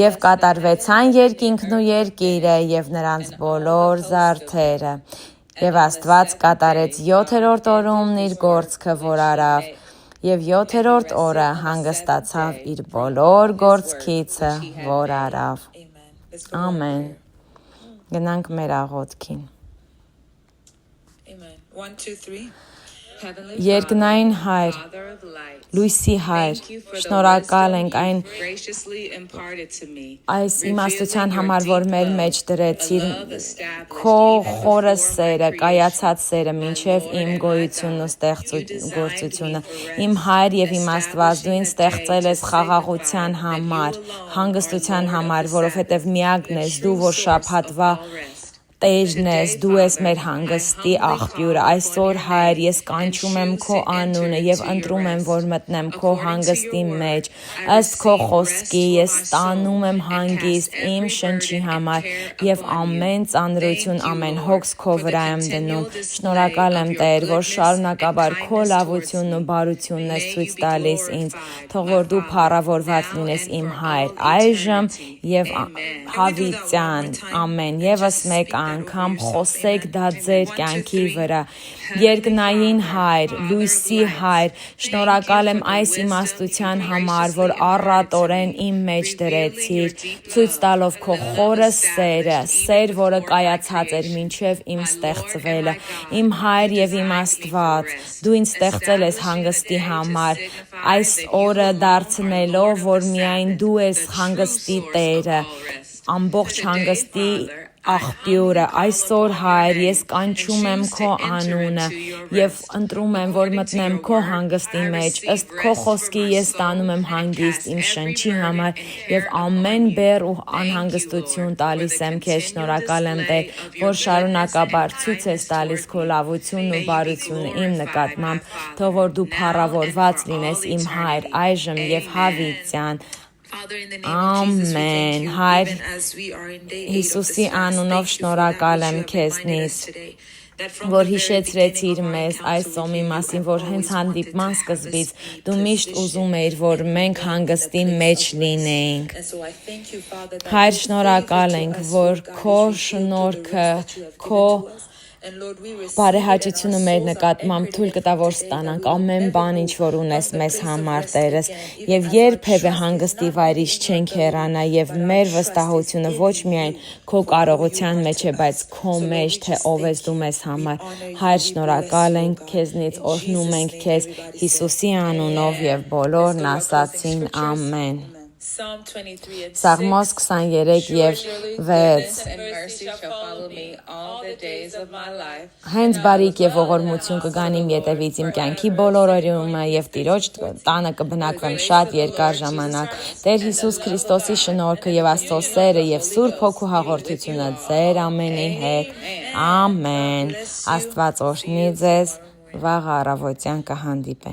Եվ կատարվեցան երկինքն ու երկիրը եւ նրանց բոլոր զարդերը, եւ Աստված կատարեց 7-րդ օրում իր գործքը, որ արավ, եւ 7-րդ օրը հանգստացավ իր բոլոր գործքիցը, որ արավ։ Ամեն։ Գնանք մեր աղոթքին։ Երկնային Հայր, լույսի Հայր, շնորհակալ ենք այս իմաստության համար, որ մեր մեջ դրեցիր քո խորը սերը, կայացած սերը, մինչև իմ գոյությունն ու ստեղծագործությունը։ Իմ Հայր եւ իմ Աստված, դու ինձ ստեղծել ես խաղաղության համար, հանգստության համար, որովհետեւ միակն ես դու, որ շաբաթվա Տերն ես, դու ես մեր հանգստի աղբյուրը, այսօր Հայր, ես կանչում եմ քո անունը եւ ընտրում եմ, որ մտնեմ քո հանգստի մեջ, ըստ քո խոսքի ես ստանում եմ հանգիստ իմ շնչի համար եւ ամեն ծանրություն, ամեն հոգս քո վրա եմ դնում, շնորհակալ եմ Տեր, որ շարունակաբար քո լավությունն ու բարությունն ես ցույց տալիս ինձ, թող որ դու փառավորված լինես իմ Հայր, այժմ եւ հավիտյան, ամեն, եւս մեկ անգամ խոսեք դա ձեր կյանքի վրա։ Երկնային Հայր, լույսի Հայր, շնորհակալ եմ այս իմաստության համար, որ առատորեն իմ մեջ դրեցիր, ցույց տալով քո խորը սերը, սեր, որը կայացած էր մինչև իմ ստեղծվելը։ Իմ Հայր եւ իմ Աստված, դու ինձ ստեղծել ես հանգստի համար, այս օրը դարձնելով, որ միայն դու ես հանգստի Տերը, ամբողջ հանգստի աղբյուրը, այսօր Հայր, ես կանչում եմ քո անունը եւ ընտրում եմ, որ մտնեմ քո հանգստի մեջ, ըստ քո խոսքի ես ստանում եմ հանգիստ իմ շնչի համար եւ ամեն բեռ ու անհանգստություն տալիս եմ քեզ, շնորհակալ եմ Տեր, որ շարունակաբար ցույց ես տալիս քո լավությունն ու բարությունը իմ նկատմամբ, թող որ դու փառավորված լինես իմ Հայր, այժմ եւ հավիտյան։ Ամեն, Հայր, Հիսուսի անունով շնորհակալ եմ քեզնից, որ հիշեցրեցիր մեզ այս ծոմի մասին, որ հենց հանդիպման սկզբից դու միշտ ուզում էիր, որ մենք հանգստի մեջ լինենք։ Հայր, շնորհակալ ենք, որ քո շնորհքը, քո բարեհաճությունը մեր նկատմամբ թույլ կտա, որ ստանանք ամեն բան, ինչ որ ունես մեզ համար, Տերս, եւ երբևէ հանգստի վայրից չենք հեռանա, եւ մեր վստահությունը ոչ միայն քո կարողության մեջ է, բայց քո մեջ, թե ով ես դու մեզ համար։ Հայր, շնորհակալ ենք քեզնից, օրհնում ենք քեզ Հիսուսի անունով, եւ բոլորն ասացին ամեն։ Psalm 23 and Սաղմոս 6. 23 եւ Surely 6 goodness and mercy shall follow me all the days of my life. Հենց բարիք եւ ողորմություն կգան իմ ետևից իմ կյանքի բոլոր օրերումը եւ Տիրոջ տանը կբնակվեմ շատ երկար ժամանակ։ Տեր Հիսուս Քրիստոսի շնորհքը եւ Աստծո սերը եւ Սուրբ Հոգու հաղորդությունը ձեր ամենի հետ։ Ամեն։ Աստված օրհնի ձեզ։ Վաղ առավոտյան կհանդիպենք։